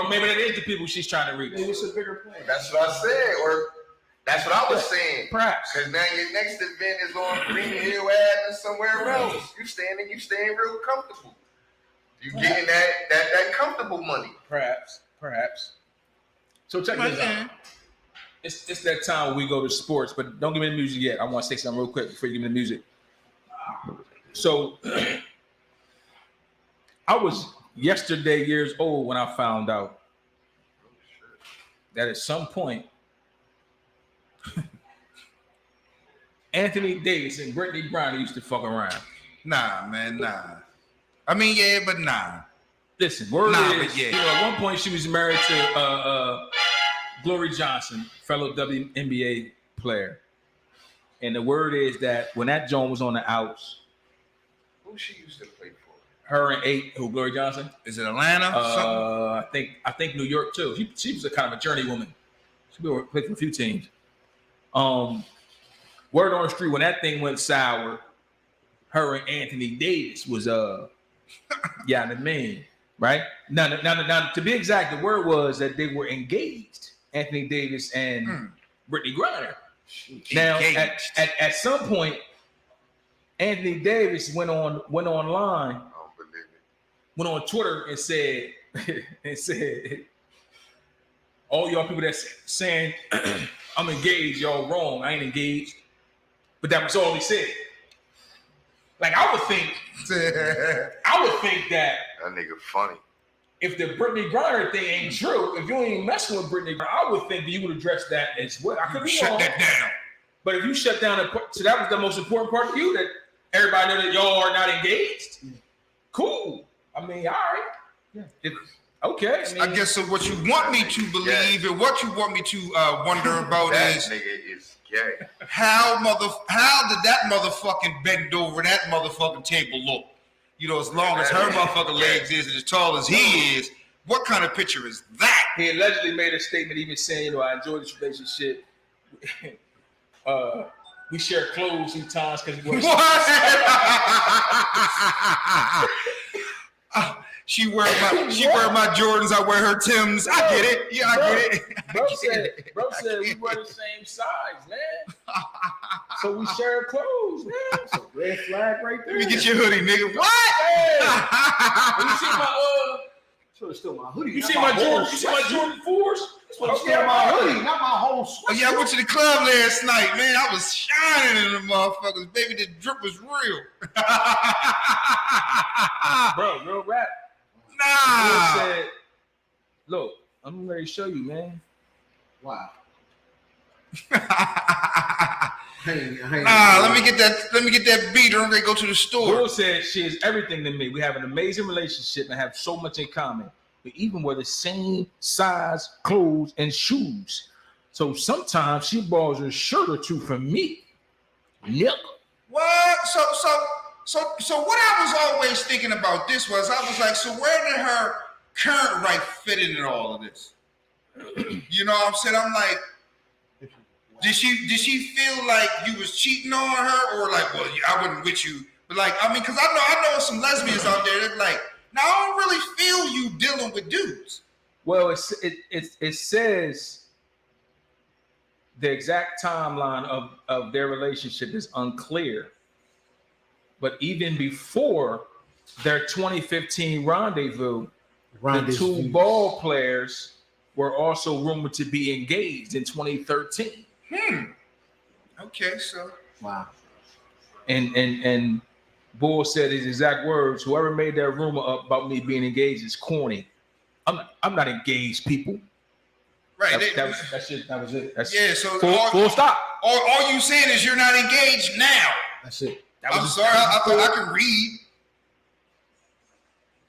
maybe that is the people she's trying to reach. Maybe it's a bigger plan. That's what I said, or that's what I was saying. Perhaps. Because now your next event is on Green Hill Avenue somewhere else. You staying real comfortable. You getting that comfortable money. Perhaps. So check this out. It's that time when we go to sports, but don't give me the music yet. I want to say something real quick before you give me the music. So I was yesterday years old when I found out that at some point Anthony Davis and Brittany Griner used to fuck around. Nah, man, nah. I mean, yeah, but nah. Listen, word Nah, is, but yeah. you know, at one point she was married to Glory Johnson, fellow WNBA player. And the word is that when that Joan was on the outs, Who she used to play for? her and who Glory Johnson? Is it Atlanta? I think New York too. She was a kind of a journeywoman. She played for a few teams. Word on the street, when that thing went sour, her and Anthony Davis was yeah, the man, right? Now, to be exact, the word was that they were engaged, Anthony Davis and Brittany Griner. Now, at some point, Anthony Davis went online, I don't believe it. went on Twitter and said, all y'all people that's saying I'm engaged, y'all wrong. I ain't engaged. But that was all he said. Like I would think that That nigga funny. if the Brittany Griner thing ain't true, if you ain't messing with Brittany Griner, I would think that you would address that as well. I could be Shut wrong. that down. But if you shut down, so that was the most important part of you, that everybody know that y'all are not engaged. Cool. I mean, all right. Yeah. Okay. I guess so. What you want me to believe and what you want me to wonder about That is nigga is gay. how did that motherfucking bend over that motherfucking table look? You know, as long as her motherfucking legs is as tall as he is, what kind of picture is that? He allegedly made a statement even saying, you know, I enjoy this relationship. We share clothes sometimes because we What? She wear my Jordans. I wear her Timbs. I get it. Yeah, I get it. Bro said we wear the same size, man. So we share clothes, man. So Red flag right there. Let me get your hoodie, nigga. What? When you see my So it's still my hoodie. you not see my whole Jordan, you see my sweatshirt. Jordan 4s? It's still my hoodie, not my whole Oh sweatshirt. yeah, I went to the club last night, man. I was shining in the motherfuckers. Baby, the drip was real. Bro, real rap. Nah. Said, look, I'm ready to show you, man. Wow. Let me get that beat. I'm ready to go to the store. Will said she is everything to me. We have an amazing relationship and have so much in common. We even wear the same size clothes and shoes. So sometimes she borrows a shirt or two from me. Nigga. What? So what I was always thinking about this was I was like, so where did her current right fit into all of this? You know what I'm saying? I'm like, did she feel like you was cheating on her, or like, well, I wasn't with you, but like, I mean, because I know some lesbians out there that like, now I don't really feel you dealing with dudes. Well, it says the exact timeline of their relationship is unclear. But even before their 2015 rendezvous, the two ball players were also rumored to be engaged in 2013. Okay, so Wow. And Bull said his exact words: "Whoever made that rumor up about me being engaged is corny. I'm not engaged, people." right. That was it. That's Yeah, so full stop. all you saying is you're not engaged now. That's it. I'm sorry, I thought I could read.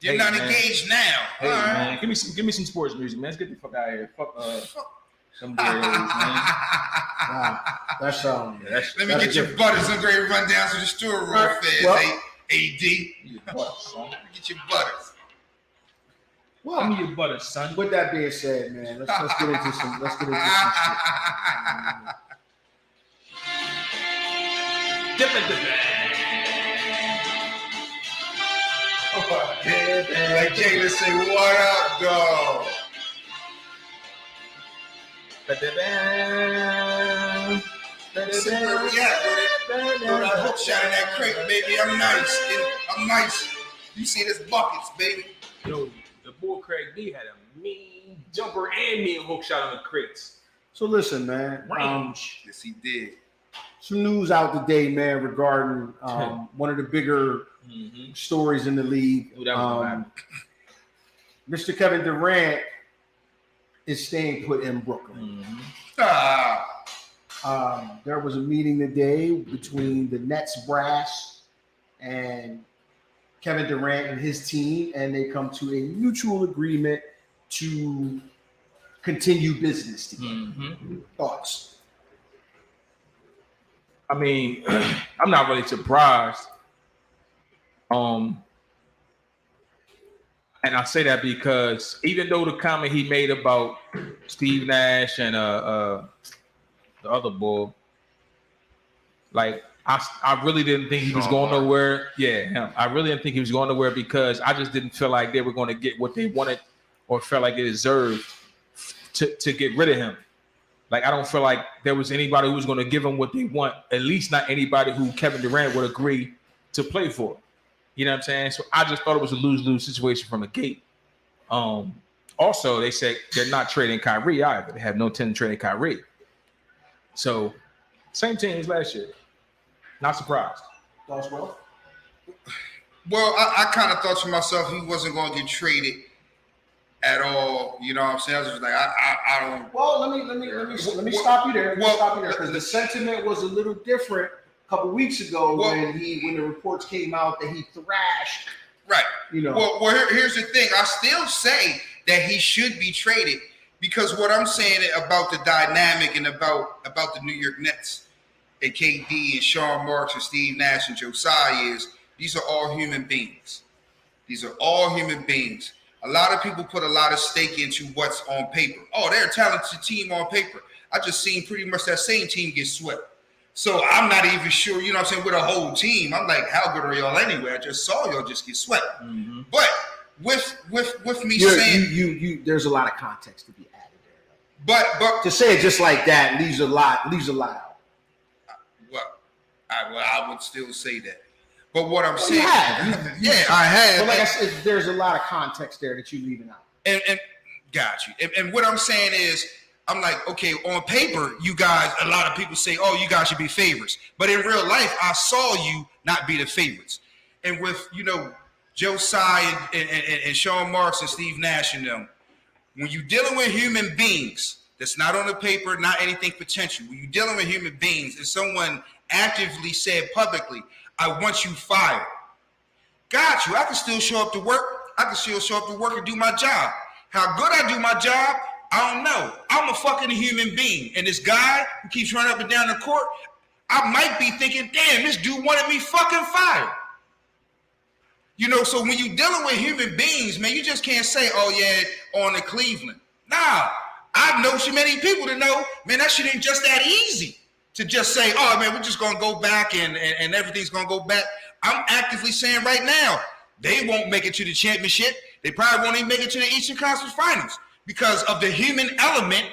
You're Hey, not man. engaged now. Hey All right. man, give me some sports music, man. Let's get the fuck out of here. Fuck some Braves, man. Wow. That's Let me that's get your different. butters and ready to run down to the store real fast. Well- AD. What, son? Let me get your butters. Give Well, me your butter, son. with that being said, man, let's get into some Like Jada say, what up, dog? Sit where we at, brother. Throw that hook shot in that crate, baby. I'm nice. I'm nice. You see this buckets, baby. Yo, the bull Craig D had a mean jumper and mean hook shot on the crates. So listen, man. Range. Yes, he did. Some news out today, man, regarding one of the bigger stories in the league. Knew that was gonna happen. Mr. Kevin Durant is staying put in Brooklyn. There was a meeting today between the Nets brass and Kevin Durant and his team, and they come to a mutual agreement to continue business together. Thoughts? I mean, I'm not really surprised. And I say that because even though the comment he made about Steve Nash and the other bull, like I really didn't think he was going nowhere. Yeah, him. I really didn't think he was going nowhere because I just didn't feel like they were going to get what they wanted or felt like they deserved to get rid of him. Like, I don't feel like there was anybody who was going to give them what they want, at least not anybody who Kevin Durant would agree to play for. You know what I'm saying? So I just thought it was a lose-lose situation from the gate. Also, they said they're not trading Kyrie either. They have no intent to trading Kyrie. So, same team as last year. Not surprised. Thoughts, bro? Well, I kind of thought to myself he wasn't going to get traded at all. You know what I'm saying? I was just like, I don't. Well, let me stop you there. Because the sentiment was a little different a couple weeks ago when the reports came out that he thrashed. Right. You know. Well, here's the thing. I still say that he should be traded because what I'm saying about the dynamic and about the New York Nets and KD and Sean Marks and Steve Nash and Josiah is these are all human beings. These are all human beings. A lot of people put a lot of stake into what's on paper. Oh, they're a talented team on paper. I just seen pretty much that same team get swept. So I'm not even sure, you know what I'm saying, with a whole team. I'm like, how good are y'all anyway? I just saw y'all just get swept. Mm-hmm. But with me saying you there's a lot of context to be added there. But to say it just like that leaves a lot out. Well, I would still say that. But what I'm saying, I have. But like I said, there's a lot of context there that you're leaving out. And got you. And what I'm saying is, I'm like, okay, on paper, you guys, a lot of people say, oh, you guys should be favorites. But in real life, I saw you not be the favorites. And with, Josiah and Sean Marks and Steve Nash and them, when you're dealing with human beings, that's not on the paper, not anything potential. When you're dealing with human beings and someone actively said publicly, I want you fired. Got you. I can still show up to work. I can still show up to work and do my job. How good I do my job, I don't know. I'm a fucking human being. And this guy who keeps running up and down the court, I might be thinking, damn, this dude wanted me fucking fired. So when you're dealing with human beings, man, you just can't say, oh, yeah, on the Cleveland. Nah, I know too many people to know, man, that shit ain't just that easy to just say, oh, man, we're just going to go back and everything's going to go back. I'm actively saying right now, they won't make it to the championship. They probably won't even make it to the Eastern Conference Finals because of the human element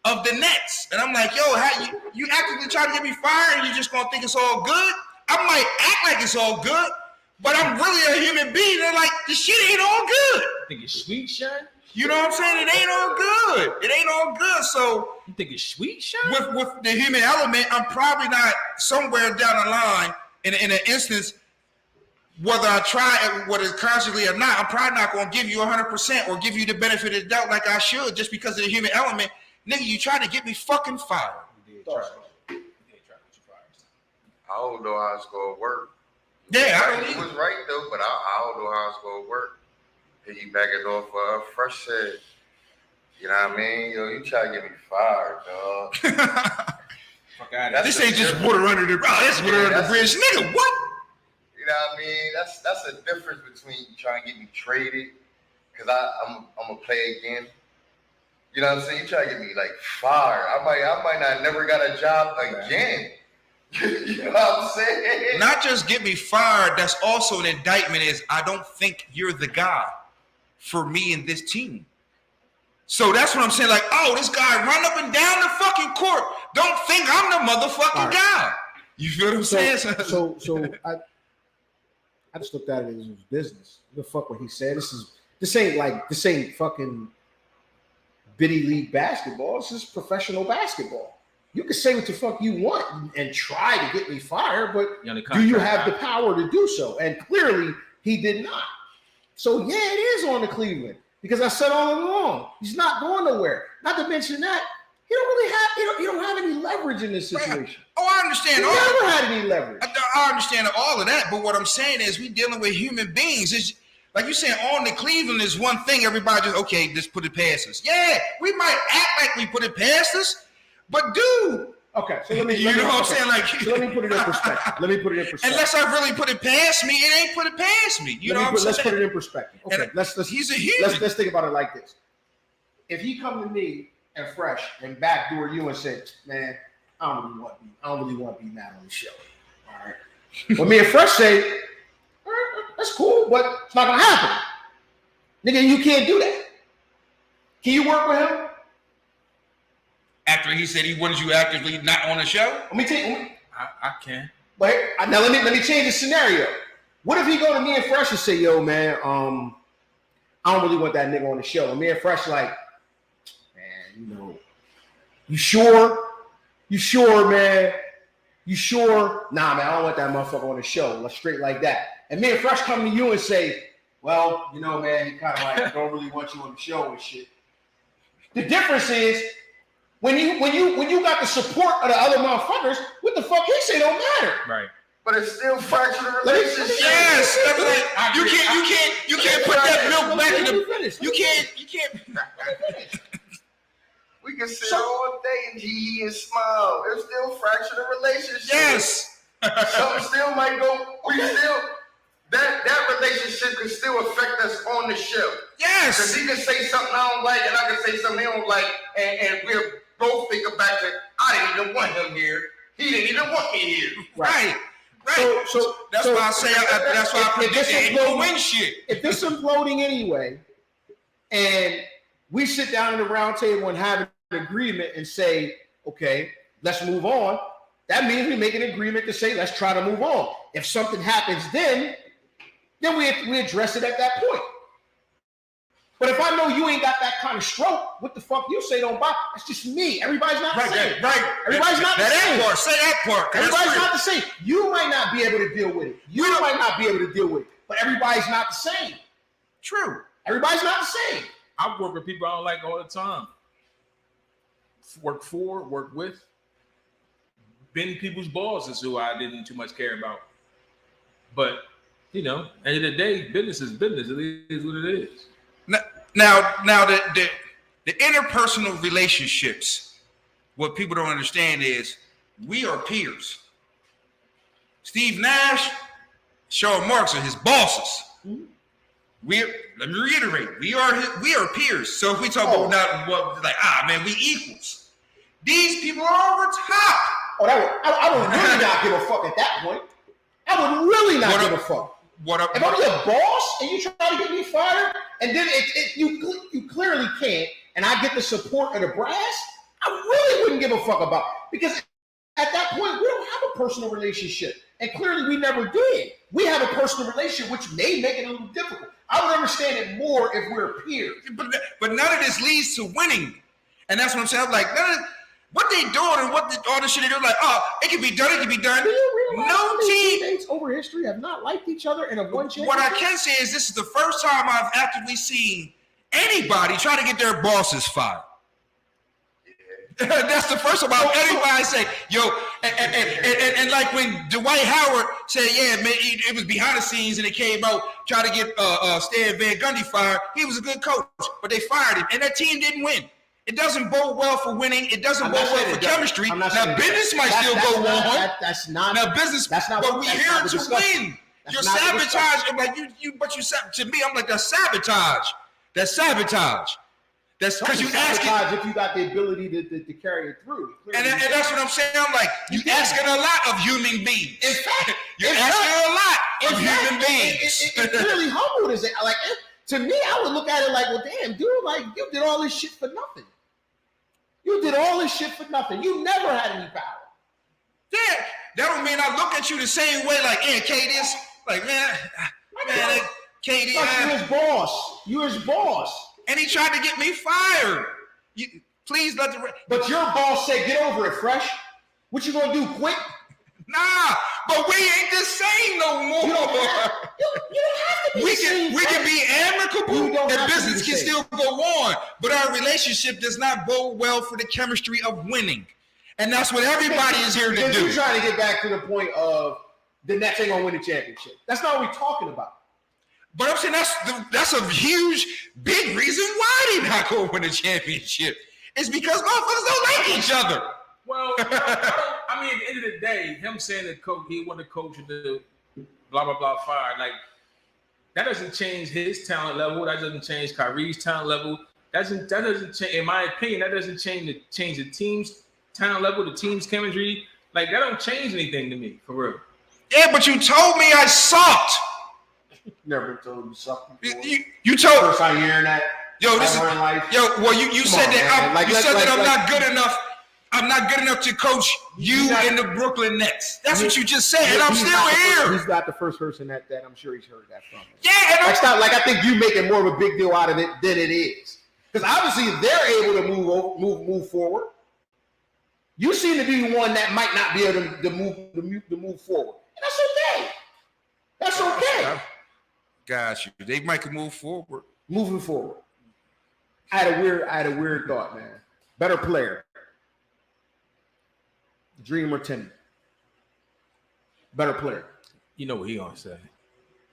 of the Nets. And I'm like, yo, how you actively try to get me fired and you just going to think it's all good? I might act like it's all good, but I'm really a human being. They're like, this shit ain't all good. Think it's sweet, Sean? You know what I'm saying? It ain't all good. It ain't all good. So you think it's sweet, Sean? With the human element, I'm probably not somewhere down the line in an instance, whether I try whether consciously or not, I'm probably not going to give you 100% or give you the benefit of the doubt like I should just because of the human element. Nigga, you try to get me fucking fired. I don't know how it's going to work. Yeah, He was right, though, but I don't know how it's going to work. Piggybacking off Fresh said, you know what I mean? Yo, you try to get me fired, dog. Fuck out of this ain't just water under the bridge. This water under the bridge. Nigga, what? You know what I mean? That's a difference between trying to get me traded, because I'm going to play again. You know what I'm saying? You try to get me, fired. I might not never got a job again. You know what I'm saying? Not just get me fired, that's also an indictment is I don't think you're the guy for me and this team. So that's what I'm saying. Like, oh, this guy run up and down the fucking court. Don't think I'm the motherfucking guy. You feel what I'm saying? So I just looked at it as his business. The fuck what he said. This ain't fucking bitty league basketball. This is professional basketball. You can say what the fuck you want and try to get me fired, but do you have the power to do so? And clearly he did not. So yeah, it is on the Cleveland because I said all along he's not going nowhere. Not to mention that he don't have any leverage in this situation. Oh, I understand. He never had any leverage. I understand all of that, but what I'm saying is we dealing with human beings. It's like you saying on the Cleveland is one thing. Everybody just okay, just put it past us. Yeah, we might act like we put it past us. But dude, okay, so let me what I'm saying? Like, so let me put it in perspective. Unless I really put it past me, it ain't put it past me. Let's put it in perspective. Okay, let's he's a human. Let's think about it like this. If he come to me and Fresh and backdoor you and say, man, I don't really want to be mad on the show. All right. When me and Fresh say, all right, that's cool, but it's not gonna happen. Nigga, you can't do that. Can you work with him? After he said he wanted you actively not on the show? I can. But now let me change the scenario. What if he go to me and Fresh and say, yo, man, I don't really want that nigga on the show. And me and Fresh like, man, you sure? You sure, man? You sure? Nah, man, I don't want that motherfucker on the show. Let's straight like that. And me and Fresh come to you and say, well, you know, man, he kind of like don't really want you on the show and shit. The difference is when you got the support of the other motherfuckers, what the fuck he say don't matter. Right. But it's still fractured relationship. Yes, that's like, you can't put that milk back in the. You can't. We can sit all day and hee and smile. It's still fractured relationship. Yes. Something still might go. We still that relationship can still affect us on the show. Yes. Because he can say something I don't like, and I can say something he don't like, and we'll both think back to I didn't even want him here. He didn't even want me here. Right. Right. So that's why I say that's why I predict ain't no win shit. If this imploding anyway, and we sit down at the round table and have an agreement and say, okay, let's move on. That means we make an agreement to say, let's try to move on. If something happens, then we address it at that point. But if I know you ain't got that kind of stroke, what the fuck you say don't bother? That's just me. Everybody's not the same. Right. Everybody's not the same. Part. Say that part. Everybody's not the same. You might not be able to deal with it. You might not be able to deal with it. But everybody's not the same. True. Everybody's not the same. I work with people I don't like all the time. Work for, work with. Bend people's balls is who I didn't too much care about. But, you know, end of the day, business is business. It is what it is. Now the interpersonal relationships, what people don't understand is we are peers. Steve Nash, Sean Marks are his bosses. Let me reiterate, we are peers. So if we talk about we equals. These people are over top. I would really not give a fuck at that point. I would really not give a fuck. If I'm your boss and you try to get me fired, and then you clearly can't, and I get the support of the brass, I really wouldn't give a fuck about it. Because at that point, we don't have a personal relationship. And clearly we never did. We have a personal relationship, which may make it a little difficult. I would understand it more if we're peers. But none of this leads to winning. And that's what I'm saying. I'm like, what they doing and all this shit they do, like, it can be done, it can be done. Do you realize no team teammates over history have not liked each other in a one championship? What I can say is this is the first time I've actively seen anybody try to get their bosses fired. That's the first time anybody say, yo, and like when Dwight Howard said, yeah, man, it was behind the scenes and it came out, try to get Stan Van Gundy fired. He was a good coach, but they fired him, and that team didn't win. It doesn't bode well for winning. It doesn't bode well for chemistry. Now, business might still go on. That's not. Now, business, but we're here to win. You're sabotaging, like to me, I'm like, that's sabotage. That's sabotage. That's because you asking if you got the ability to carry it through. And that's what I'm saying. I'm like, you asking a lot of human beings. In fact, you're asking a lot of human beings. It really humbled is it? Like to me, I would look at it like, well, damn, dude, like you did all this shit for nothing. You did all this shit for nothing. You never had any power. Yeah, that don't mean I look at you the same way. Like, yeah, K this, like, man, K this. Like you his boss. You his boss. And he tried to get me fired. Please let the. But your boss said, "Get over it, Fresh." What you gonna do? Quit? Nah, but we ain't the same no more. You don't have to be we can be amicable and business can still go on, but our relationship does not bode well for the chemistry of winning. And that's what everybody is here to do. You're trying to get back to the point of the Nets ain't gonna win the championship. That's not what we're talking about. But I'm saying that's a huge, big reason why they not gonna win the championship. It's because motherfuckers don't like each other. Well, I mean, at the end of the day, him saying that he wanted to coach the blah blah blah fire, like that doesn't change his talent level. That doesn't change Kyrie's talent level. That doesn't change, in my opinion, that doesn't change the team's talent level, the team's chemistry. Like that don't change anything to me, for real. Yeah, but you told me I sucked. Never told you sucked before. You told first time hearing that. Well, you said that I'm not good enough. I'm not good enough to coach you in the Brooklyn Nets. That's what you just said, and I'm still here. He's not the first person that I'm sure he's heard that from. Yeah, and it's not like I think you making more of a big deal out of it than it is, because obviously they're able to move forward. You seem to be one that might not be able to move forward, and that's okay. That's okay. Got you. They might move forward. Moving forward. I had a weird thought, man. Better player. Dream or Tim? Better player. You know what he gonna say.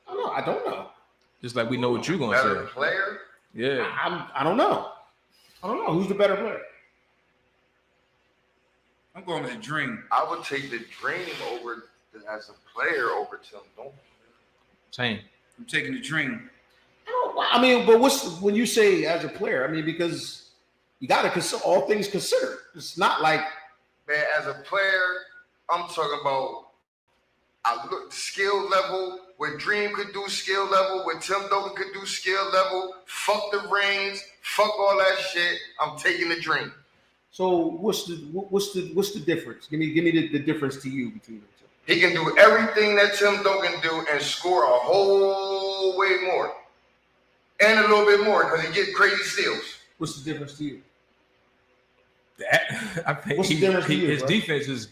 I don't know. Just like we know what you gonna Better say. player? Yeah. I don't know. I don't know. Who's the better player? I'm going with the Dream. I would take the Dream over as a player over Tim Duncan. Same. I'm taking the Dream. I mean, but when you say as a player? I mean, because you got to consider all things considered. It's not like, Man, as a player, I'm talking about I look skill level. What Dream could do skill level. What Tim Duncan could do skill level. Fuck the rings. Fuck all that shit. I'm taking the Dream. so what's the difference? Give me the difference to you between the two. He can do everything that Tim Duncan do and score a whole way more. And a little bit more because he get crazy steals. What's the difference to you? That I think What's the difference to you, his bro? defense is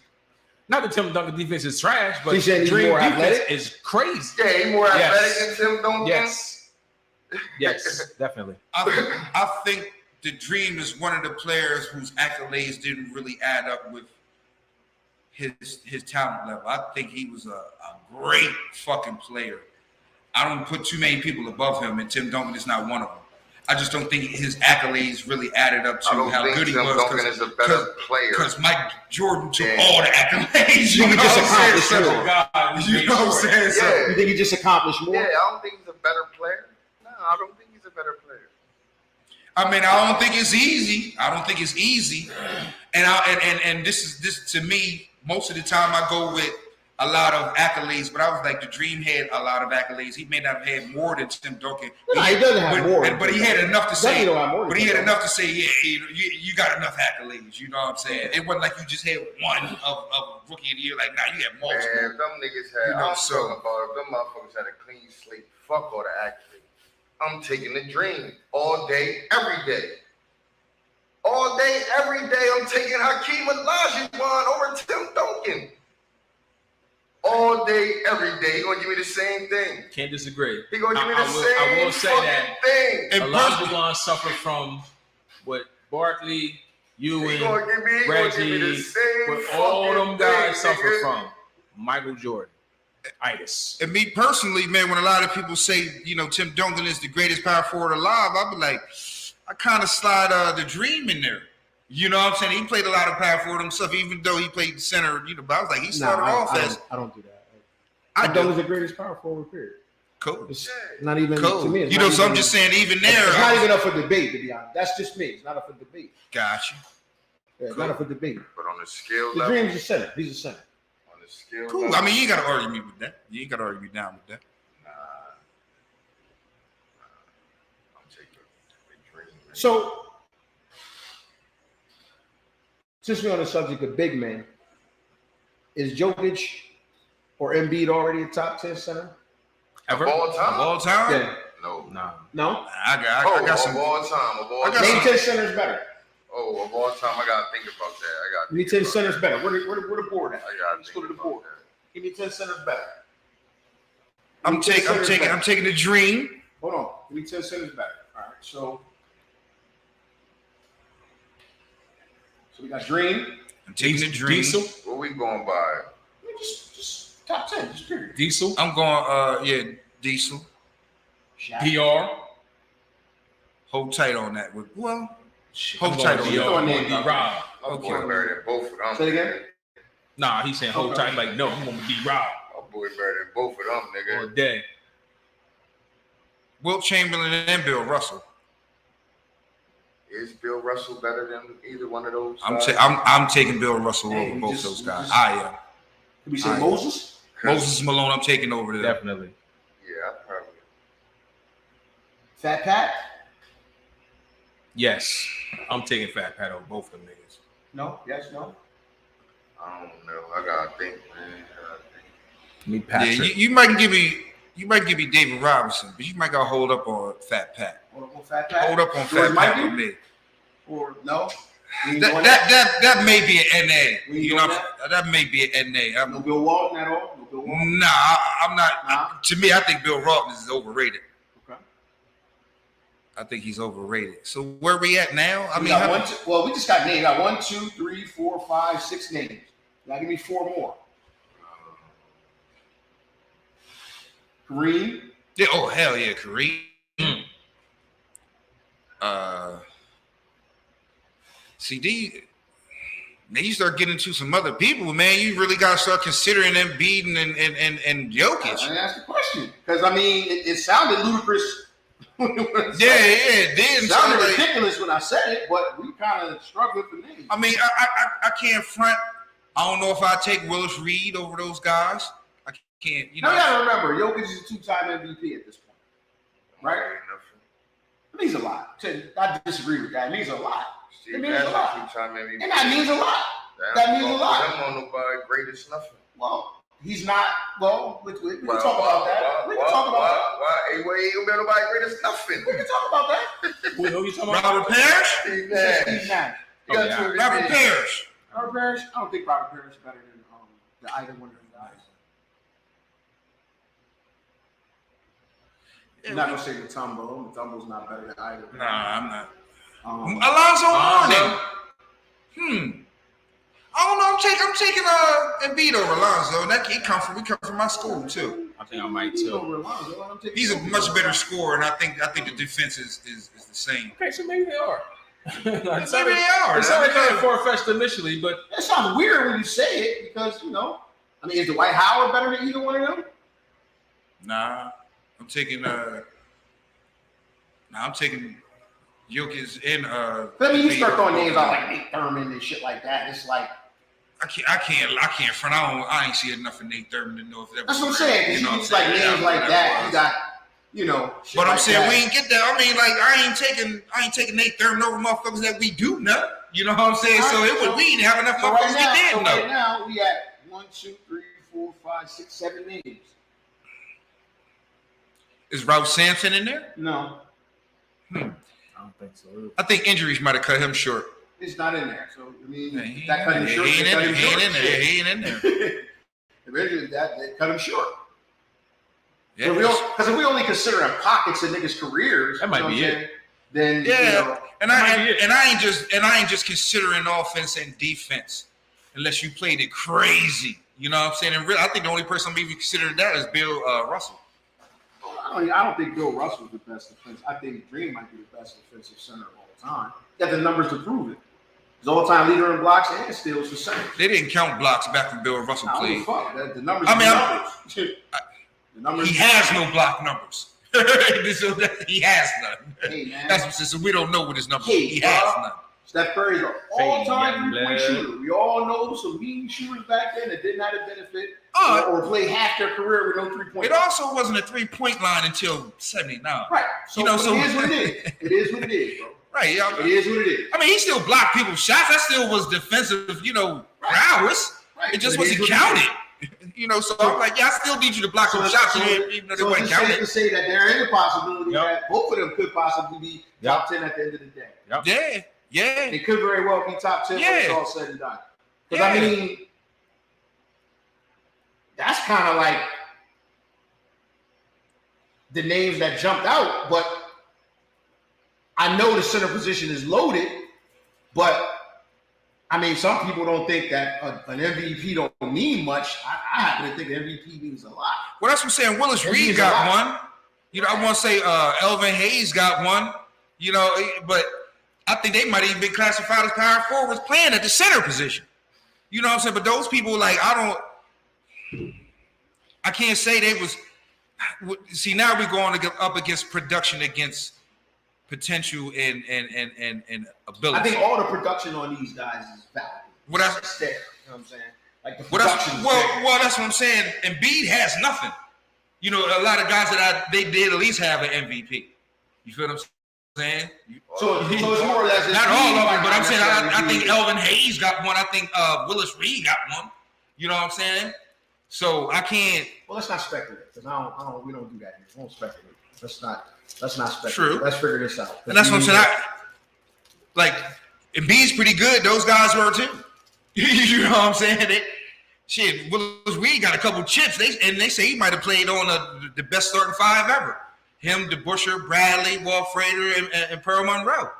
not that Tim Duncan defense is trash, but So you saying he's Dream more defense athletic? is crazy. Yeah, he more Yes. athletic than Tim Duncan. Yes. Yes, definitely. I think the Dream is one of the players whose accolades didn't really add up with his talent level. I think he was a great fucking player. I don't put too many people above him, and Tim Duncan is not one of them. I just don't think his accolades really added up to I don't how think good he Tim was. Duncan is a better player. Because Mike Jordan took Yeah. all the accolades. You think he just accomplished So, more? you know what I'm saying? So, Yeah. You think he just accomplished more? Yeah, I don't think he's a better player. No, I don't think he's a better player. I mean, I don't think it's easy. And this to me, most of the time I go with a lot of accolades, but I was like, the Dream had a lot of accolades. He may not have had more than Tim Duncan. No, he doesn't have more. But he had enough to say. Definitely don't have more than But he Tim had Duncan. enough to say, yeah, you got enough accolades. You know what I'm saying? It wasn't like you just had one of Rookie of the Year. Like, nah, you had multiple. Man, them niggas had, You know, I'm so- talking about if them motherfuckers had a clean slate. Fuck all the accolades. I'm taking the Dream all day, every day. All day, every day, I'm taking Hakeem Olajuwon over Tim Duncan. All day, every day. He gonna give me the same thing. Can't disagree. He gonna give me the I same will say fucking that thing. And Olajuwon suffered from what Barkley, He Ewing, gonna give me the Reggie, same what all fucking them guys thing, suffer nigga. from. Michael Jordan, itis. And me personally, man, when a lot of people say, you know, Tim Duncan is the greatest power forward alive, I'll be like, I kind of slide the Dream in there. You know what I'm saying? He played a lot of power forward himself, even though he played center, you know, but I was like, he started off as I don't do that. I Tim Duncan's do. the greatest power forward period. Cool. It's not even Cool. to me. It's You not know, so I'm even- just saying, even there, It's not even up for debate, to be honest. That's just me. It's not up for debate. Gotcha. Yeah, it's not up for debate. But on the skill The level, Dream's a center. He's a center. on the skill Cool. level, I mean, you ain't got to argue me with that. You ain't got to argue me down with that. nah. I'm taking the Dream. Man. So, since we're on the subject of big men, is Jokic or Embiid already a top 10 center? Ever? Of all Of time? all time, Yeah. No. Nah. No? I got Of some. all time. Of all I got Name time. 10 centers better. Oh, of all time, I gotta think about that. Give me 10 centers better. Where the board at? I gotta Let's think go to the about board. that. Give me 10 centers better. I'm Give me 10 centers better. taking the Dream. Hold on. Give me 10 centers better. All right. So we got Dream. I'm taking the Dream. Diesel. What we going by? Just top 10. Just period. Diesel. I'm going, Diesel. Shaq. DR. Hold tight on that. Well, I'm hold going tight on DR. that. I'm going D-Rob. I'm Okay. boy better than both of them. Say it again? nigga. Nah, he's saying hold Okay. tight. Like, no, I'm going to D-Rob My boy better than both of them, all nigga. day. Wilt Chamberlain and Bill Russell. Is Bill Russell better than either one of those? I'm guys? I'm taking Bill Russell Hey, over we both just- those we guys. just- I am. Did we say All right. Moses? Moses Malone, I'm taking over there. Definitely. Yeah, I probably. Fat Pat? Yes. I'm taking Fat Pat over both of them niggas. No. Yes. No. I don't know. I gotta think, man. I gotta think. Me, Yeah, Patrick. you might give me David Robinson, but you might gotta hold up on Fat Pat. Hold up on Fat Pat. Hold up on George Fat Pat Michael? with me. Or no? That may be an NA. You know that may be an NA. No Bill Walton at all? No Bill Walton? Nah, I'm not. To me, I think Bill Walton is overrated. Okay. I think he's overrated. So where we at now? We just got names. We got 1, 2, 3, 4, 5, 6 names. You gotta give me 4 more. Kareem. Yeah. Oh hell yeah, Kareem. CD. Then you start getting to some other people, man. You really gotta start considering Embiid and Jokic. I asked the question because I mean it sounded ludicrous. It did. It sounded ridiculous when I said it, but we kind of struggled for names. I mean, I can't front. I don't know if I take Willis Reed over those guys. I can't. You know, you gotta remember, Jokic is a 2-time MVP at this point, right? It means a lot. I disagree with that. It means a lot. It means a lot. And that means a lot. That means a lot. I don't know nobody greatest nothing. Well, he's not. Well, we can talk about that. We can talk about that. Why? Ain't nobody greatest nothing. We can talk about that. Who you talking about? Robert Parrish. Steve Nash. Robert Parrish. Robert Parrish. I don't think Robert Parrish is better than either one of them guys. I'm not gonna say Mutombo. Mutombo's not better than either. Nah, I'm not. Alonzo Mourning. I don't know. I'm taking Embiid over Alonzo. We come from my school too. I think I might too. He's a much better scorer, and I think the defense is the same. Okay, so maybe they are. Maybe they are. It sounded kind of far-fetched initially, but that sounds weird when you say it because I mean, is Dwight Howard better than either one of them? Nah, I'm taking Jokic and I mean, you start throwing names out like Nate Thurman and shit like that. It's like I can't front. I ain't seen enough of Nate Thurman to know if that. That's what I'm saying. You use like names like that. You got, But I'm saying we ain't get that. I mean, like I ain't taking Nate Thurman over motherfuckers that we do know. You know what I'm saying? So we didn't have enough motherfuckers that did know. Right now we got 1, 2, 3, 4, 5, 6, 7 names. Is Ralph Sampson in there? No. I don't think so. I think injuries might have cut him short. It's not in there. So I mean, He that cut him short. ain't in there. He ain't in there. Eventually, that cut him short. Yeah. Because if we only consider pockets of niggas' careers, that might be it. Then and I ain't just considering offense and defense unless you played it crazy. You know what I'm saying? And really, I think the only person I'm even considering that is Bill Russell. I don't think Bill Russell's the best defense. I think Dream might be the best defensive center of all time. Got the numbers to prove it. He's all-time leader in blocks and steals for center. They didn't count blocks back when Bill Russell played. The numbers. The numbers. He has no block numbers. He has none. Hey, man. That's what so we don't know what his numbers. He has none. Steph Curry's an all-time three-point shooter. We all know some mean shooters back then that didn't have a benefit or play half their career with no three-point. It also wasn't a three-point line until 79. Right. So, so it is what it is. It is what it is, bro. Right. Yeah. It is what it is. I mean, he still blocked people's shots. That still was defensive, prowess. Right. It just wasn't counted. So I'm like, I still need you to block some shots, even though they weren't counted. Safe to say that there is a possibility that both of them could possibly be top 10 at the end of the day. Yep. Yeah. They could very well be top 10 when it's all said and done. Because I mean, that's kind of like the names that jumped out, but I know the center position is loaded, but I mean, some people don't think that an MVP don't mean much. I happen to think MVP means a lot. Well, that's what I'm saying. Willis Reed got one. I want to say Elvin Hayes got one. But I think they might even be classified as power forwards playing at the center position. You know what I'm saying? But those people, I can't say they was. See, now we're going up against production against potential and ability. I think all the production on these guys is valuable. It's there. You know what I'm saying? Like the production. Well, that's what I'm saying. Embiid has nothing. A lot of guys they did at least have an MVP. You feel what I'm saying? So it's more or less not all of them, but I'm saying I think Elvin Hayes got one. I think Willis Reed got one. You know what I'm saying? So I can't. Well, let's not speculate because we don't do that here. We won't speculate. Let's not speculate. True. Let's figure this out. And that's what I'm saying. Embiid's pretty good. Those guys were too. You know what I'm saying? Willis Reed got a couple chips. They say he might have played on the best starting five ever. Him, DeBusschere, Bradley, Walt Frazier, and Pearl Monroe.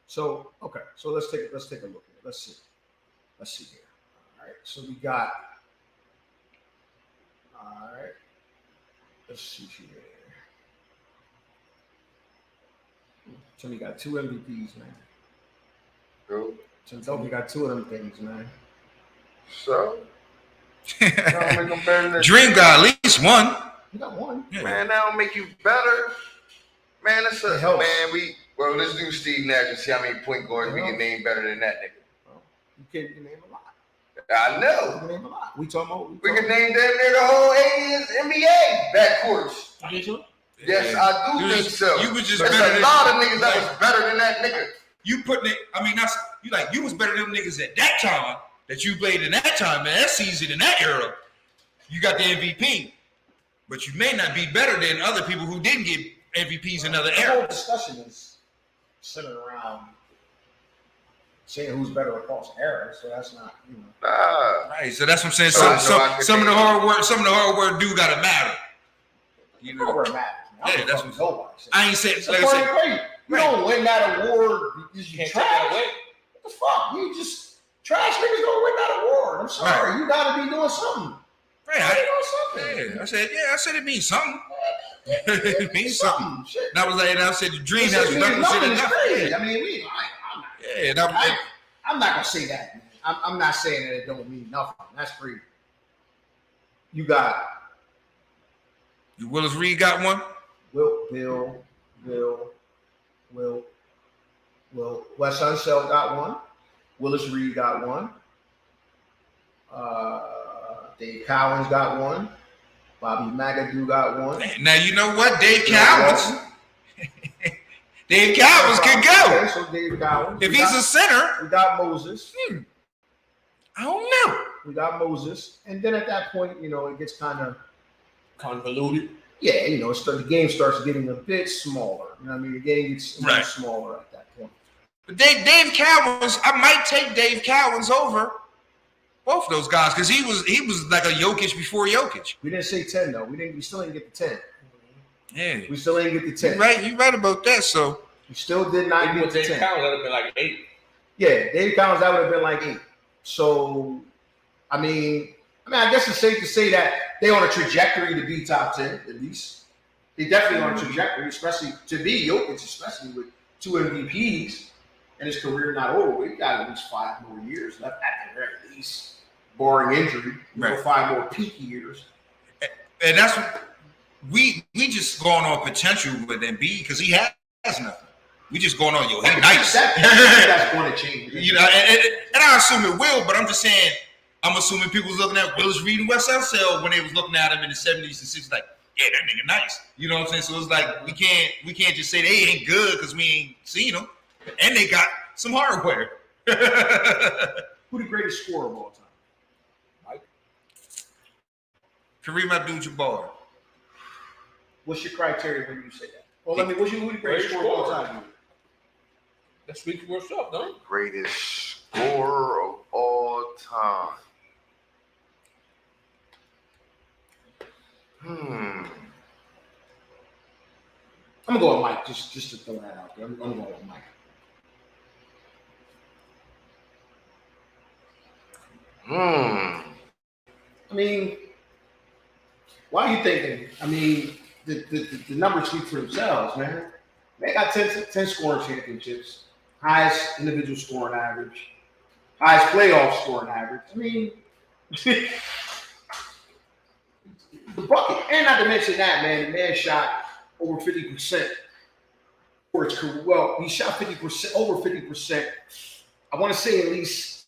So okay, so let's take a look at it. Let's see here. All right, so we got. All right, let's see here. So we got 2 MVPs, man. Cool. So we got 2 of them things, man. So, don't make them better than Dream got at least one. You got 1. Yeah. Man, that don't make you better. Man, that's a It helps. man. Let's do Steve Nash and see how many point guards we can name better than that nigga. Well, you can name a lot. I You know. can name a lot. We talking about. We can name that nigga whole aliens NBA backcourts. I think so. Yes, I do think so. You was just There's better a than lot of niggas that was better than that nigga. you putting it. I mean, that's you was better than them niggas at that time that you played in that time, man. That season in that era. You got the MVP, but you may not be better than other people who didn't get MVPs in other The whole eras. discussion is centered around saying who's better across eras. So that's not, Nah. Right, so that's what I'm saying. So Some of the hard work do gotta matter. You know know, where it matters. Man. Yeah, that's what what- nobody said. I ain't saying. It's Like a I party said, great. You don't win that award because you Can't take that trash. away. What the fuck? You just trash niggas don't win that award. I'm sorry. You gotta be doing something. right, You gotta be doing something. I said it means something. It means something. Shit. And I said the dream It has means nothing represented is enough. crazy. Yeah, I mean, I'm not gonna say that. Man. I'm not saying that it don't mean nothing. That's crazy. You got Willis Reed got one. Will. Wes Unseld got one. Willis Reed got one. Dave Cowens got one. Bobby McAdoo got one. Now you know what, Dave Cowens. Dave Cowens could go Okay, so Dave Cowens. if he's a center. We got Moses. I don't know. We got Moses. And then at that point, it gets kind of, Convoluted. yeah, the game starts getting a bit smaller. You know what I mean? The game gets Right. smaller at that point. But Dave Cowens, I might take Dave Cowens over both of those guys because he was like a Jokic before Jokic. We didn't say 10, though. We still didn't get the 10. Yeah, We still didn't get the 10. you right about that. So We still did not Even get with the Dave 10. Cowens, that would have been like 8. Yeah, Dave Cowens, that would have been like 8. So, I mean, I guess it's safe to say that they on a trajectory to be top 10, at least. They definitely on a trajectory, especially to be Jokic, especially with 2 MVPs and his career not over. We got at least 5 more years left at the very least, barring injury. Right. 5 more peak years. and that's what we just going on potential with Embiid because he has nothing. We just going on he nice. That's going to change. You know, and I assume it will, but I'm just saying, I'm assuming people was looking at Willis Reed and Wes Unseld when they was looking at him in the 70s and 60s, like, yeah, that nigga nice. You know what I'm saying? So it's like we can't just say they ain't good because we ain't seen them, and they got some hardware. Who the greatest scorer of all time? Kareem Abdul-Jabbar. What's your criteria when you say that? Well, who the greatest scorer of all time? That speaks for itself, don't it? Greatest scorer of all time. I'm gonna go with Mike, just to throw that out there. I'm gonna go with Mike. I mean, why are you thinking? I mean, the numbers speak for themselves, man. They got 10 scoring championships, highest individual scoring average, highest playoff scoring average. I mean, the bucket, and not to mention that, man, the man shot over 50% for his career. Well, he shot 50%, over 50%. I want to say at least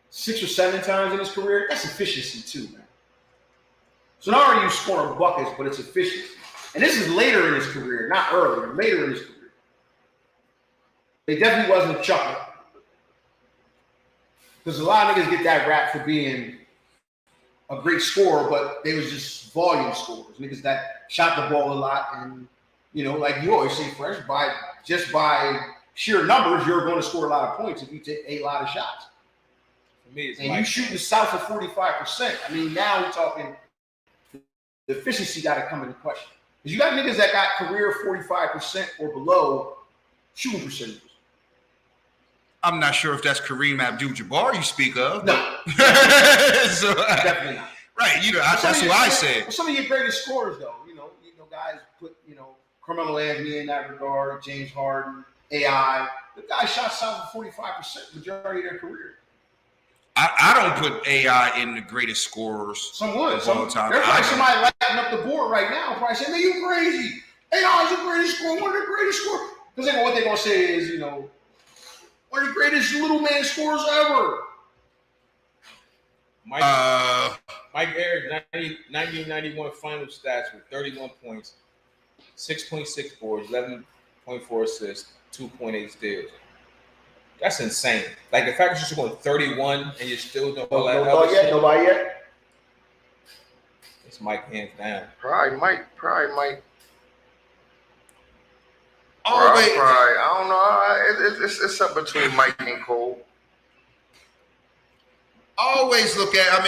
6 or 7 times in his career. That's efficiency too, man. So not only are you scoring buckets, but it's efficiency. And this is later in his career, not earlier, later in his career. They definitely wasn't chucking. Because a lot of niggas get that rap for being a great scorer, but they was just volume scorers. Niggas that shot the ball a lot and, like you always say, Fresh, by sheer numbers, you're going to score a lot of points if you take a lot of shots. For me, it's And like you shooting south of 45%. I mean, now we're talking the efficiency got to come into question. Because you got niggas that got career 45% or below shooting percentages. I'm not sure if that's Kareem Abdul-Jabbar you speak of. No, So, definitely not. right, that's what I said. Some of your greatest scorers, though, guys put, Carmelo Anthony in that regard, James Harden, AI. The guy shot south of 45% majority of their career. I don't put AI in the greatest scorers Some would. of all time. There's probably somebody lighting up the board right now, probably saying, "Man, you crazy? AI's the greatest scorer, one of the greatest scorers." Because what they're gonna say is, one of the greatest little man scorers ever. Mike Ayer's 1991 final stats were 31 points, 6.6 boards, 11.4 assists, 2.8 steals. That's insane. Like the fact that you're going 31 and you're still doing all that other shit. Nobody yet. It's Mike hands down. Probably Mike. Always, I don't know. It's up between Mike and Cole. always look at.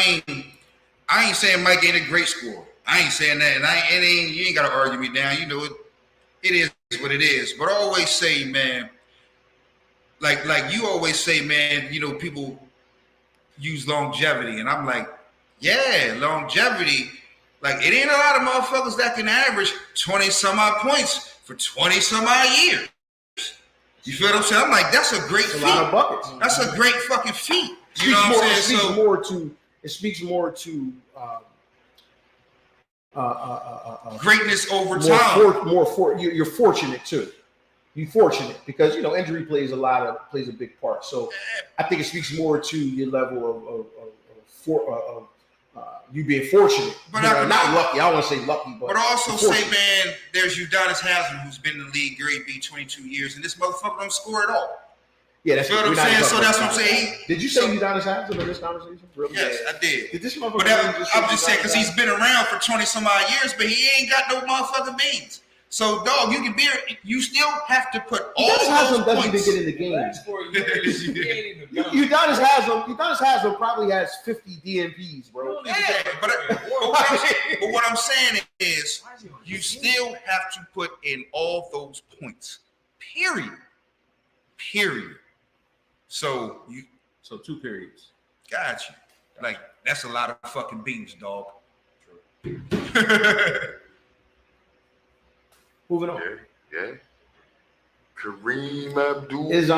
I ain't saying Mike ain't a great scorer. I ain't saying that, and you ain't gotta argue me down. It is what it is. But I always say, man, like you always say, man, people use longevity, and I'm like, yeah, longevity. Like it ain't a lot of motherfuckers that can average 20 some odd points for 20 some odd years. You feel what I'm saying? I'm like, that's a great feat. A lot of buckets. That's a great fucking feat. You know what I'm saying? It speaks more to Greatness over time. You're fortunate too. You're fortunate because injury plays a big part. So I think it speaks more to your level of you being fortunate. But not lucky. I don't want to say lucky, but also fortunate. say, man, there's Udonis Haslem who's been in the league grade B 22 years, and this motherfucker don't score at all. Yeah, that's what I'm saying. So that's what I'm saying. Did you say Udonis Haslem in this conversation? Really? Yes, I did. Did this But I'm just saying because he's been around for 20 some odd years, but he ain't got no motherfucking beans. So, dog, you still have to put all Haslam those doesn't points. even get in the game. Last 4 years, he ain't even done. Udonis Haslam probably has 50 DMPs, bro. Yeah, but what I'm saying is you still have to put in all those points. Period. So 2 periods. Got you. Like that's a lot of fucking beans, dog. Moving on. Yeah. Kareem Abdul. Is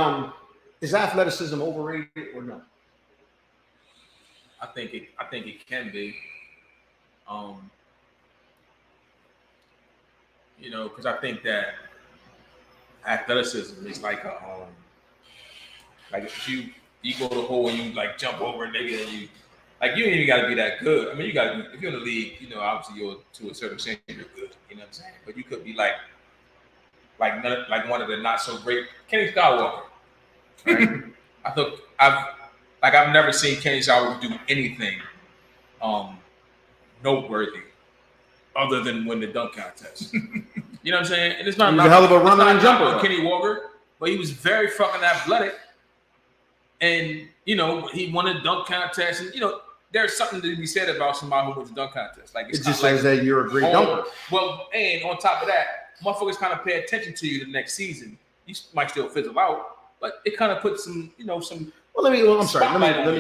athleticism overrated or no? I think it can be. Because I think that athleticism is like like if you go to the hole and you like jump over a nigga and you ain't even got to be that good. I mean, you got to be, if you're in the league, obviously you're to a certain extent you're good. You know what I'm saying? But you could be like one of the not so great Kenny Skywalker. Right? I've never seen Kenny Skywalker do anything noteworthy other than win the dunk contest. You know what I'm saying? And it's not He's a hell of a runner and jumper. On Kenny Walker, but he was very fucking athletic. And he won a dunk contest, and there's something to be said about somebody who wins a dunk contest. Like it just says that you're a great dunker. Well, and on top of that, motherfuckers kind of pay attention to you the next season. You might still fizzle out, but it kind of puts some, some. Well, I'm sorry. Let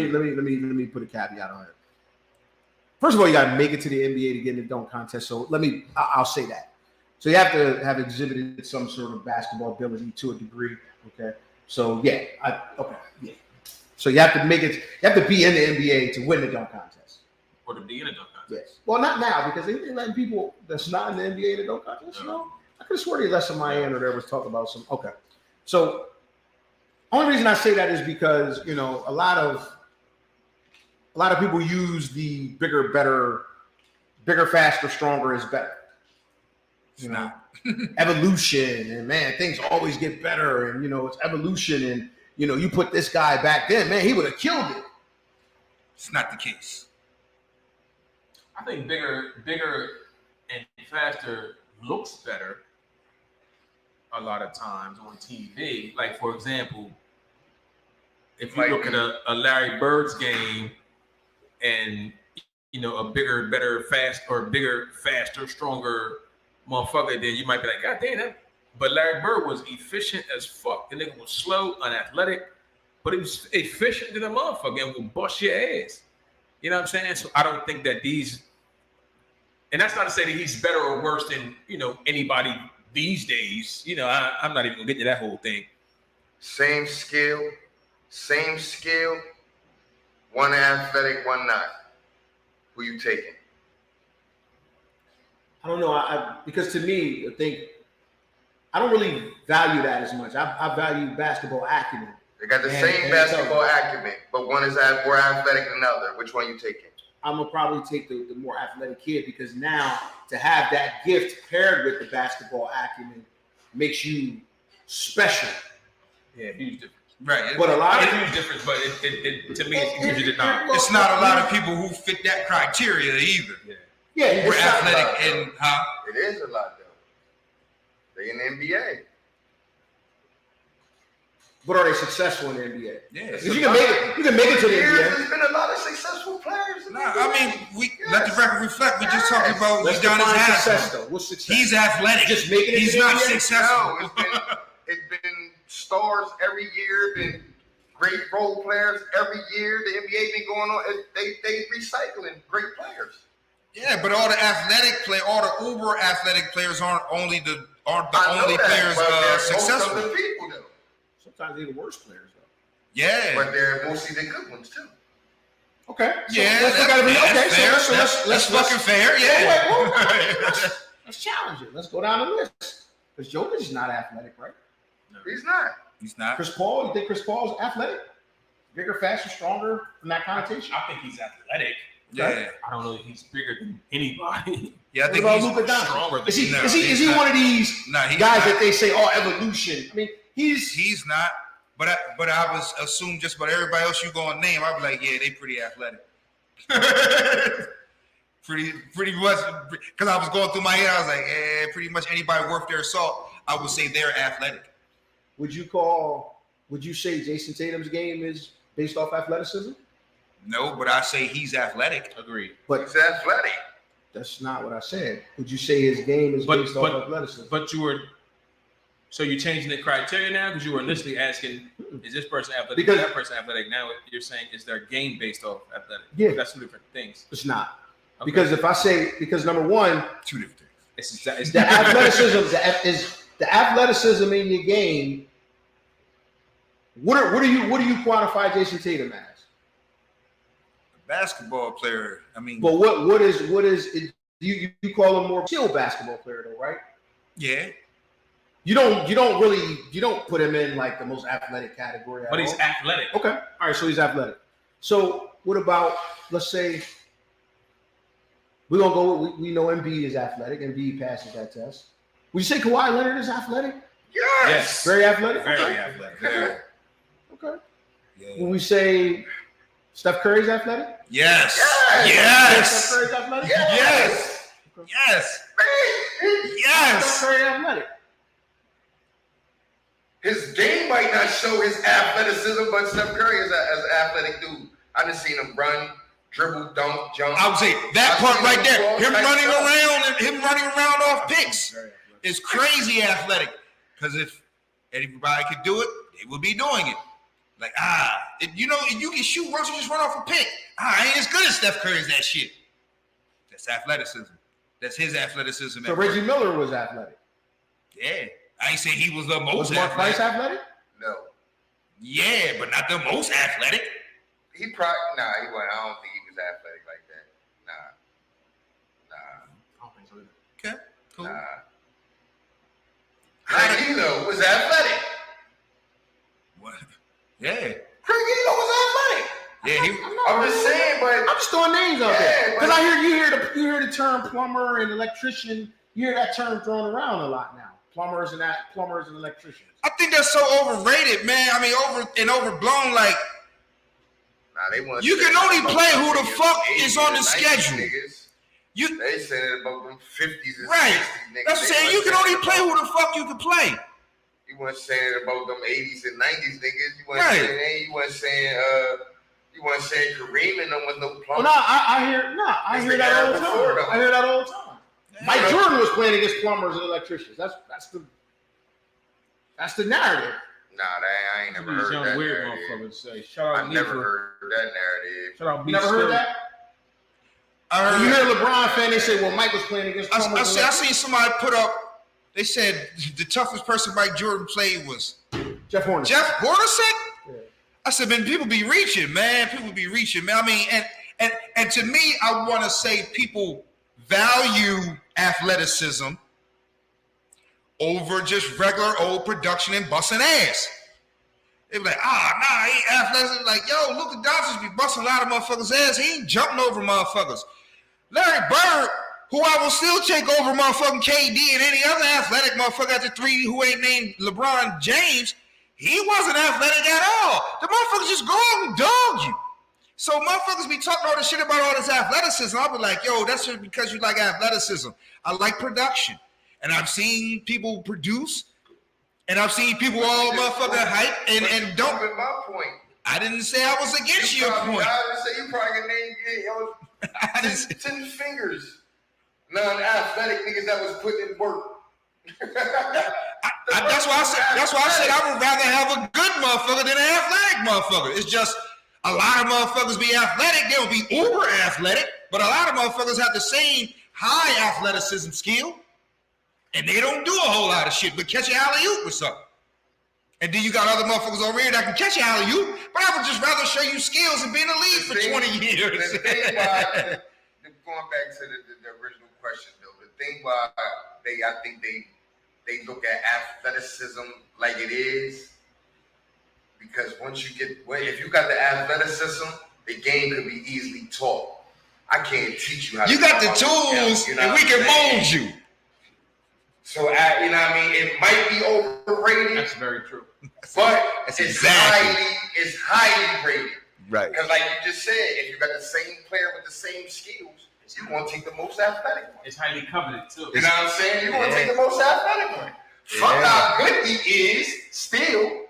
me put a caveat on it. First of all, you got to make it to the NBA to get in the dunk contest. So I'll say that. So you have to have exhibited some sort of basketball ability to a degree. Okay. So yeah. So you have to make it. You have to be in the NBA to win the dunk contest. Or to be in a dunk contest. Yes. Well, not now because they letting people that's not in the NBA in the dunk contest. I could have sworn they let some Miami or there was talk about some. Okay. So only reason I say that is because a lot of people use the bigger, better, faster, stronger is better. Evolution and man, things always get better and it's evolution and you put this guy back then, man, he would have killed it. It's not the case. I think bigger and faster looks better, a lot of times on TV. Like, for example, if you Might look be. at a Larry Bird's game and, you know, a bigger, better, faster, stronger motherfucker, then you might be like, God damn that. But Larry Bird was efficient as fuck. The nigga was slow, unathletic, but he was efficient to the motherfucker and will bust your ass. You know what I'm saying? So I don't think that these, and that's not to say that he's better or worse than, you know, anybody these days. You know, I'm not even gonna get to that whole thing. Same skill, one athletic, one not. Who you taking? I don't know. Because to me, I think I don't really value that as much. I value basketball acumen. They got the And- same and basketball so- acumen, but one is more athletic than the other. Which one you taking? I'm gonna probably take the more athletic kid because now to have that gift paired with the basketball acumen makes you special. Yeah, huge difference. Right. But a lot Not of a huge difference, but it to me, it's usually not. It's not a lot of people who fit that criteria either. yeah, We're it's not- athletic and It is a lot though. They in the NBA. but are they successful in the NBA? yeah. Because you can make it. You can make it to the Years, NBA. There's been a lot of successful players. In the Nah, NBA. I mean, we let the record reflect. We just talking about Let's Udonis define success Haslem. though. What's success? He's athletic. Just making it He's to the not NBA? successful. No, it's been stars every year, been great role players every year. The NBA been going on. They recycling great players. Yeah, but all the athletic all the uber athletic players aren't the I only know that, players but they're most successful. of the people though. Sometimes they're the worst players though. Yeah. But they're mostly the good ones too. Okay. So Yeah, let's look at it. that's Okay, fair. so let's That's fucking fair. Yeah. let's challenge it. Let's go down the list. Because Jokic is not athletic, right? He's not. He's not. Chris Paul, you think Chris Paul is athletic? Bigger, faster, stronger from that connotation? I think he's athletic. Yeah. I don't know if he's bigger than anybody. Yeah, I What think about he's Luka Doncic? stronger than Is he No, is he he's not. one of these Nah, he's guys not. that they say, oh, evolution? I mean, He's not. But I was assume just about everybody else you gonna name. I'd be like, yeah, they pretty athletic. pretty much, because I was going through my head. I was like, pretty much anybody worth their salt, I would say they're athletic. would you say Jason Tatum's game is based off athleticism? No, but I say he's athletic. Agreed. But He's athletic. that's not what I said. Would you say his game is based off athleticism? But so you're changing the criteria now because you were initially asking, is this person athletic? Because- Is that person athletic? Now you're saying, is their game based off athletic? Yeah. That's two different things. It's not. Okay. Because number one, Two different things. It's the athleticism is the athleticism in your game. What do you quantify Jason Tatum as? A basketball player. I mean, But what is it? You call him more chill basketball player though, right? yeah. You don't put him in like the most athletic category. At but he's all. athletic. Okay. All right. So he's athletic. So what about, let's say, we're going to go, we know Embiid is athletic. Embiid passes that test. Would you say Kawhi Leonard is athletic? Yes. Very athletic? Very Okay. athletic. Yeah. Okay. Yeah. When we say Steph Curry's athletic? Yes. Yes. Steph Yes. Curry's athletic? Yes. Yes. Steph Yes. Curry athletic. His game might not show his athleticism, but Steph Curry is an athletic dude. I done seen him run, dribble, dunk, jump. I would say that I've part seen right him there, do all him types running of stuff. around and him running around off picks Very athletic. is crazy athletic. Because if everybody could do it, they would be doing it. Like, if you can shoot once you just run off a pick. I ain't as good as Steph Curry as that shit. That's athleticism. That's his athleticism. So at work. Reggie Miller was athletic. Yeah. I ain't saying he was the Was most Mark Price athletic. athletic? No. Yeah, but not the most athletic. He probably, he wasn't. I don't think he was athletic like that. I don't think so either. Okay, cool. Craig Elo was athletic. What? Yeah. Craig Elo was athletic. Yeah, I'm just saying, but I'm just throwing names out Yeah, there because but- you hear the term plumber and electrician. You hear that term thrown around a lot now. Plumbers and electricians. I think that's so overrated, man. I mean, overblown. Like, they want. You can only play who the fuck is on the schedule. Niggas. you They said it about them 50s and Right. 60s niggas. that's what I'm They saying. You wasn't can only saying play about- who the fuck you can play. You weren't saying about them 80s and 90s niggas. You weren't Right. saying you weren't saying Kareem and them was no Well, plumber. no, I hear that all the time. I hear that all the time. Mike Jordan was playing against plumbers and electricians. That's the narrative. Nah, I ain't never These heard young that weird narrative. motherfuckers say. Shout out I've never Nietzsche. heard that narrative. Shout out You B. never heard that? I When you heard. hear a LeBron fan, they say, "Well, Mike was playing against plumbers." I seen somebody put up. They said the toughest person Mike Jordan played was Jeff Horner. Jeff Hornacek. Yeah. I said, man, people be reaching, man. People be reaching, man. I mean, and to me, I want to say people value athleticism over just regular old production and busting ass. They be like, he ain't athletic. Like, yo, Luka Doncic be busting a lot of motherfuckers' ass. He ain't jumping over motherfuckers. Larry Bird, who I will still take over motherfucking KD and any other athletic motherfucker at the 3 who ain't named LeBron James, he wasn't athletic at all. The motherfuckers just go out and dog you. So motherfuckers be talking all this shit about all this athleticism. I'll be like, yo, that's just because you like athleticism. I like production. And I've seen people produce, and I've seen people all motherfucking hype and don't. With my point. I didn't say I was against your point. I didn't say you probably can name I didn't say- 10 fingers. Non-athletic niggas that was putting in work. That's why I said I would rather have a good motherfucker than an athletic motherfucker. It's just a lot of motherfuckers be athletic, they'll be uber athletic, but a lot of motherfuckers have the same high athleticism skill, and they don't do a whole lot of shit but catch an alley-oop or something. And then you got other motherfuckers over here that can catch an alley-oop, but I would just rather show you skills and be in the league for 20 years. The thing why, going back to the original question though, the thing why I think they look at athleticism like it is, because if you got the athleticism, the game could be easily taught. I can't teach you how to. You got the talk tools, you know and we what I'm can saying? mold you. So, you know what I mean? It might be overrated, That's very true. but That's it's exactly. highly rated. Right. Because like you just said, if you got the same player with the same skills, you're going to take the most athletic one. It's highly coveted too. You know what I'm saying? You're going to take the most athletic one. Fuck how good he is, still.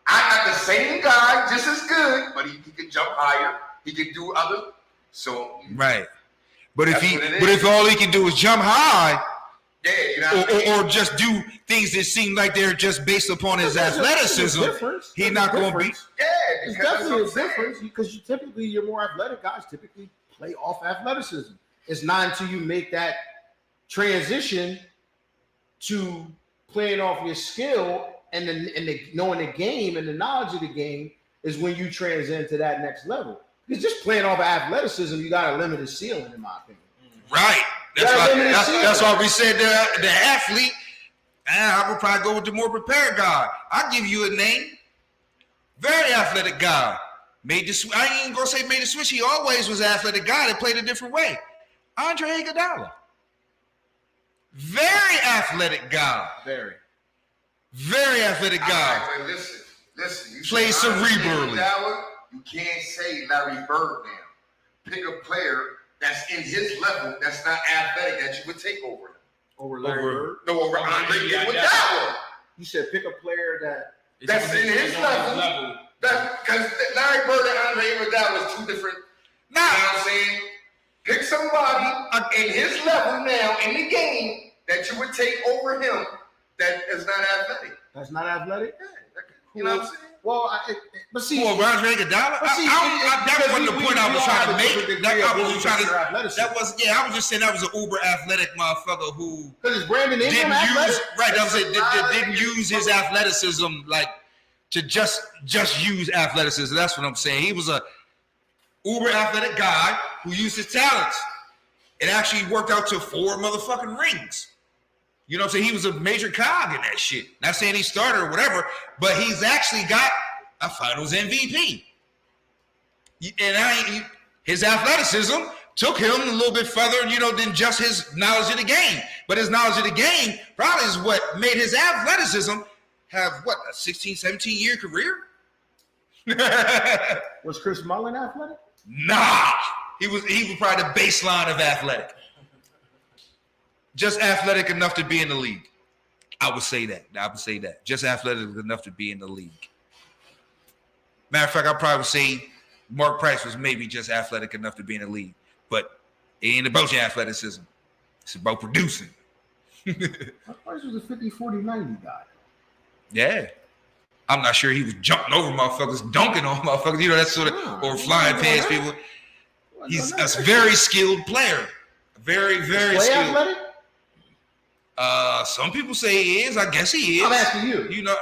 I got the same guy, just as good, but he can jump higher. He can do other. So, Right. But if That's what it is. if all he can do is jump high, yeah, you know what I mean? or just do things that seem like they're just based upon his athleticism, he's not going to be. Yeah, It's because that's definitely a what I'm saying. difference because you're more athletic guys typically play off athleticism. It's not until you make that transition to playing off your skill and the knowing the game and the knowledge of the game is when you transcend to that next level. Because just playing off athleticism, you got a limited ceiling, in my opinion. Right. That's why we said the athlete. I would probably go with the more prepared guy. I'll give you a name. Very athletic guy. I ain't even gonna say made the switch. He always was an athletic guy that played a different way. Andre Iguodala. Very athletic guy. Very athletic guy. All right, but listen. You Play say Andre cerebrally. Iguodala, you can't say Larry Bird now. Pick a player that's in his level that's not athletic that you would take over him. Over Larry Bird. No, over Andre Iguodala. You said pick a player That's in his level. Because Larry Bird and Andre Iguodala was two different. You know what I'm saying? Pick somebody in his level now in the game that you would take over him that is not athletic. that's not athletic. You know what I'm saying? Well, but see, Well, Andre Iguodala. That wasn't the point I was trying to make. I was just saying that was an uber athletic motherfucker who because it's Brandon Ingram didn't athletic. use That was it. That didn't use his athleticism like to just use athleticism. That's what I'm saying. He was a uber athletic guy who used his talents. It actually worked out to 4 motherfucking rings. You know what I'm saying? He was a major cog in that shit. Not saying he started or whatever, but he's actually got a Finals MVP. And his athleticism took him a little bit further, than just his knowledge of the game. But his knowledge of the game probably is what made his athleticism have, a 16, 17-year career? Was Chris Mullin athletic? Nah. He was probably the baseline of athletic. Just athletic enough to be in the league. I would say that. Just athletic enough to be in the league. Matter of fact, I'd probably say Mark Price was maybe just athletic enough to be in the league. But it ain't about your athleticism. It's about producing. Mark Price was a 50, 40, 90 guy. Yeah. I'm not sure he was jumping over motherfuckers, dunking on motherfuckers, you know, that sort of, or flying past people. He's a very skilled player. Very, very Play skilled. athletic? Some people say he is. I guess he is. I'm asking you. You know,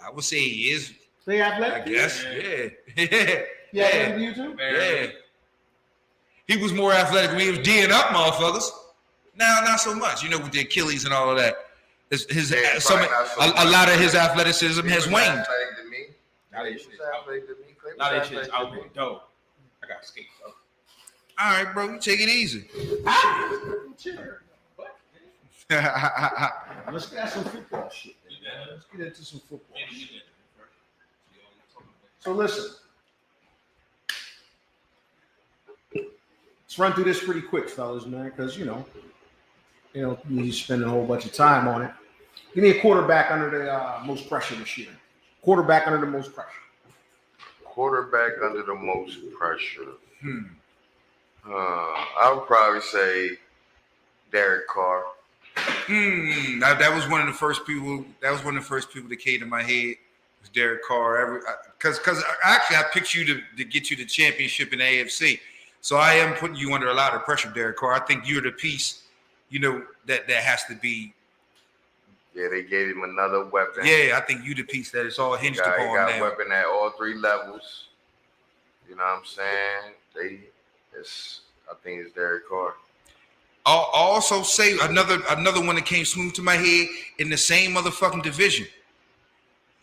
I would say he is. Play athletic? I guess. Yeah. Yeah. You too? Yeah. He was more athletic when he was D'ing up motherfuckers. Now, not so much. You know, with the Achilles and all of that. A lot of his athleticism has waned. Now they shit's out there. Dope. I got skate. All right, bro. Take it easy. Let's get some football shit. Let's get into some football shit. So listen. Let's run through this pretty quick, fellas, man, because you know, you spend a whole bunch of time on it. Give me a quarterback under the most pressure this year. Quarterback under the most pressure. Quarterback under the most pressure. I would probably say Derek Carr. That was one of the first people. That was one of the first people that came to my head. Was Derek Carr? Because actually I picked you to get you the championship in the AFC. So I am putting you under a lot of pressure, Derek Carr. I think you're the piece, that has to be. Yeah, they gave him another weapon. Yeah, I think you the piece that it's all hinged upon now. He got a weapon at all three levels. You know what I'm saying? I think it's Derek Carr. I'll also say another one that came smooth to my head in the same motherfucking division.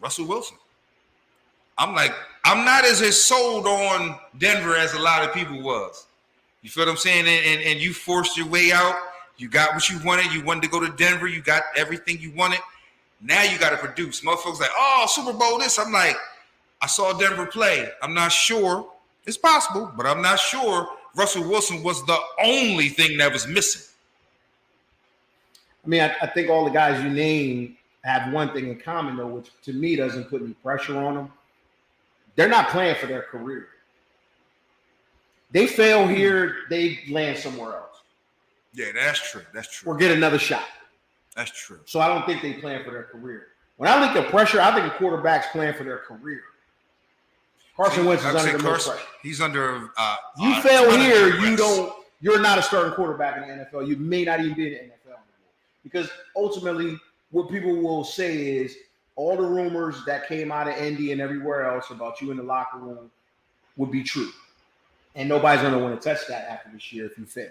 Russell Wilson. I'm not as sold on Denver as a lot of people was. You feel what I'm saying? And you forced your way out. You got what you wanted. You wanted to go to Denver. You got everything you wanted. Now you got to produce. Motherfuckers like, oh, Super Bowl this. I'm like, I saw Denver play. I'm not sure. It's possible, but I'm not sure Russell Wilson was the only thing that was missing. I mean, I think all the guys you named have one thing in common, though, which to me doesn't put any pressure on them. They're not playing for their career. They fail here, they land somewhere else. Yeah, that's true. That's true. Or get another shot. That's true. So I don't think they plan for their career. When I think of pressure, I think of quarterbacks playing for their career. Carson Wentz is under the most pressure. He's under. You fail here, you're not a starting quarterback in the NFL. You may not even be in the NFL anymore. Because ultimately, what people will say is all the rumors that came out of Indy and everywhere else about you in the locker room would be true. And nobody's going to want to touch that after this year if you fail.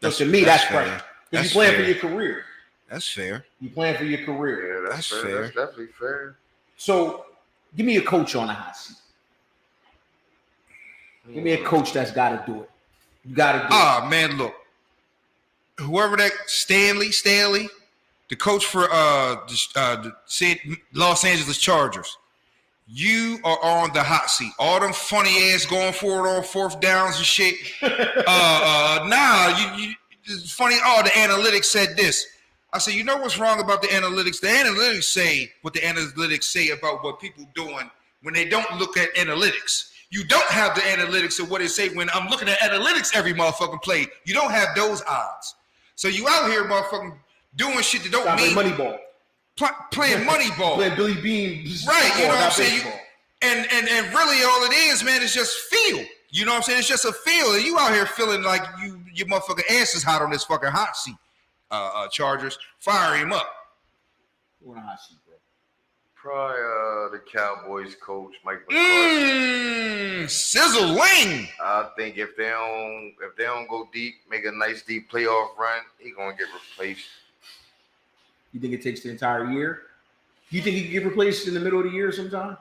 So to me, that's pressure. Because you're playing for your career. That's fair. You're playing for your career. Yeah, that's fair. That's definitely fair. So give me a coach on the hot seat. Give me a coach that's got to do it. You got to do it. Man, look. Whoever that Stanley, the coach for the Los Angeles Chargers, you are on the hot seat. All them funny ass going forward on fourth downs and shit. It's funny. Oh, the analytics said this. I said, you know what's wrong about the analytics? The analytics say what the analytics say about what people doing when they don't look at analytics. You don't have the analytics of what it say when I'm looking at analytics every motherfucking play. You don't have those odds. So you out here motherfucking doing shit that don't mean money ball. Playing money ball. Playing Billy Bean. Right, you know what I'm saying? And really all it is, man, is just feel. You know what I'm saying? It's just a feel. And you out here feeling like your motherfucking ass is hot on this fucking hot seat. Chargers, fire him up. Who on the hot seat, bro? Probably the Cowboys coach, Mike McCarthy. Sizzle wing. I think if they don't go deep, make a nice deep playoff run, he gonna get replaced. You think it takes the entire year? You think he can get replaced in the middle of the year sometime?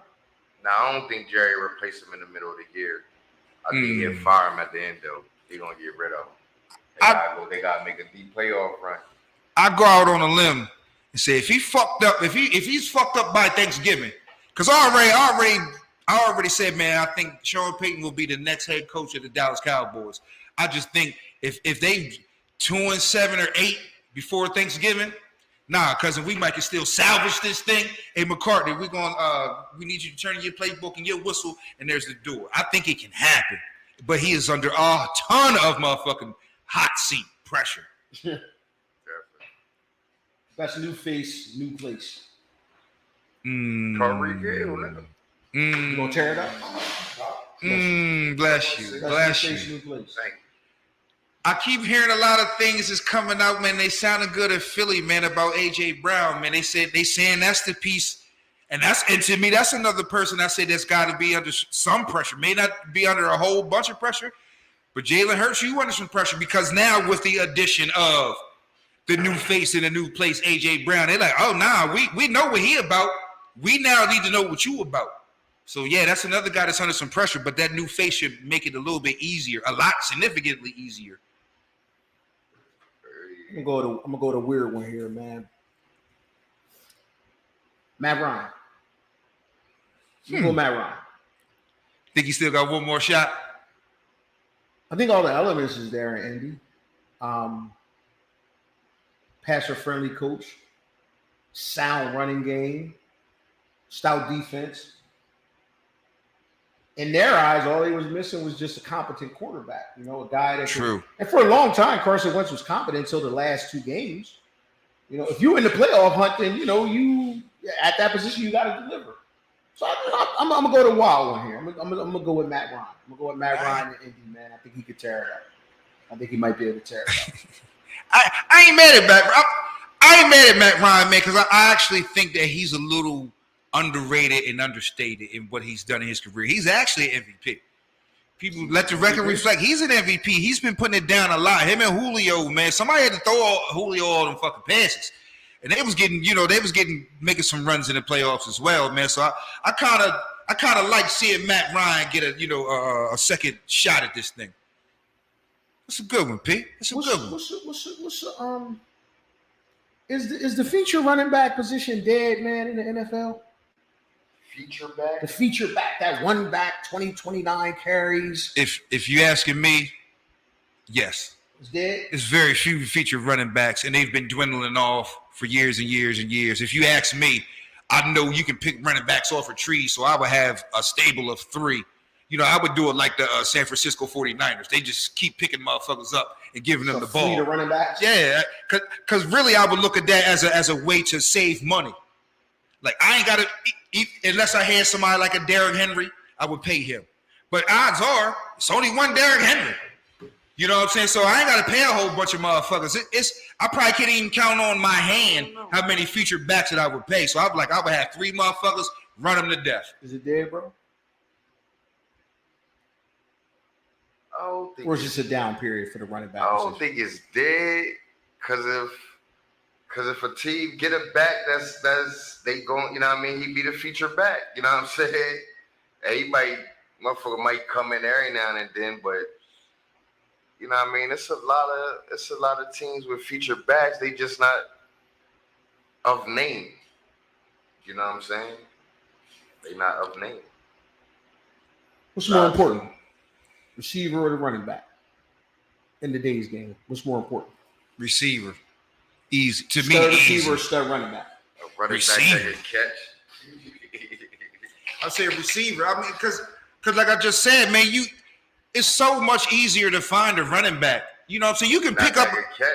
Now, I don't think Jerry replaced him in the middle of the year. I think he'll fire him at the end, though. They're going to get rid of him. They got to make a deep playoff run. I go out on a limb and say if he fucked up, if he's fucked up by Thanksgiving, because I already said, man, I think Sean Payton will be the next head coach of the Dallas Cowboys. I just think if they 2-7 or 8 before Thanksgiving, Nah, cousin, we might can still salvage this thing. Hey, McCartney, we need you to turn in your playbook and your whistle, and there's the door. I think it can happen, but he is under a ton of motherfucking hot seat pressure. That's new face, new place. Kyrie Hill, nigga. You gonna tear it up? Bless you. Bless new face, you. new place. Thank you. I keep hearing a lot of things is coming out, man. They sounded good at Philly, man, about AJ Brown, man. They saying that's the piece, and to me, that's another person I say that's got to be under some pressure. May not be under a whole bunch of pressure, but Jalen Hurts, you under some pressure because now with the addition of the new face in a new place, AJ Brown, they're like, oh, nah, we know what he about. We now need to know what you about. So yeah, that's another guy that's under some pressure, but that new face should make it a little bit easier, a lot significantly easier. I'm gonna go to a weird one here, man. Matt Ryan. Go Matt Ryan. Think he still got one more shot? I think all the elements is there in Indy. Passer-friendly coach, sound running game, stout defense. In their eyes, all they was missing was just a competent quarterback. You know, a guy that True. And for a long time, Carson Wentz was competent until the last 2 games. You know, if you're in the playoff hunt, then you know you at that position you got to deliver. So I'm gonna go to wild one here. I'm gonna go with Matt Ryan. I'm gonna go with Matt Ryan in Indy, man. I think he could tear it up. I think he might be able to tear it up. I ain't mad at Matt Ryan, man, because I actually think that he's a little underrated and understated in what he's done in his career. He's actually an MVP. People let the record reflect. He's an MVP. He's been putting it down a lot. Him and Julio, man. Somebody had to throw Julio all them fucking passes. And they was making some runs in the playoffs as well, man. So I kind of like seeing Matt Ryan get a second shot at this thing. That's a good one, P. That's a good one. Is the feature running back position dead, man, in the NFL? Feature back? The feature back, that one back, 29 carries. If you asking me, yes. It's dead? There's very few featured running backs, and they've been dwindling off for years and years and years. If you ask me, I know you can pick running backs off a tree, so I would have a stable of 3. You know, I would do it like the San Francisco 49ers. They just keep picking motherfuckers up and giving them the ball. Fleet of running backs? Yeah, because really I would look at that as a way to save money. Like, I ain't got to – unless I had somebody like a Derrick Henry, I would pay him. But odds are it's only one Derrick Henry. You know what I'm saying? So I ain't got to pay a whole bunch of motherfuckers. I probably can't even count on my hand how many featured backs that I would pay. So I would have 3 motherfuckers, run them to death. Is it dead, bro? Or is it a down period for the running back? I don't think it's dead because if a team get it back, that's they going. You know what I mean? He be the feature back. You know what I'm saying? Hey, motherfucker might come in every now and then, but you know what I mean? It's a lot of teams with feature backs. They just not of name. You know what I'm saying? They not of name. What's more important? Receiver or the running back in today's game? What's more important? Receiver. Easy. To me, stud receiver easy. Or stud running back? A running Receiver. back that can catch. I say a receiver. I mean, because like I just said, man, it's so much easier to find a running back. You know what I'm saying? You can pick up. Catch.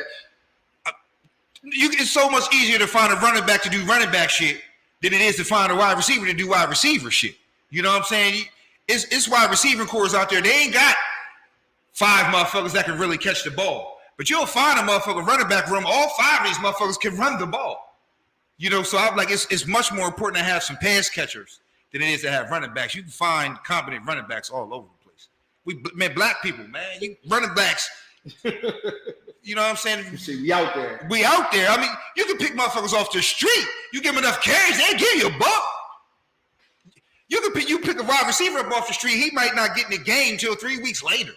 It's so much easier to find a running back to do running back shit than it is to find a wide receiver to do wide receiver shit. You know what I'm saying? It's wide receiver cores out there. They ain't got 5 motherfuckers that can really catch the ball. But you'll find a motherfucker running back room. All 5 of these motherfuckers can run the ball. You know, so I'm like, it's much more important to have some pass catchers than it is to have running backs. You can find competent running backs all over the place. Black people, man, you running backs. You know what I'm saying? You see, we out there. We out there. I mean, you can pick motherfuckers off the street. You give them enough carries, they give you a buck. You pick a wide receiver up off the street, he might not get in the game till 3 weeks later.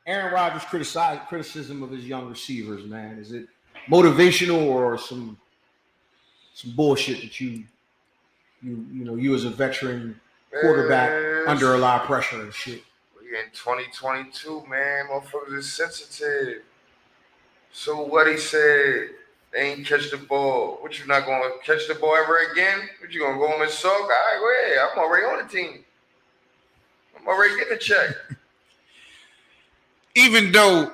Aaron Rodgers criticism of his young receivers, man. Is it motivational or some bullshit that you as a veteran quarterback under a lot of pressure and shit? He in 2022, man, motherfuckers is sensitive. So what he said, they ain't catch the ball. What, you not going to catch the ball ever again? What, you going to go home and sulk? All right, go ahead. I'm already on the team. I'm already getting a check. Even though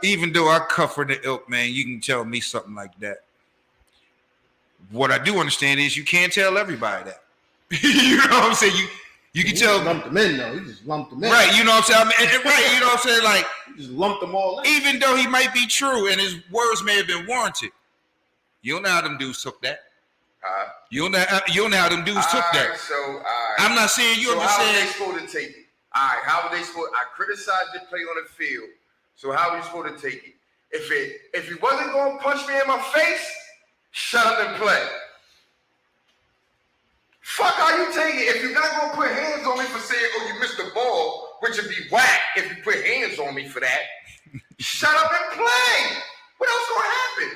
I cover the ilk, man, you can tell me something like that. What I do understand is you can't tell everybody that. You know what I'm saying? You can tell. Lumped them in though. He just lumped them in. Right, you know what I'm saying? Right, you know what I'm saying? Like, He just lumped them all in. even though he might be true and his words may have been warranted, you don't know how them dudes took that. You don't know how them dudes took that. So, all right. I'm not saying you. So I'm just how are saying. they supposed to take it? All right, how are they supposed? I criticized the play on the field. So how are you supposed to take it? If he wasn't going to punch me in my face, shut up and play. Fuck how you take it. If you're not going to put hands on me for saying, oh, you missed the ball, which would be whack if you put hands on me for that, shut up and play. What else going to happen?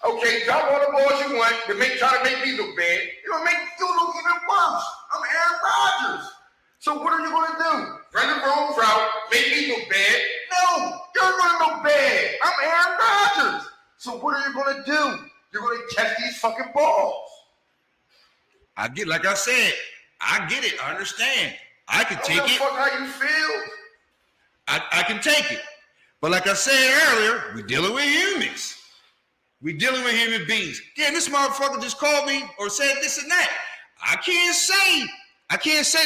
Okay, drop all the balls you want to try to make me look bad. You're going to make you look even worse. I'm Aaron Rodgers. So what are you going to do? Run the wrong route, make me look bad? No, you're going to look bad. I'm Aaron Rodgers. So what are you going to do? You're going to catch these fucking balls. I get, like I said, I get it. I understand. I can take it. Fuck how you feel. I can take it. But like I said earlier, we're dealing with humans. We're dealing with human beings. Damn, this motherfucker just called me or said this and that. I can't say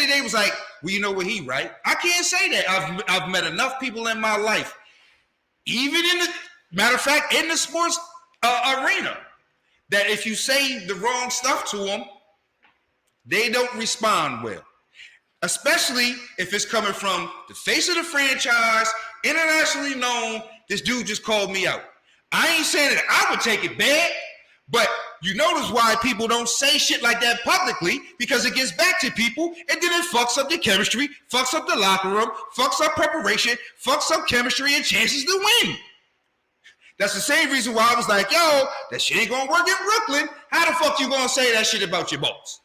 that they was like, well, you know what, he right. I can't say that. I've met enough people in my life, even in the matter of fact, in the sports arena, that if you say the wrong stuff to them, they don't respond well. Especially if it's coming from the face of the franchise, internationally known. This dude just called me out. I ain't saying that I would take it bad, but you notice why people don't say shit like that publicly, because it gets back to people and then it fucks up the chemistry, fucks up the locker room, fucks up preparation, fucks up chemistry and chances to win. That's the same reason why I was like, yo, that shit ain't gonna work in Brooklyn. How the fuck you gonna say that shit about your boss?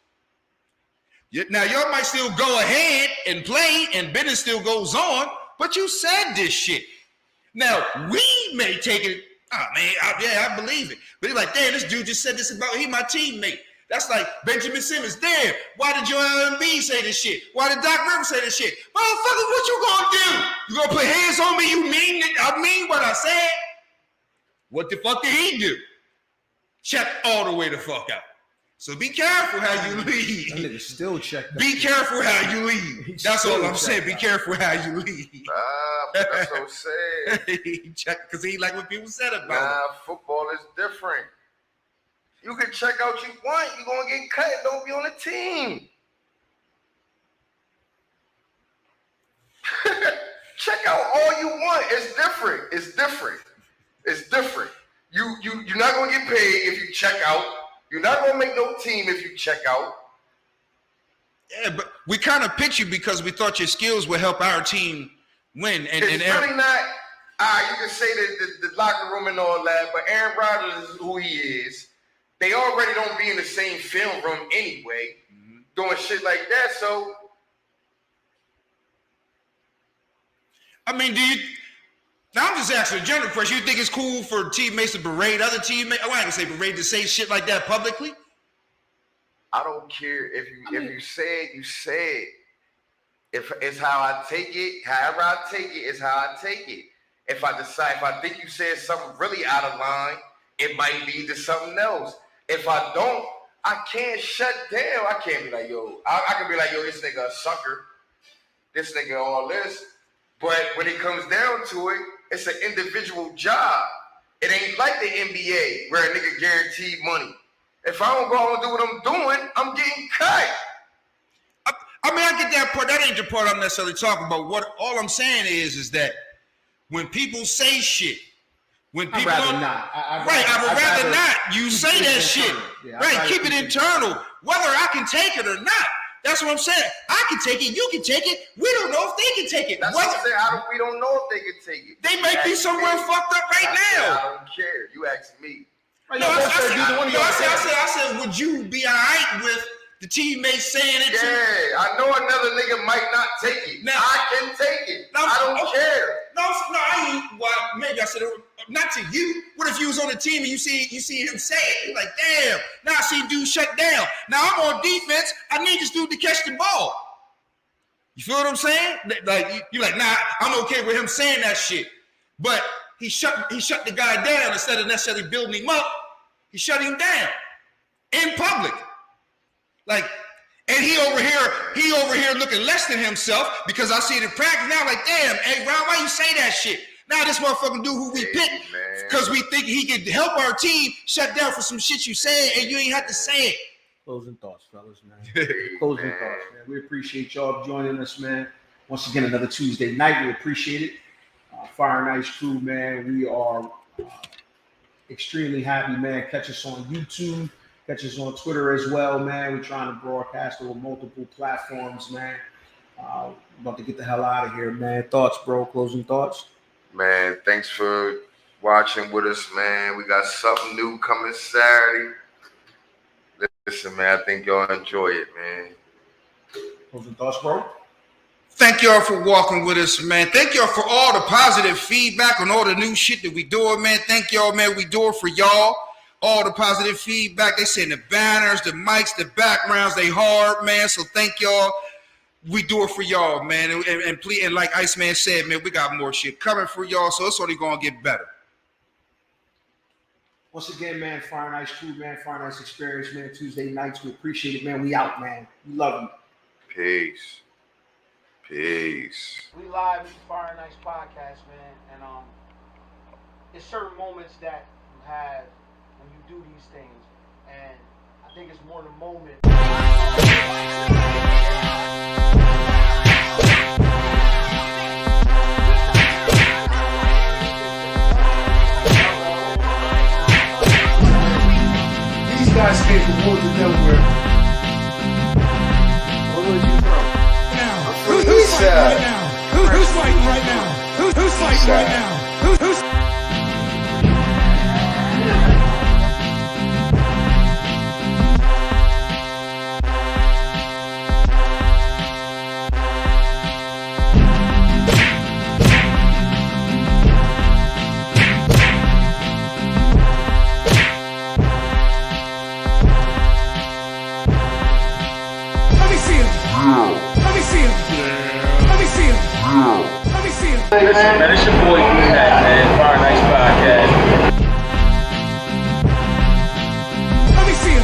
Now, y'all might still go ahead and play and business still goes on, but you said this shit. Now, we may take it, oh man, I believe it. But he's like, damn, this dude just said this about, he my teammate. That's like Benjamin Simmons. Damn, why did Joel Embiid say this shit? Why did Doc Rivers say this shit? Motherfucker, what you gonna do? You gonna put hands on me? You mean it? I mean what I said? What the fuck did he do? Check all the way the fuck out. So be careful how you That leave. nigga still checked. Be careful how you leave. That's all I'm saying. Be careful how you leave. That's so sad. Check, because he like what people said about Nah, football is different. You can check out you want. You're going to get cut. Don't be on the team. Check out all you want. It's different. It's different. It's different. You're not going to get paid if you check out. You're not going to make no team if you check out. Yeah, but we kind of picked you because we thought your skills would help our team win. And It's really not. You can say that the locker room and all that, but Aaron Rodgers is who he is. They already don't be in the same film room anyway, doing shit like that. So, I mean, now I'm just asking a general question. You think it's cool for teammates to berate other teammates? I ain't gonna say berate, to say shit like that publicly. I don't care if you say it, you say it. If it's how I take it, however I take it is how I take it. If I think you said something really out of line, it might lead to something else. If I don't, I can't shut down. I can't be like, yo, I can be like, yo, this nigga a sucker. This nigga all this. But when it comes down to it, it's an individual job. It ain't like the NBA where a nigga guaranteed money. If I don't go out and do what I'm doing, I'm getting cut. I mean, I get that part. That ain't the part I'm necessarily talking about. What all I'm saying is that when people say shit, when people I'd rather not. I would rather not. You say that shit. Yeah, right, keep it internal. Whether I can take it or not. That's what I'm saying. I can take it. You can take it. We don't know if they can take it. That's what I'm saying. We don't know if they can take it. They may be somewhere fucked up right now. I don't care. You ask me. No, I said, would you be all right with the teammates saying it? Yeah, I know another nigga might not take it. Now, I can take it. Now, I don't instead of not to you. What if you was on the team and you see him say it? You're like, damn, now I see dude shut down. Now I'm on defense. I need this dude to catch the ball. You feel what I'm saying? Like you're like, nah, I'm okay with him saying that shit. But he shut the guy down instead of necessarily building him up. He shut him down in public. Like, and he over here looking less than himself because I see it in practice now. Like, damn, hey Ron, why you say that shit? Now this motherfucking dude who we picked because we think he could help our team shut down for some shit you saying and you ain't have to say it. Closing thoughts, fellas, man. Closing thoughts, man. We appreciate y'all joining us, man. Once again, another Tuesday night. We appreciate it. Fire and Ice crew, man. We are extremely happy, man. Catch us on YouTube. Catch us on Twitter as well, man. We're trying to broadcast over multiple platforms, man. About to get the hell out of here, man. Thoughts, bro? Closing thoughts? Man, thanks for watching with us, man. We got something new coming Saturday. Listen, man, I think y'all enjoy it, man. Closing thoughts, bro? Thank y'all for walking with us, man. Thank y'all for all the positive feedback on all the new shit that we doing, man. Thank y'all, man. We do it for y'all. All the positive feedback. They send the banners, the mics, the backgrounds. They hard, man. So thank y'all. We do it for y'all, man. And please, and like Iceman said, man, we got more shit coming for y'all. So it's only gonna get better. Once again, man, Fire and Ice crew, man. Fire and Ice experience, man. Tuesday nights. We appreciate it, man. We out, man. We love you. Peace. Peace. We live in Fire and Ice podcast, man, and it's certain moments that you have when you do these things, and I think it's more the moment. These guys came from Woods of Delaware. Where was you from? Who's fighting right now? Who's fighting right now? Who's fighting right now? Who's Listen, man, it's your boy D-Mac, man. Fire and Ice Podcast. Let me see him.